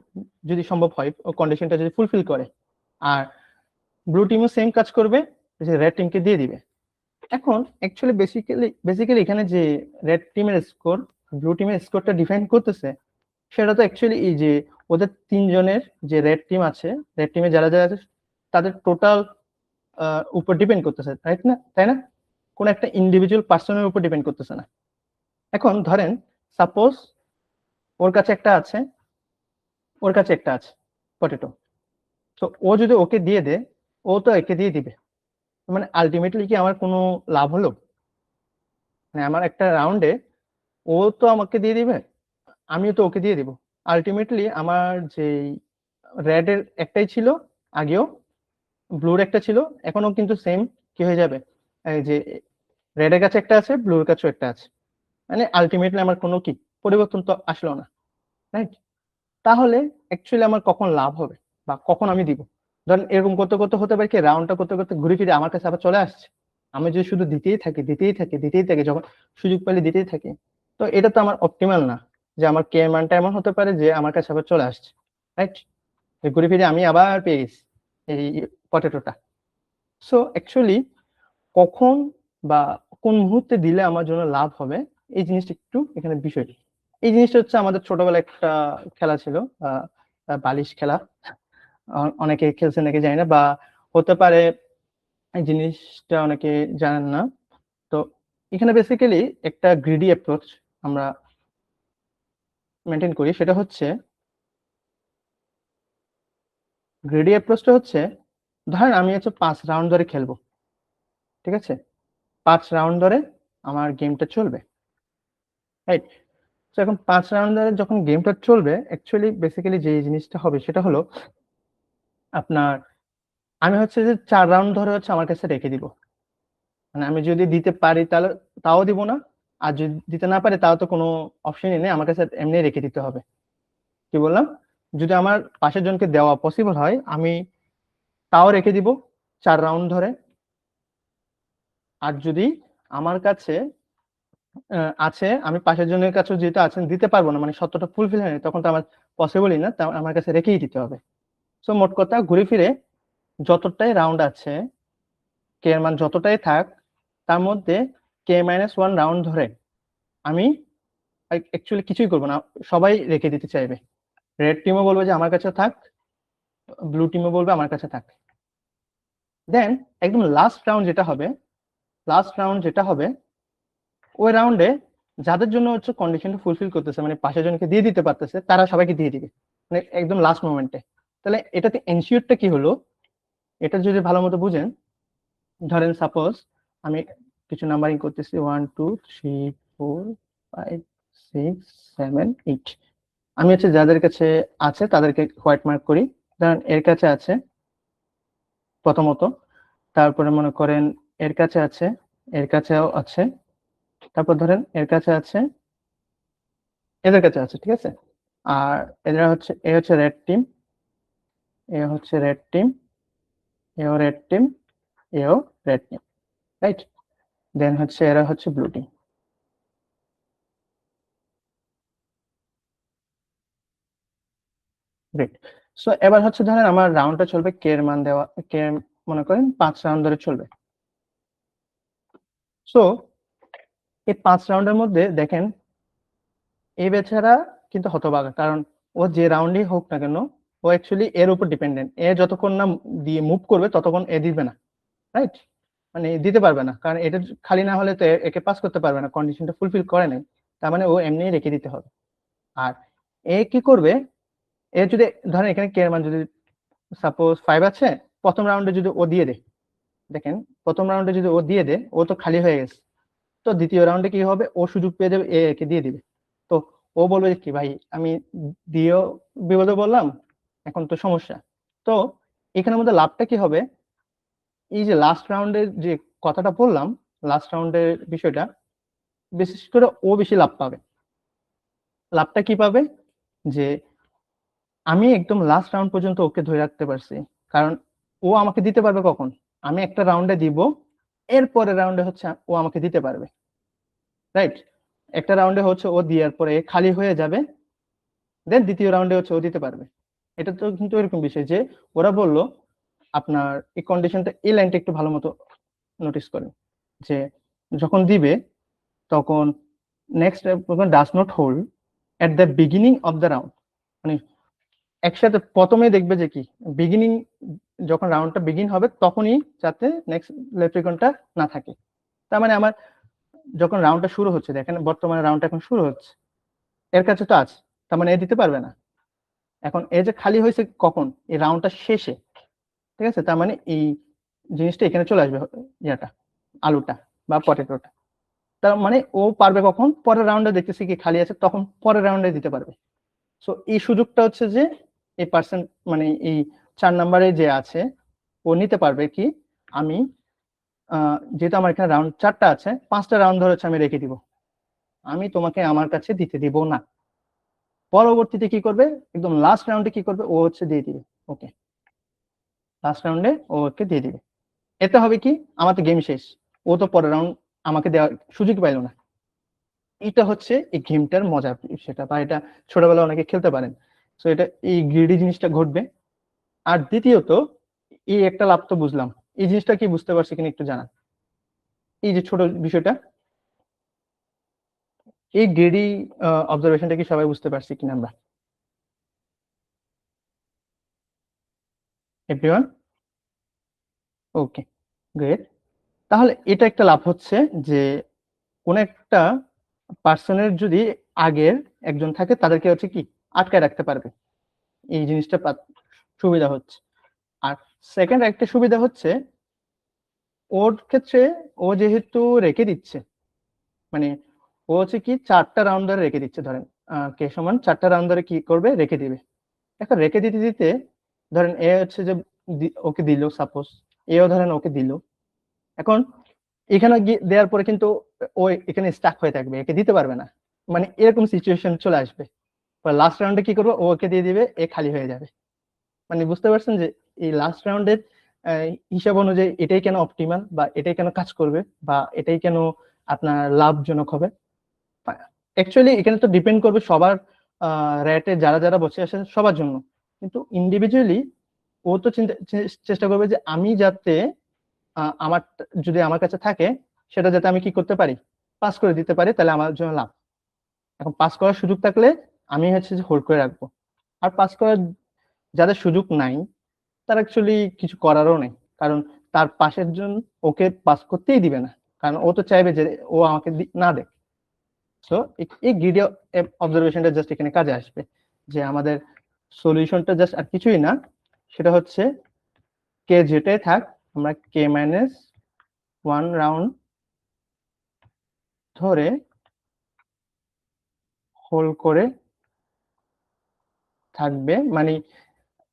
যদি সম্ভব হয়, ও কন্ডিশনটা যদি ফুলফিল করে। আর ব্লু টিমও সেম কাজ করবে, যে রেড টিমকে দিয়ে দিবে। এখন অ্যাকচুয়ালি বেসিক্যালি এখানে যে রেড টিমের স্কোর ব্লু টিমের স্কোরটা ডিফাইন করতেছে, সেটা তো অ্যাকচুয়ালি এই যে ওদের তিনজনের যে রেড টিম আছে, রেড টিমে যারা যারা আছে তাদের টোটাল উপর ডিপেন্ড করতেছে, রাইট না? তাই না? কোন একটা ইন্ডিভিজুয়াল পার্সনের উপর ডিপেন্ড করতেছে না। এখন ধরেন সাপোজ ওর কাছে একটা আছে, ওর কাছে একটা আছে পটেটো, তো ও যদি ওকে দিয়ে দেয়, ও তো একে দিয়ে দিবে, মানে আলটিমেটলি কি আমার কোনো লাভ হলো? মানে আমার একটা রাউন্ডে ও তো আমাকে দিয়ে দিবে, আমিও তো ওকে দিয়ে দিব। আলটিমেটলি আমার যে রেড এর একটাই ছিল আগেও, ব্লুর একটা ছিল, এখনো কিন্তু সেম কি হয়ে যাবে, এই যে রেড এর কাছে একটা আছে ব্লুর কাছেও একটা আছে, মানে আলটিমেটলি আমার কোনো কি পরিবর্তন তো আসলো না, রাইট? তাহলে অ্যাকচুয়ালি আমার কখন লাভ হবে বা কখন আমি দিব? ধরেন এরকম করতে করতে হতে পারে কি রাউন্ডটা করতে করতে ঘুরে ফিরে আমার কাছে আবার চলে আসছে, আমি যদি শুধু দিতেই থাকি যখন সুযোগ পেলে দিতেই থাকি, তো এটা তো আমার অপটিমাল না। যে আমার কে মানটা এমন হতে পারে যে আমার কাছে আবার চলে আসছে, রাইট? ঘুরে ফিরে আমি আবার পেয়ে গেছি এই পটেটোটা। সো অ্যাকচুয়ালি কখন বা কোন মুহূর্তে দিলে আমার জন্য লাভ হবে, এই জিনিসটা একটু এখানে বিষয়। এই জিনিসটা হচ্ছে আমাদের ছোটবেলায় একটা খেলা ছিল, আহ বালিশ খেলা, অনেকে খেলছে নাকি জানি না, বা হতে পারে এই জিনিসটা অনেকে জানেন না। তো এখানে বেসিক্যালি একটা গ্রিডি অ্যাপ্রোচ আমরা মেনটেন করি, সেটা হচ্ছে গ্রিডি অ্যাপ্রোচটা হচ্ছে, ধরেন আমি হচ্ছে 5 রাউন্ড ধরে খেলবো, ঠিক আছে? 5 রাউন্ড ধরে আমার গেমটা চলবে, রাইট? তো এখন 5 রাউন্ড ধরে যখন গেমটা চলবে, অ্যাকচুয়ালি বেসিক্যালি যে জিনিসটা হবে সেটা হলো আপনার, আমি হচ্ছে যে 4 রাউন্ড ধরে হচ্ছে আমার কাছে রেখে দিব। মানে আমি যদি দিতে পারি তাহলে তাও দিব না, আর যদি দিতে না পারি তাও তো কোনো অপশনই নেই, আমার কাছে এমনি রেখে দিতে হবে। কি বললাম? যদি আমার পাশের জনকে দেওয়া পসিবল হয় আমি তাও রেখে দিব 4 রাউন্ড ধরে। আর যদি আমার কাছে আছে, আমি পাশের জনের কাছে যেটা আছে দিতে পারবো না, মানে সত্যটা ফুলফিল হয়নি, তখন তো আমার পসিবলই না, তা আমার কাছে রেখেই দিতে হবে। সো মোট কথা ঘুরে ফিরে যতটাই রাউন্ড আছে, কে এর মান যতটাই থাক, তার মধ্যে K-1 রাউন্ড ধরে আমি অ্যাকচুয়ালি কিছুই করবো না, সবাই রেখে দিতে চাইবে। রেড টিমও বলবে যে আমার কাছে থাক, ব্লু টিমও বলবে আমার কাছে থাক। দেন একদম লাস্ট রাউন্ড যেটা হবে ওই রাউন্ডে যাদের জন্য হচ্ছে কন্ডিশনটা ফুলফিল করতেছে, মানে পাশের জনকে দিয়ে দিতে পারতেছে, তারা সবাইকে দিয়ে দিবে, মানে একদম লাস্ট মোমেন্টে। তাহলে এটাতে এনশিওরটা কি হলো, এটা যদি ভালো মতো বুঝেন, ধরেন সাপোজ আমি কিছু নাম্বারিং করতেছি 1 2 3 4 5 6 7 8, আমি হচ্ছে যাদের কাছে আছে তাদেরকে হোয়াইট মার্ক করি। ধরেন এর কাছে আছে প্রথমত, তারপরে মনে করেন এর কাছে আছে, এর কাছেও আছে, তারপর ধরেন এর কাছে আছে, এদের কাছে আছে, ঠিক আছে। আর এরা হচ্ছে, এ হচ্ছে রেড টিম, এ হচ্ছে রেড টিম, এও রেড টিম, এও রেড টিম, রাইট। দেন হচ্ছে এরা হচ্ছে ব্লু টিম। গ্রেট। সো এবার হচ্ছে ধরেন আমার রাউন্ডটা চলবে, কে এর মান দেওয়া, কে মনে করেন 5 রাউন্ড ধরে চলবে। সো এই 5 রাউন্ডের মধ্যে দেখেন এই বেচারা কিন্তু হতভাগা, কারণ ও যে রাউন্ডই হোক না কেন ও অ্যাকচুয়ালি এর উপর ডিপেন্ডেন্ট। এ যতক্ষণ না দিয়ে মুভ করবে ততক্ষণ এ দিবে না, রাইট, মানে দিতে পারবে না, কারণ এটা খালি না হলে তো একে পাস করতে পারবে না, কন্ডিশনটা ফুলফিল করে নাই, তার মানে ও এমনি রেখে দিতে হবে। আর এ কি করবে, এ যদি ধরেন এখানে কে এর মান যদি সাপোজ 5 আছে, প্রথম রাউন্ডে যদি ও দিয়ে দেয়, দেখেন প্রথম রাউন্ডে যদি ও দিয়ে দেয়, ও তো খালি হয়ে গেছে, তো দ্বিতীয় রাউন্ডে কি হবে, ও সুযোগ পেয়ে যাবে, এ কে দিয়ে দিবে। তো ও বলবে যে কি ভাই আমি দিয়েও বিপদে বললাম, এখন তো সমস্যা। তো এখানের মধ্যে লাভটা কি হবে, এই যে লাস্ট রাউন্ডের যে কথাটা বললাম, লাস্ট রাউন্ডের বিষয়টা, বিশেষ করে ও বেশি লাভ পাবে। লাভটা কি পাবে, যে আমি একদম লাস্ট রাউন্ড পর্যন্ত ওকে ধরে রাখতে পারছি, কারণ ও আমাকে দিতে পারবে কখন, আমি একটা রাউন্ডে দিব, এর পরের রাউন্ডে হচ্ছে ও আমাকে দিতে পারবে, রাইট। একটা রাউন্ডে হচ্ছে ও দেওয়ার পরে খালি হয়ে যাবে, দেন দ্বিতীয় রাউন্ডে হচ্ছে ও দিতে পারবে। এটা তো কিন্তু এরকম বিষয় যে ওরা বললো আপনার এই কন্ডিশনটা, এই লাইনটা একটু ভালো মতো নোটিস করেন, যে যখন দিবে তখন next does not hold at the beginning of the round, মানে একসাথে প্রথমে দেখবে যে কি বিগিনিং, যখন রাউন্ডটা বিগিন হবে তখনই যাতে নেক্সট লেপ্রিকনটা না থাকে। তার মানে আমার যখন রাউন্ডটা শুরু হচ্ছে, দেখেন বর্তমানে রাউন্ডটা এখন শুরু হচ্ছে, এর কাছে তো আছে, তার মানে এ দিতে পারবে না। এখন এ যে খালি হয়েছে কখন, এই রাউন্ডটা শেষে, ঠিক আছে, তার মানে এই জিনিসটা এখানে চলে আসবে, ইয়াটা আলুটা বা পটেটোটা, তার মানে ও পারবে কখন, পরের রাউন্ডে দেখতেছি কি খালি আছে, তখন পরের রাউন্ডে দিতে পারবে। সো এই সুযোগটা হচ্ছে যে এই পার্সন, মানে এই 4 নম্বরে যে আছে ও নিতে পারবে কি, আমি যেহেতু আমার এখানে রাউন্ড 4টা আছে, 5টা রাউন্ড ধরে হচ্ছে আমি রেখে দিব, আমি তোমাকে আমার কাছে দিতে দিব না। পরবর্তীতে কি করবে, একদম লাস্ট রাউন্ডে কি করবে, ও হচ্ছে দিয়ে দিবে, ওকে, লাস্ট রাউন্ডে ও ওকে দিয়ে দিবে। এতে হবে কি, আমার তো গেম শেষ, ও তো পরের রাউন্ড আমাকে দেওয়ার সুযোগ পাইলো না। এটা হচ্ছে এই গেমটার মজা, সেটা বা এটা ছোটবেলায় অনেকে খেলতে পারেন। তো এটা এই গ্রিডি জিনিসটা ঘটবে। আর দ্বিতীয়ত এই একটা লাভ তো বুঝলাম, এই জিনিসটা কি বুঝতে পারছি কিনা একটু জানান, এই যে ছোট বিষয়টা, এই গ্রিডি অবজারভেশনটা কি সবাই বুঝতে পারছি কিনা আমরা, এভরিওয়ান? ওকে, গ্রেট। তাহলে এটা একটা লাভ হচ্ছে যে কোন একটা পার্সনের যদি আগের একজন থাকে তাদেরকে হচ্ছে কি আটকায় রাখতে পারবে, এই জিনিসটা সুবিধা হচ্ছে। আর সেকেন্ড একটা সুবিধা হচ্ছে ওর ক্ষেত্রে, ও যেহেতু রেখে দিচ্ছে, মানে ও হচ্ছে কি 4টা রাউন্ড ধরে রেখে দিচ্ছে, ধরেন কে সমান 4টা রাউন্ড ধরে কি করবে, রেখে দিবে। এখন রেখে দিতে দিতে ধরেন এ হচ্ছে যে ওকে দিল, সাপোজ এও ধরেন ওকে দিল, এখন এখানে দেওয়ার পরে কিন্তু ও এখানে স্টাক হয়ে থাকবে, একে দিতে পারবে না, মানে এরকম সিচুয়েশন চলে আসবে। লাস্ট রাউন্ডে কি করবে, ও ওকে দিয়ে দিবে, এ খালি হয়ে যাবে। মানে বুঝতে পারছেন যে এই লাস্ট রাউন্ডের হিসাব অনুযায়ী এটাই কেন অপটিমাল, বা এটাই কেন কাজ করবে, বা এটাই কেন আপনার লাভজনক হবে। অ্যাকচুয়ালি এখানে তো ডিপেন্ড করবে সবার রেটে যারা যারা বসে আসে সবার জন্য, কিন্তু ইন্ডিভিজুয়ালি ও তো চেষ্টা করবে যে আমি যাতে আমার যদি আমার কাছে থাকে সেটা যাতে আমি কি করতে পারি, পাস করে দিতে পারি, তাহলে আমার জন্য লাভ। এখন পাস করার সুযোগ থাকলে আমি হচ্ছে যে হোল্ড করে রাখবো, আর পাস করার যাদের সুযোগ নাই তার অ্যাকচুয়ালি কিছু করারও নেই, কারণ তার পাশের জন ওকে পাস করতেই দিবে না, কারণ ও তো চাইবে যে ও আমাকে না দেখ। সো এই গ্রিডি অবজারভেশনটা জাস্ট এখানে কাজে আসবে, যে আমাদের সলিউশনটা জাস্ট আর কিছুই না, সেটা হচ্ছে কে যেটাই থাক আমরা কে মাইনাস 1 রাউন্ড ধরে হোল্ড করে থাকবে, মানে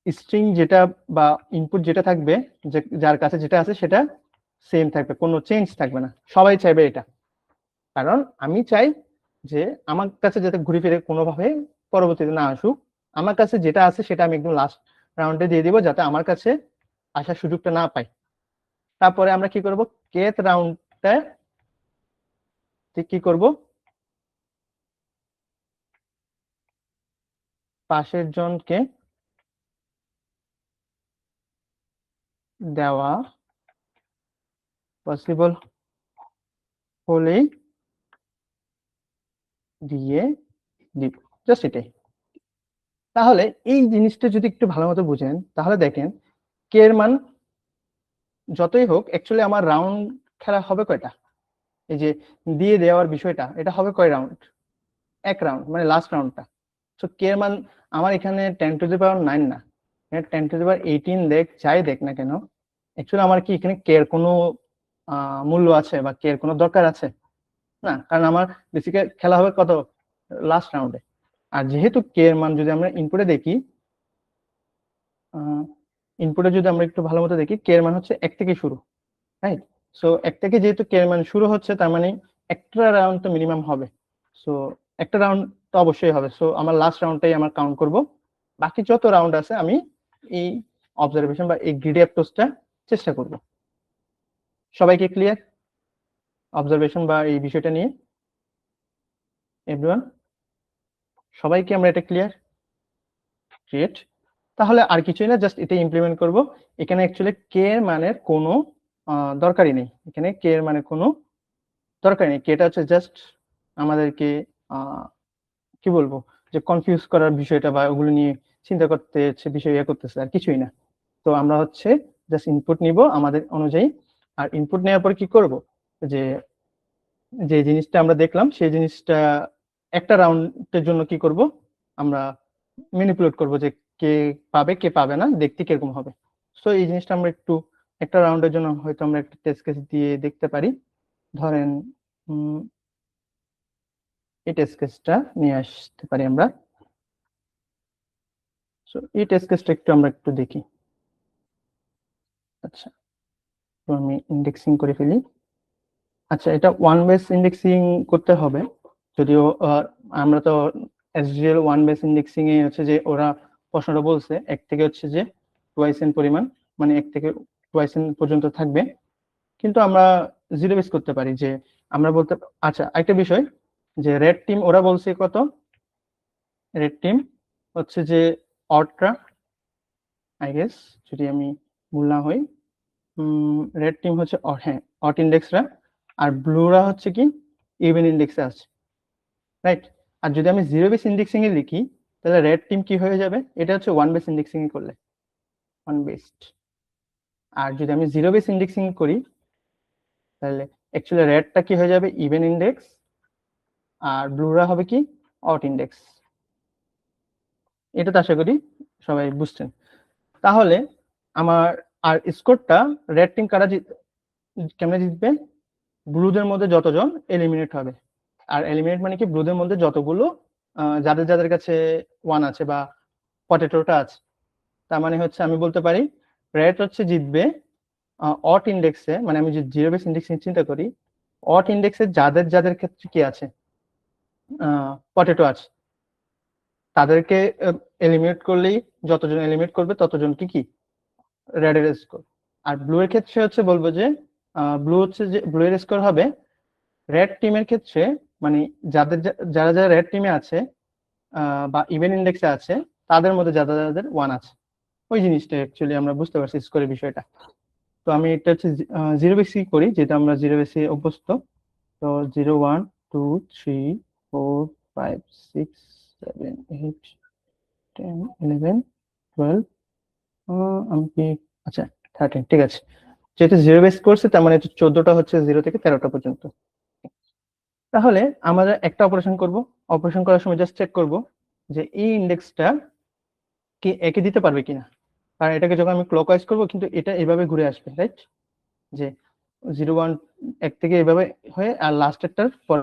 স্ট্রিং যেটা বা ইনপুট যেটা থাকবে, যে যার কাছে যেটা আছে সেটা সেম থাকবে, কোনো চেঞ্জ থাকবে না। সবাই চাইবে এটা, কারণ আমি চাই যে আমার কাছে যাতে ঘুরে ফিরে কোনোভাবে পরবর্তীতে না আসুক, আমার কাছে যেটা আছে সেটা আমি একদম লাস্ট রাউন্ডে দিয়ে দিব, যাতে আমার কাছে আসার সুযোগটা না পাই। তারপরে আমরা কি করব, কেথ রাউন্ডটা কি করব, পাশের জনকে দেওয়া পসিবল হলেই দিয়ে দিব, জাস্ট এটাই। তাহলে এই জিনিসটা যদি একটু ভালো মতো বুঝেন তাহলে দেখেন কে এর মান যতই হোক, অ্যাকচুয়ালি আমার রাউন্ড খেলা হবে কয়টা, এই যে দিয়ে দেওয়ার বিষয়টা, এটা হবে কয় রাউন্ড, এক রাউন্ড, মানে লাস্ট রাউন্ডটা। সো কে এর মান আমার এখানে 10⁻৯ না, 10⁻18 দেখ যাই দেখ না কেন, অ্যাকচুয়ালি আমার কি এখানে কে এর কোনো মূল্য আছে বা কে এর কোনো দরকার আছে না, কারণ আমার বেসিক্যালি খেলা হবে কত, লাস্ট রাউন্ডে। আর যেহেতু কে এর মান যদি আমরা ইনপুটে দেখি, ইনপুটে যদি আমরা একটু ভালো মতো দেখি, কে এর মান হচ্ছে 1 থেকে শুরু, রাইট? সো 1 থেকে যেহেতু কে এর মান শুরু হচ্ছে, তার মানে একটা রাউন্ড তো মিনিমাম হবে। সো একটা রাউন্ড তো অবশ্যই হবে, সো আমার লাস্ট রাউন্ডটাই আমার কাউন্ট করব, বাকি যত রাউন্ড আছে আমি এই অবজারভেশন বা এই গ্রিডি অ্যাপ্রোচটা চেষ্টা করব। সবাইকে ক্লিয়ার অবজারভেশন বা এই বিষয়টা নিয়ে? এভরিওয়ান, সবাইকে আমরা এটা ক্লিয়ার? গ্রেট। তাহলে আর কিছুই না, জাস্ট এটা ইমপ্লিমেন্ট করব। এখানে অ্যাকচুয়ালি কে এর মানের কোনো দরকারই নেই, এখানে কে এর মানের কোনো দরকার নেই, কেটা হচ্ছে জাস্ট আমাদেরকে কি বলবো, যে কনফিউজ করার বিষয়টা বা ওগুলো নিয়ে চিন্তা করতে হচ্ছে, বিষয় ইয়ে করতেছে, আর কিছুই না। তো আমরা হচ্ছে জাস্ট ইনপুট নিব আমাদের অনুযায়ী, আর ইনপুট নেওয়ার পর কি করব, যে যে জিনিসটা আমরা দেখলাম সেই জিনিসটা একটা রাউন্ডের জন্য কি করব, আমরা ম্যানিপুলেট করব যে কে পাবে কে পাবে না, দেখতে কিরকম হবে। সো এই জিনিসটা আমরা একটু একটা রাউন্ডের জন্য হয়তো আমরা একটা টেস্ট কেস দিয়ে দেখতে পারি। ধরেন এই টেস্ট কেসটা নিয়ে আসতে পারি আমরা। সো এই টেস্ট কেসটা আমরা একটু দেখি। আচ্ছা, তো আমি ইন্ডেক্সিং করে ফেলি। আচ্ছা, এটা ওয়ান বেস ইন্ডেক্সিং করতে হবে, যদিও আমরা তো এসজিএল ওয়ান বেস ইন্ডেক্সিং এ হচ্ছে যে ওরা প্রশ্নটা বলছে 1 থেকে হচ্ছে যে 2n পরিমাণ, মানে 1 থেকে 2n পর্যন্ত থাকবে, কিন্তু আমরা জিরো বেস করতে পারি, যে আমরা বলতে, আচ্ছা একটা বিষয়, যে রেড টিম ওরা বলছে কত, রেড টিম হচ্ছে যে অডটা, আই গেস যদি আমি ভুল না হই, রেড টিম হচ্ছে হ্যাঁ অট ইন্ডেক্সরা, আর ব্লুরা হচ্ছে কি ইভেন ইন্ডেক্সে আছে, রাইট? আর যদি আমি জিরো বেস ইন্ডেক্সিং এ লিখি তাহলে রেড টিম কি হয়ে যাবে, এটা হচ্ছে ওয়ান বেস ইন্ডেক্সিং এ করলে ওয়ান বেসড। আর যদি আমি জিরো বেস ইন্ডেক্সিং করি তাহলে অ্যাকচুয়ালি রেডটা কি হয়ে যাবে, ইভেন ইন্ডেক্স, আর ব্লুরা হবে কি অট ইন্ডেক্স। এটা তো আশা করি সবাই বুঝছেন। তাহলে আমার আর স্কোরটা রেড টিম কারা কেমনে জিতবে, ব্লুদের মধ্যে যতজন এলিমিনেট হবে, আর এলিমিনেট মানে কি ব্লুদের মধ্যে যতগুলো যাদের যাদের কাছে ওয়ান আছে বা পটেটোটা আছে, তার মানে হচ্ছে আমি বলতে পারি রেড হচ্ছে জিতবে অট ইন্ডেক্সে, মানে আমি যদি জিরো বেস ইন্ডেক্স চিন্তা করি, অট ইন্ডেক্সে যাদের যাদের ক্ষেত্রে কি আছে, পটেটো আছে, তাদেরকে এলিমিনেট করলেই, যতজন এলিমিনেট করবে ততজনকে কি রেড এর স্কোর। আর ব্লু এর ক্ষেত্রে হচ্ছে বলবো যে ব্লু হচ্ছে যে ব্লু এর স্কোর হবে রেড টিমের ক্ষেত্রে, মানে যাদের যারা যারা রেড টিমে আছে বা ইভেন ইন্ডেক্সে আছে, তাদের মধ্যে যাদের যাদের ওয়ান আছে, ওই জিনিসটা অ্যাকচুয়ালি আমরা বুঝতে পারছি স্কোরের বিষয়টা। তো আমি এটা হচ্ছে জিরো বেসি করি, যেটা আমরা জিরো বেসি অভ্যস্ত। তো 0 1 2 3 4 5 6 7 8 10 11 12 আমি কি আচ্ছা 13 ঠিক আছে, যেহেতু জিরো বেস করছে তার মানে 14টা হচ্ছে 0 থেকে 13টা পর্যন্ত। তাহলে আমরা একটা অপারেশন করব, অপারেশন করার সময় জাস্ট চেক করব যে এই ইন্ডেক্সটা কি একে দিতে পারবে কিনা, কারণ এটাকে যখন আমি ক্লকওয়াইজ করব কিন্তু এটা এভাবে ঘুরে আসবে, রাইট? যে 0 1 এক থেকে এভাবে হয়ে আর লাস্টেরটার পর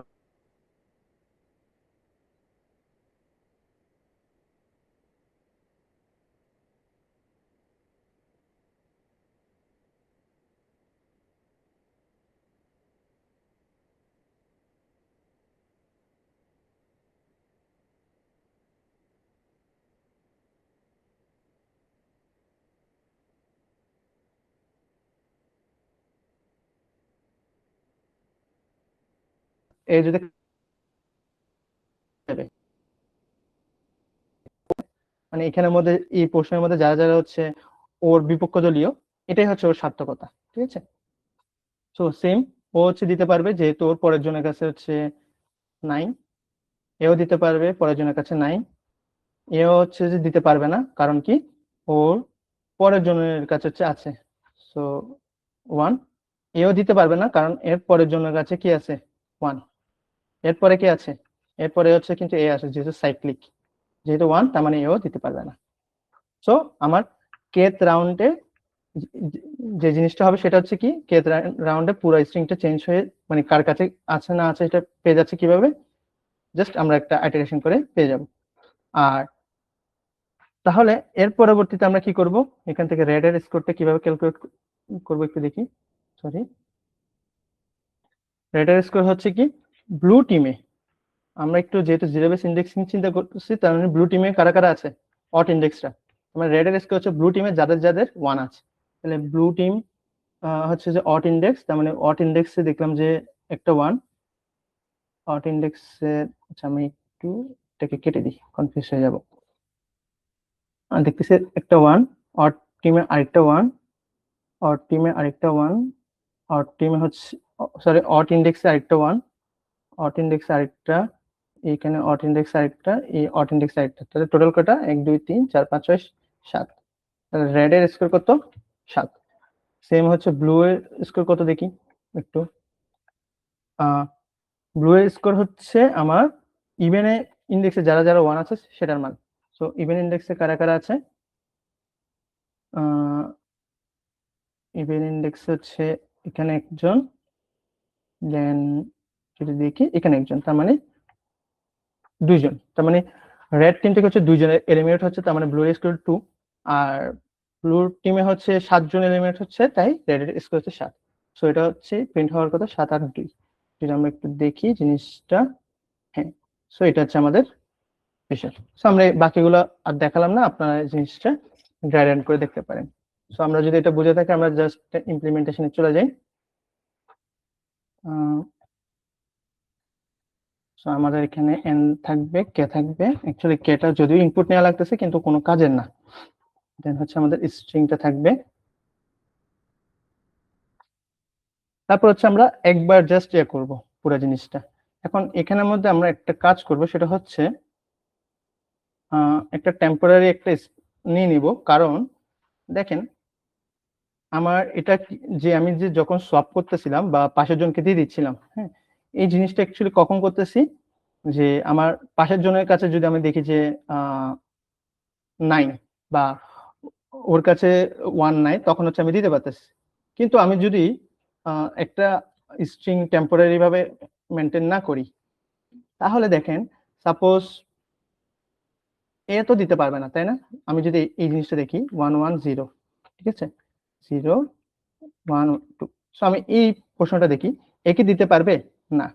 এ যদি যাবে, মানে এখানের মধ্যে এই প্রশ্নের মধ্যে যারা যারা হচ্ছে ওর বিপক্ষ দলীয়, এটাই হচ্ছে ওর সার্থকতা, ঠিক আছে? সো সেম, ও হচ্ছে দিতে পারবে যেহেতু ওর পরের জনের কাছে হচ্ছে 9, এও দিতে পারবে পরের জনের কাছে 9, এও হচ্ছে যে দিতে পারবে না, কারণ কি ওর পরের জনের কাছে হচ্ছে আছে, সো 1, এও দিতে পারবে না কারণ এর পরের জনের কাছে কি আছে 1, এরপরে কি আছে, এরপরে হচ্ছে কিন্তু এ আছে যেহেতু সাইক্লিক, যেহেতু 1 তার মানে এও দিতে পারবে না। সো আমার কেথ রাউন্ডে যে জিনিসটা হবে সেটা হচ্ছে কি, কেথ রাউন্ডে পুরো স্ট্রিংটা চেঞ্জ হয়ে মানে কার কাছে আছে না আছে এটা পেয়ে যাচ্ছে কিভাবে, জাস্ট আমরা একটা আইটারেশন করে পেয়ে যাব। আর তাহলে এর পরবর্তীতে আমরা কি করব, এখান থেকে রেড এর স্কোরটা কিভাবে ক্যালকুলেট করব একটু দেখি। সরি, রেড এর স্কোর হচ্ছে কি ব্লু টিমে, আমরা একটু যেহেতু জিরো বেস ইন্ডেক্সিং চিন্তা করতেছি তার মানে ব্লু টিমে কারা কারা আছে, অট ইন্ডেক্সটা, মানে রেড এর স্কোর হচ্ছে ব্লু টিমে যাদের যাদের 1 আছে, তাহলে ব্লু টিম হচ্ছে যে অট ইন্ডেক্স, তার মানে অট ইন্ডেক্সে দেখলাম যে একটা 1, অট ইন্ডেক্সে আচ্ছা আমি একটু এটাকে কেটে দিই, কনফিউজ হয়ে যাব। দেখতেছি একটা 1, অট টিমে আরেকটা 1, অট টিমে আরেকটা 1, অট টিমে হচ্ছে সরি অট ইন্ডেক্সে আরেকটা 1, অট ইন্ডেক্সে আরেকটা, এইখানে অট ইন্ডেক্সে আরেকটা, এই অট ইন্ডেক্সে আরেকটা, তাহলে টোটাল কটা 1 2 3 4 5 6 7, তাহলে রেড এর স্কোর কত 7। সেম হচ্ছে ব্লু এর স্কোর কত দেখি একটু, ব্লু এর স্কোর হচ্ছে আমার ইভেন ইন্ডেক্সে যারা যারা 1 আছে সেটার মান। সো ইভেন ইন্ডেক্সে কারা কারা আছে, ইভেন ইন্ডেক্স হচ্ছে এখানে একজন, দেন যদি দেখি এখানে একজন, তার মানে 2জন, তার মানে রেড টিম থেকে হচ্ছে 2জন এলিমিনেট হচ্ছে, তার মানে ব্লু এর স্কোর 2, আর ব্লু টিমে হচ্ছে 7জন এলিমিনেট হচ্ছে, তাই রেড এর স্কোর হচ্ছে 7। সো এটা হচ্ছে প্রিন্ট হওয়ার কথা 7 আর 2, যদি আমরা একটু দেখি জিনিসটা, হ্যাঁ। সো এটা হচ্ছে আমাদের বিষয়। সো আমরা বাকিগুলো আর দেখালাম না, আপনারা জিনিসটা ড্রাই রান করে দেখতে পারেন। সো আমরা যদি এটা বুঝে থাকি আমরা জাস্ট ইমপ্লিমেন্টেশনে চলে যাই। সো আমাদের এখানে এন থাকবে, কে থাকবে, অ্যাকচুয়ালি কেটা যদিও ইনপুট নেওয়া লাগতেছে কিন্তু কোনো কাজের না, দেন হচ্ছে আমাদের স্ট্রিংটা থাকবে, তারপর হচ্ছে আমরা একবার জাস্ট ইয়ে করব পুরো জিনিসটা। এখন এখানের মধ্যে আমরা একটা কাজ করব, সেটা হচ্ছে একটা টেম্পোরারি একটা নিয়ে নিব, কারণ দেখেন আমার এটা যে আমি যে যখন সোয়াপ করতেছিলাম বা পাশের জনকে দিয়ে দিচ্ছিলাম, হ্যাঁ, এই জিনিসটা অ্যাকচুয়ালি কখন করতেছি, যে আমার পাশের জনের কাছে যদি আমি দেখি যে 9 বা ওর কাছে 1 নাই, তখন হচ্ছে আমি দিতে পারতেছি। কিন্তু আমি যদি একটা স্ট্রিং টেম্পোরারি ভাবে মেনটেন না করি, তাহলে দেখেন সাপোজ এ তো দিতে পারবে না, তাই না? আমি যদি এই জিনিসটা দেখি 1 1 0, ঠিক আছে, 0 1 2, সো আমি এই প্রশ্নটা দেখি, এ কি দিতে পারবে না,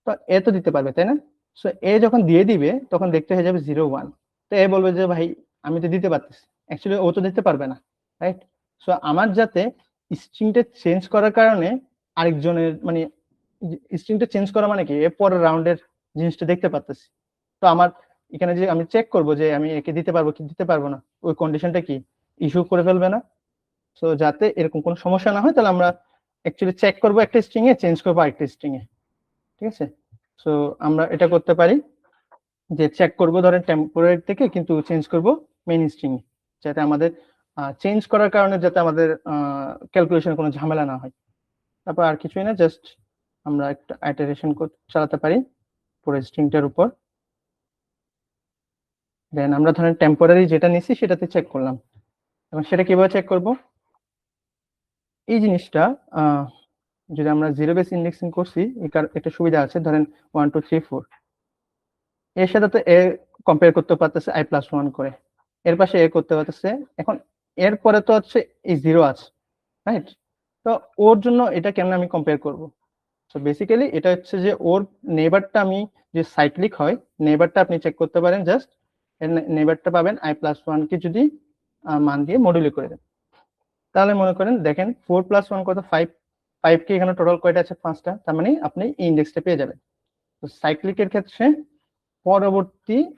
তো এ তো দিতে পারবে, তাই না? সো এ যখন দিয়ে দিবে তখন দেখতে হয়ে যাবে 0 1, তো এ বলবে যে ভাই আমি তো দিতে পারতেছি, অ্যাকচুয়ালি ও তো দিতে পারবে না, রাইট? সো আমার যাতে স্ট্রিংটা চেঞ্জ করার কারণে আরেকজনের মানে স্ট্রিংটা চেঞ্জ করা মানে কি, এর পরের রাউন্ডের জিনিসটা দেখতে পারতেছি, তো আমার এখানে যে আমি চেক করব যে আমি একে দিতে পারবো কি দিতে পারবো না, ওই কন্ডিশনটা কি ইস্যু করে ফেলবে না। সো যাতে এরকম কোনো সমস্যা না হয়, তাহলে আমরা অ্যাকচুয়ালি চেক করব একটা স্ট্রিং এ, চেঞ্জ করবো আরেকটা স্ট্রিং এ, ঠিক আছে? সো আমরা এটা করতে পারি। যে চেক করব ধরেন টেম্পোরারি থেকে কিন্তু চেঞ্জ করব মেইন স্ট্রিং, যাতে আমাদের চেঞ্জ করার কারণে যাতে আমাদের ক্যালকুলেশন কোনো ঝামেলা না হয়। তারপর আর কিছুই না, জাস্ট আমরা একটা আইটারেশন চালাতে পারি পুরো স্ট্রিংটার উপর। দেন আমরা ধরেন টেম্পোরারি যেটা নিছি সেটাতে চেক করলাম। এবং সেটা কিভাবে চেক করব? এই জিনিসটা যদি আমরা জিরো বেস ইন্ডেক্সিং করছি, একটা সুবিধা আছে, ধরেন 1 2 3 4 এর সাথে তো এ কম্পেয়ার করতে পারতেছে i+1 করে, এর পাশে এ করতে পারতেছে। এখন এর পরে তো হচ্ছে এই জিরো আছে, রাইট? তো ওর জন্য এটা কেমন আমি কম্পেয়ার করব? তো বেসিক্যালি এটা হচ্ছে যে ওর নেইবারটা, আমি যে সাইক্লিক হয় নেইবারটা আপনি চেক করতে পারেন, জাস্ট এর নেইবারটা পাবেন i+1 কে যদি মান দিয়ে মডুলি করে দেন, তাহলে মনে করেন দেখেন 4+1 কত, 5, 5 কে এখানে টোটাল কয়টা আছে? 5টা, তার মানে আপনি এই ইন্ডেক্সটা পেয়ে যাবেন। তো সাইক্লিকের ক্ষেত্রে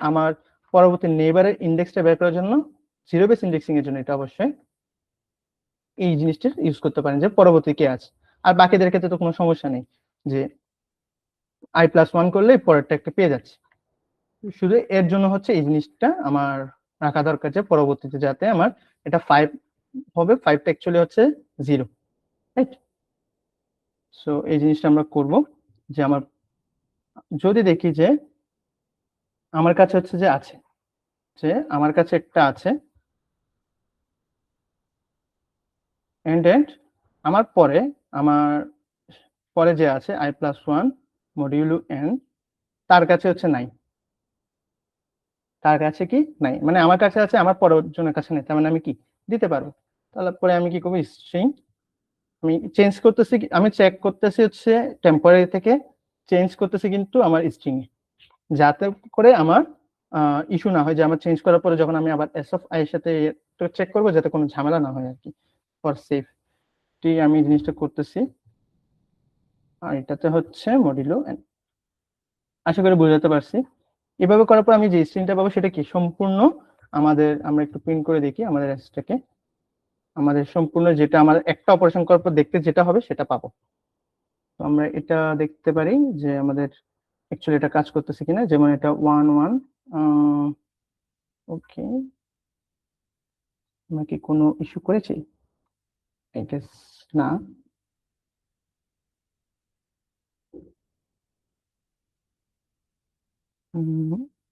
আমার পরবর্তী নেইবারের ইন্ডেক্সটা বের করার জন্য জিরো বেস ইন্ডেক্সিং এর জন্য এটা অবশ্যই এই জিনিসটা ইউজ করতে পারেন, যে পরবর্তী কে আছে। আর বাকিদের ক্ষেত্রে তো কোনো সমস্যা নেই, যে i+1 করলে পরেরটা একটা পেয়ে যাচ্ছে। শুধু এর জন্য হচ্ছে এই জিনিসটা আমার রাখা দরকার, যে পরবর্তীতে যাতে আমার এটা 5 হবে, 5টা অ্যাকচুয়ালি হচ্ছে 0, রাইট? সো এই জিনিসটা আমরা করব, যে আমার যদি দেখি যে আমার কাছে হচ্ছে যে আছে, যে আমার কাছে একটা আছে এন্ড আমার পরে যে আছে i+1 মডিউলো n, তার কাছে হচ্ছে নাই। তার কাছে কি নাই, মানে আমার কাছে আছে, আমার পরের জনের কাছে নেই, তার মানে আমি কি দিতে পারবো। তাহলে পরে আমি কি করবো? স্ট্রিং আমি চেঞ্জ করতেছি, আমি চেক করতেছি হচ্ছে টেম্পোরারি থেকে চেঞ্জ করতেছি কিন্তু আমার স্ট্রিং এ, যাতে করে আমার ইস্যু না হয়, যে আমার চেঞ্জ করার পরে যখন আমি আবার এস অফ আই এর সাথে চেক করবো, যাতে কোনো ঝামেলা না হয় আর কি, ফর সেফটি আমি জিনিসটা করতেছি। আর এটাতে হচ্ছে মডিউলো n। আশা করি বুঝাতে পারছি। এভাবে করার পর আমি যে স্ট্রিংটা পাবো সেটা কি সম্পূর্ণ আমরা একটু প্রিন্ট করে দেখি আমাদের এসটাকে, আমাদের সম্পূর্ণ যেটা আমার একটা অপারেশন করার পর দেখতে যেটা হবে সেটা পাবো। তো আমরা এটা দেখতে পারি যে আমাদের অ্যাকচুয়ালি এটা কাজ করতেছে কিনা, যেমন এটা 1 1, ওকে, আমরা কি কোনো ইস্যু করেছি? এটা না,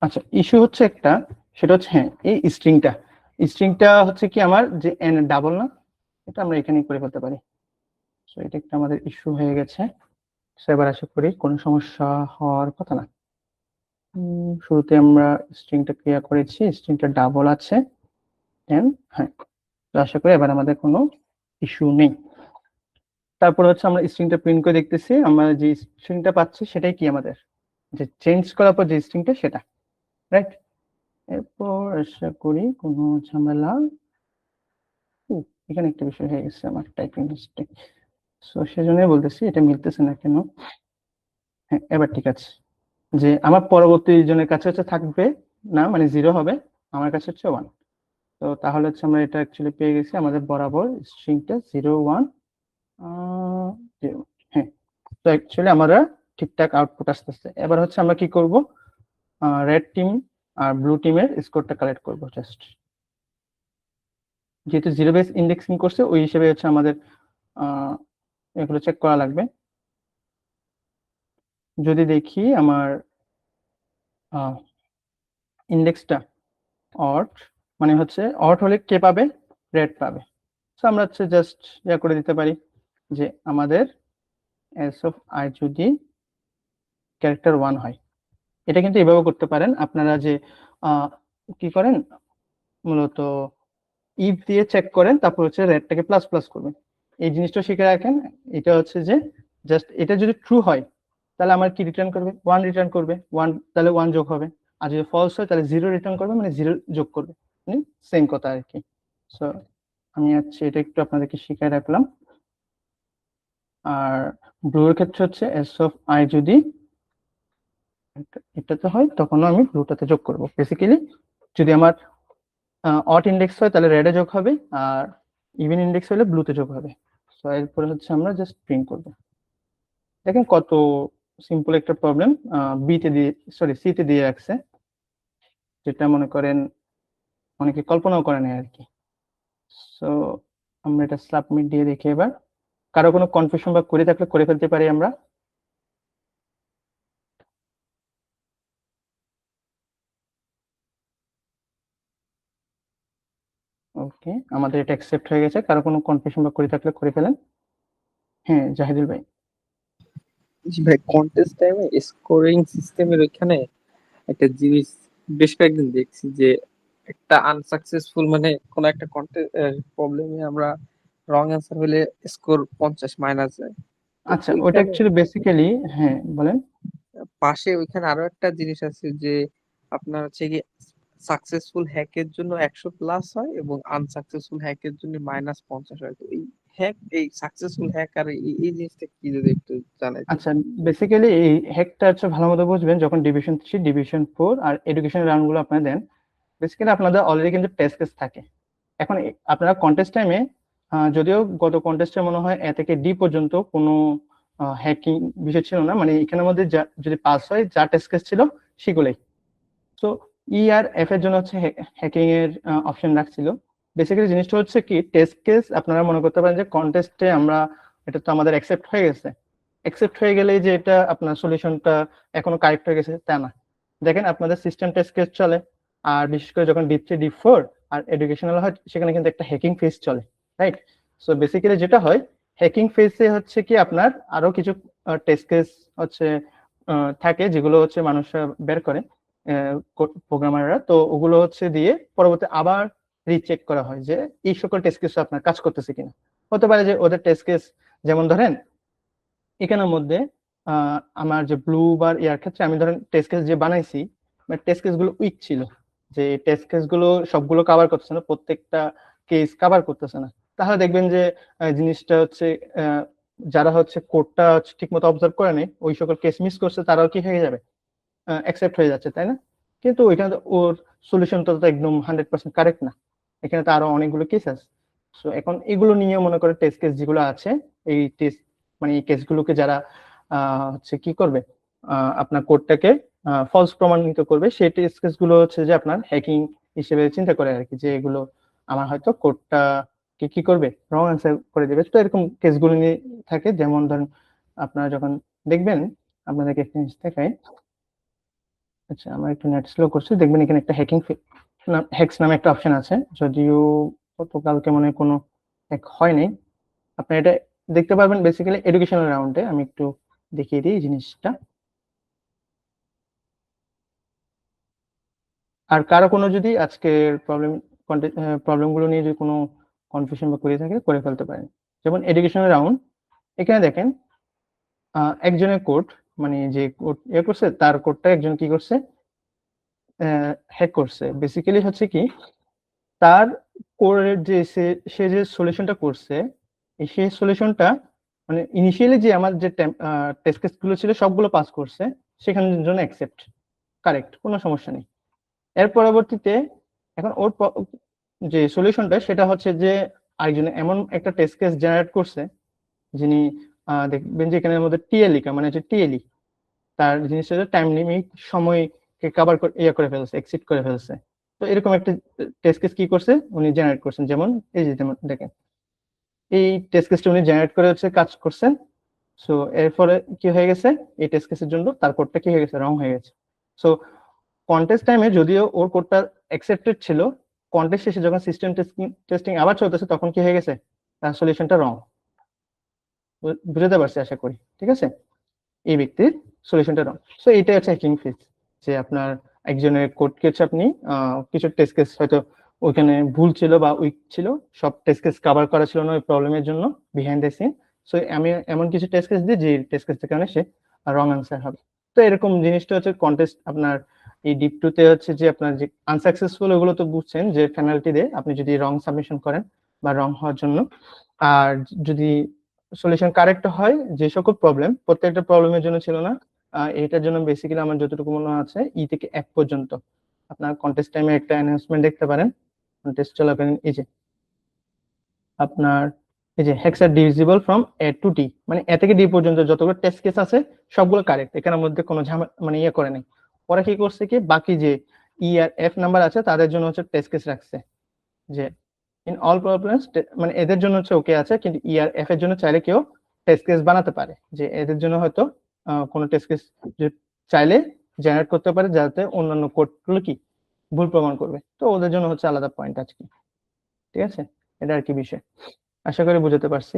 আচ্ছা, ইস্যু হচ্ছে একটা, সেটা হচ্ছে হ্যাঁ এই স্ট্রিংটা হচ্ছে কি আমার যে এন ডাবল না, এটা আমরা এখানেই করে ফেলতে পারি। তো এটা একটা আমাদের ইস্যু হয়ে গেছে। তো এবার আশা করি কোনো সমস্যা হওয়ার কথা না। শুরুতে আমরা স্ট্রিংটা ক্লিয়ার করেছি, স্ট্রিংটা ডাবল আছে, দেন হ্যাঁ, তো আশা করি এবার আমাদের কোনো ইস্যু নেই। তারপর হচ্ছে আমরা স্ট্রিংটা প্রিন্ট করে দেখতেছি, আমরা যে স্ট্রিংটা পাচ্ছি সেটাই কি আমাদের যে চেঞ্জ করার পর যে স্ট্রিংটা সেটা, রাইট? এরপর আশা করি কোনো ঝামেলা, এখানে একটা বিষয় হয়ে গেছে আমার টাইপিং মিস্টেক, সো সেজন্যই বলতেছি এটা মিলতেছে না কেন। হ্যাঁ এবার ঠিক আছে, যে আমার পরবর্তী জনের কাছে হচ্ছে থাকবে না, মানে 0 হবে, আমার কাছে হচ্ছে 1। তো তাহলে হচ্ছে আমরা এটা অ্যাকচুয়ালি পেয়ে গেছি, আমাদের বরাবর স্ট্রিংটা 0 1 0। হ্যাঁ, তো অ্যাকচুয়ালি আমরা ঠিকঠাক আউটপুট আসতেছে। এবার হচ্ছে আমরা কি করব? রেড টিম আর ব্লু টিমের স্কোরটা কালেক্ট করব, জাস্ট যেহেতু জিরো বেস ইন্ডেক্সিং করছে ওই হিসেবে হচ্ছে আমাদের এগুলো চেক করা লাগবে। যদি দেখি আমার ইন্ডেক্সটা অড, মানে হচ্ছে অড হলে কে পাবে? রেড পাবে। তো আমরা হচ্ছে জাস্ট ইয়া করে দিতে পারি, যে আমাদের এস অফ আই যদি ক্যারেক্টার 1 হয়, এটা কিন্তু এভাবে করতে পারেন আপনারা, যে কি করেন মূলত ইফ দিয়ে চেক করেন, তারপর হচ্ছে রেডটাকে প্লাস প্লাস করবেন। এই জিনিসটা শিখে রাখেন। এটা হচ্ছে যে জাস্ট এটা যদি ট্রু হয় তাহলে আমার কি রিটার্ন করবে? 1 রিটার্ন করবে, 1 তাহলে 1 যোগ হবে। আর যদি ফলস হয় তাহলে 0 রিটার্ন করবে, মানে 0 যোগ করবে, মানে সেম কথা আর কি। সো আমি হচ্ছে এটা একটু আপনাদেরকে শিখাই রাখলাম। আর ব্লুর ক্ষেত্রে হচ্ছে এস অফ আই যদি এটাতে হয় তখনও আমি ব্লুটাতে যোগ করব। বেসিক্যালি যদি আমার অড ইন্ডেক্স হয় তাহলে রেডে যোগ হবে, আর ইভেন ইন্ডেক্স হলে ব্লুতে যোগ হবে। সো এরপরে হচ্ছে আমরা জাস্ট প্রিন্ট করব। দেখেন কত সিম্পল একটা প্রবলেম বিতে দিয়ে, সরি সিতে দিয়ে রাখছে। যেটা মনে করেন অনেকে কল্পনাও করে নেয় আর কি। সো আমরা এটা সাবমিট দিয়ে দেখি এবার। কারো কোনো কনফিউশন বা কোয়েরি থাকলে করে ফেলতে পারি আমরা। ওকে, আমাদের এটা অ্যাকসেপ্ট হয়ে গেছে। কারো কোনো কনফিউশন বা কোয়েরি থাকলে করে ফেলেন। হ্যাঁ জাহিদুল ভাই। জি ভাই, কন্টেস্ট টাইমে স্কোরিং সিস্টেমের ওইখানে একটা জিনিস বেশ কয়েকদিন দেখছি যে একটা আনসাকসেসফুল মানে কোন একটা কন্টেস্ট প্রবলেমে আমরা রং অ্যান্সার হলে স্কোর 50 মাইনাস যায়। তো আচ্ছা, ওটা ওইখানে অ্যাকচুয়ালি বেসিক্যালি, হ্যাঁ বলেন। পাশে ওইখানে আরো একটা জিনিস আছে যে আপনার হচ্ছে কি সাকসেসফুল হ্যাকের জন্য 100+ হয় এবং আনসাকসেসফুল হ্যাকের জন্য -50 হয়। তো এই হ্যাক, এই সাকসেসফুল হ্যাক আর এই জিনিসটা কি যদি একটু জানাইতেন। আচ্ছা, বেসিক্যালি এই হ্যাকটা হচ্ছে ভালো মতো বুঝবেন যখন ডিভিশন 3, ডিভিশন 4 আর এডুকেশন রাউন্ড গুলো আপনারা দেন। বেসিক্যালি আপনাদের অলরেডি কিন্তু টেস্ট কেস থাকে। এখন আপনারা কন্টেস্ট টাইমে, যদিও গত কন্টেস্টে মনে হয় এ থেকে ডি পর্যন্ত কোনো হ্যাকিং বিষয় ছিল না, মানে এখানের মধ্যে যদি পাস হয় যা টেস্ট কেস ছিল সেগুলোই। তো ই আর এফ এর জন্য হচ্ছে হ্যাকিং এর অপশন রাখছিল। বেসিক্যালি জিনিসটা হচ্ছে কি, টেস্ট কেস আপনারা মনে করতে পারেন যে কন্টেস্টে আমরা, এটা তো আমাদের অ্যাকসেপ্ট হয়ে গেছে, অ্যাকসেপ্ট হয়ে গেলেই যে এটা আপনার সলিউশনটা এখনো কারেক্ট হয়ে গেছে তা না। দেখেন আপনাদের সিস্টেম টেস্ট কেস চলে, আর বিশেষ করে যখন ডি3, ডি4 আর এডুকেশনাল হয় সেখানে কিন্তু একটা হ্যাকিং ফেজ চলে, রাইট? সো বেসিক্যালি যেটা হয়, হ্যাকিং ফেজে হচ্ছে কি আপনার আরো কিছু টেস্ট কেস হচ্ছে থাকে, যেগুলো হচ্ছে মানুষরা বের করে, প্রোগ্রামাররা, তো ওগুলো হচ্ছে দিয়ে পরবর্তী আবার রিচেক করা হয় যে এই সকল টেস্ট কেস আপনার কাজ করতেছে কিনা। হতে পারে যে ওদের টেস্ট কেস, যেমন ধরেন এখানের মধ্যে আমার যে ব্লু বার ইয়ার ক্ষেত্রে আমি ধরেন টেস্ট কেস যে বানাইছি, টেস্ট কেস গুলো উইক ছিল, যে টেস্ট কেস গুলো সবগুলো কভার করতেছে না, প্রত্যেকটা কেস কভার করতেছে না। তাহলে দেখবেন যে জিনিসটা হচ্ছে যারা হচ্ছে কোডটা ঠিক মতো অবজার্ভ করে নেই, ওই সকল কেস মিস করছে, তারাও কি হয়ে যাবে, অ্যাকসেপ্ট হয়ে যাচ্ছে, তাই না? কিন্তু ওইখানে তো ওর সলিউশনটা তো একদম 100% কারেক্ট না, এখানে তো আরো অনেকগুলো কেস আছে। সো এখন এগুলো নিয়ে মনে করে টেস্ট কেস যেগুলো আছে, এই টেস্ট মানে এই কেসগুলোকে যারা হচ্ছে কি করবে, আপনার কোডটাকে ফলস প্রমাণিত করবে, সেই টেস্ট কেসগুলো হচ্ছে যে আপনার হ্যাকিং হিসেবে চিন্তা করে আর কি, যে এগুলো আমার হয়তো কোডটা কি করবে, রং অ্যান্সার করে দেবে। তো এরকম কেসগুলো নিয়ে থাকে। যেমন ধরেন আপনারা যখন দেখবেন, আপনাদেরকে একটা জিনিস দেখাই। আচ্ছা, আমার একটু নেট স্লো করছে, দেখবেন এখানে একটা হ্যাক্স নামে একটা অপশন আছে, যদিও গতকালকে মনে হয় কোনো হ্যাক হয়নি। আপনি এটা দেখতে পারবেন বেসিক্যালি এডুকেশনাল রাউন্ডে। আমি একটু দেখিয়ে দিই এই জিনিসটা। আর কারো কোনো যদি আজকের প্রবলেমগুলো নিয়ে যদি কোনো কনফিউশন বা কোয়েরি থাকে করে ফেলতে পারেন। যেমন এডুকেশনাল রাউন্ড, এখানে দেখেন একজনের কোড, মানে যে কোড করছে তার কোডটা একজন কি করছে, হ্যাক করছে। বেসিক্যালি হচ্ছে কি, তার কোরের যে সে যে সলিউশনটা করছে, সেই সলিউশনটা মানে ইনিশিয়ালি যে আমার যে টেস্ট কেস গুলো ছিল সবগুলো পাস করছে, সেখানের জন্য অ্যাকসেপ্ট, কারেক্ট, কোনো সমস্যা নেই। এর পরবর্তীতে এখন ওর যে সলিউশনটা সেটা হচ্ছে যে আরেকজন এমন একটা টেস্ট কেস জেনারেট করছে, যিনি দেখবেন যে এখানের মধ্যে টিএলই মানে হচ্ছে টিএলই, তার জিনিসটা টাইম লিমিট, সময়কে কভার করে ফেলছে, এক্সিড করে ফেলছে। তো এরকম একটা টেস্ট কেস কি করছে উনি জেনারেট করছেন, যেমন এই যে যেমন দেখেন এই টেস্ট কেসটা উনি জেনারেট করে হচ্ছে কাজ করছেন। সো এরপরে কি হয়ে গেছে, এই টেস্ট কেসের জন্য তার কোডটা কি হয়ে গেছে, রং হয়ে গেছে। সো কন্টেস্ট টাইমে যদিও ওর কোডটা অ্যাকসেপ্টেড ছিল, কন্টেস্ট শেষে যখন সিস্টেম টেস্টিং আবার চলতেছে তখন কি হয়ে গেছে, তার সলিউশনটা রং। বুঝতে পারছি আশা করি, ঠিক আছে? এই ব্যক্তির সলিউশনটা রং। সো এইটা হচ্ছে হ্যাকিং ফেজ, যে আপনার একজনের কোড কে হচ্ছে আপনি কিছু টেস্ট কেস হয়তো ওইখানে ভুল ছিল বা উইক ছিল, সব টেস্ট কেস কভার করা ছিল না ওই প্রবলেমের জন্য বিহাইন্ড দ্য সিন। সো আমি এমন কিছু টেস্ট কেস দিই যে টেস্ট কেসের কারণে সে রং আনসার হবে। তো এরকম জিনিসটা হচ্ছে কন্টেস্ট আপনার এই ডিপ টু তে হচ্ছে যে আপনার যে আনসাকসেসফুল, ওগুলো তো বুঝছেন যে পেনাল্টি দেয় আপনি যদি রং সাবমিশন করেন বা রং হওয়ার জন্য। আর যদি সলিউশন কারেক্ট হয়, যে সকল প্রবলেম, প্রত্যেকটা প্রবলেমের জন্য ছিল না, এটার জন্য বেসিক্যালি আমার যতটুকু মনে আছে ই থেকে এফ পর্যন্ত আপনার কন্টেস্ট টাইমে একটা অ্যানাউন্সমেন্ট দেখতে পারেন। কন্টেস্ট চলাকালীন এই যে আপনার এই যে hex are divisible from A to D, মানে এ থেকে ডি পর্যন্ত যতগুলো টেস্ট কেস আছে সবগুলো কারেক্ট, এখানের মধ্যে কোনো ঝামেলা মানে ইয়ে করে নাই। ওরা কি করছে কি, বাকি যে ই আর এফ নাম্বার আছে তাদের জন্য হচ্ছে টেস্ট কেস রাখছে, যে ইন অল প্রবলেমস, মানে এদের জন্য হচ্ছে ওকে আছে, কিন্তু ই আর এফ এর জন্য চাইলে কেউ টেস্ট কেস বানাতে পারে, যে এদের জন্য হয়তো কোনো টেস্ট কেস চাইলে জেনারেট করতে পারে যাতে অন্যান্য কোডগুলো কি ভুল প্রমাণ করবে। তো ওদের জন্য হচ্ছে আলাদা পয়েন্ট আছে কি। ঠিক আছে, এটা আর কি বিষয়, আশা করি বুঝাতে পারছি।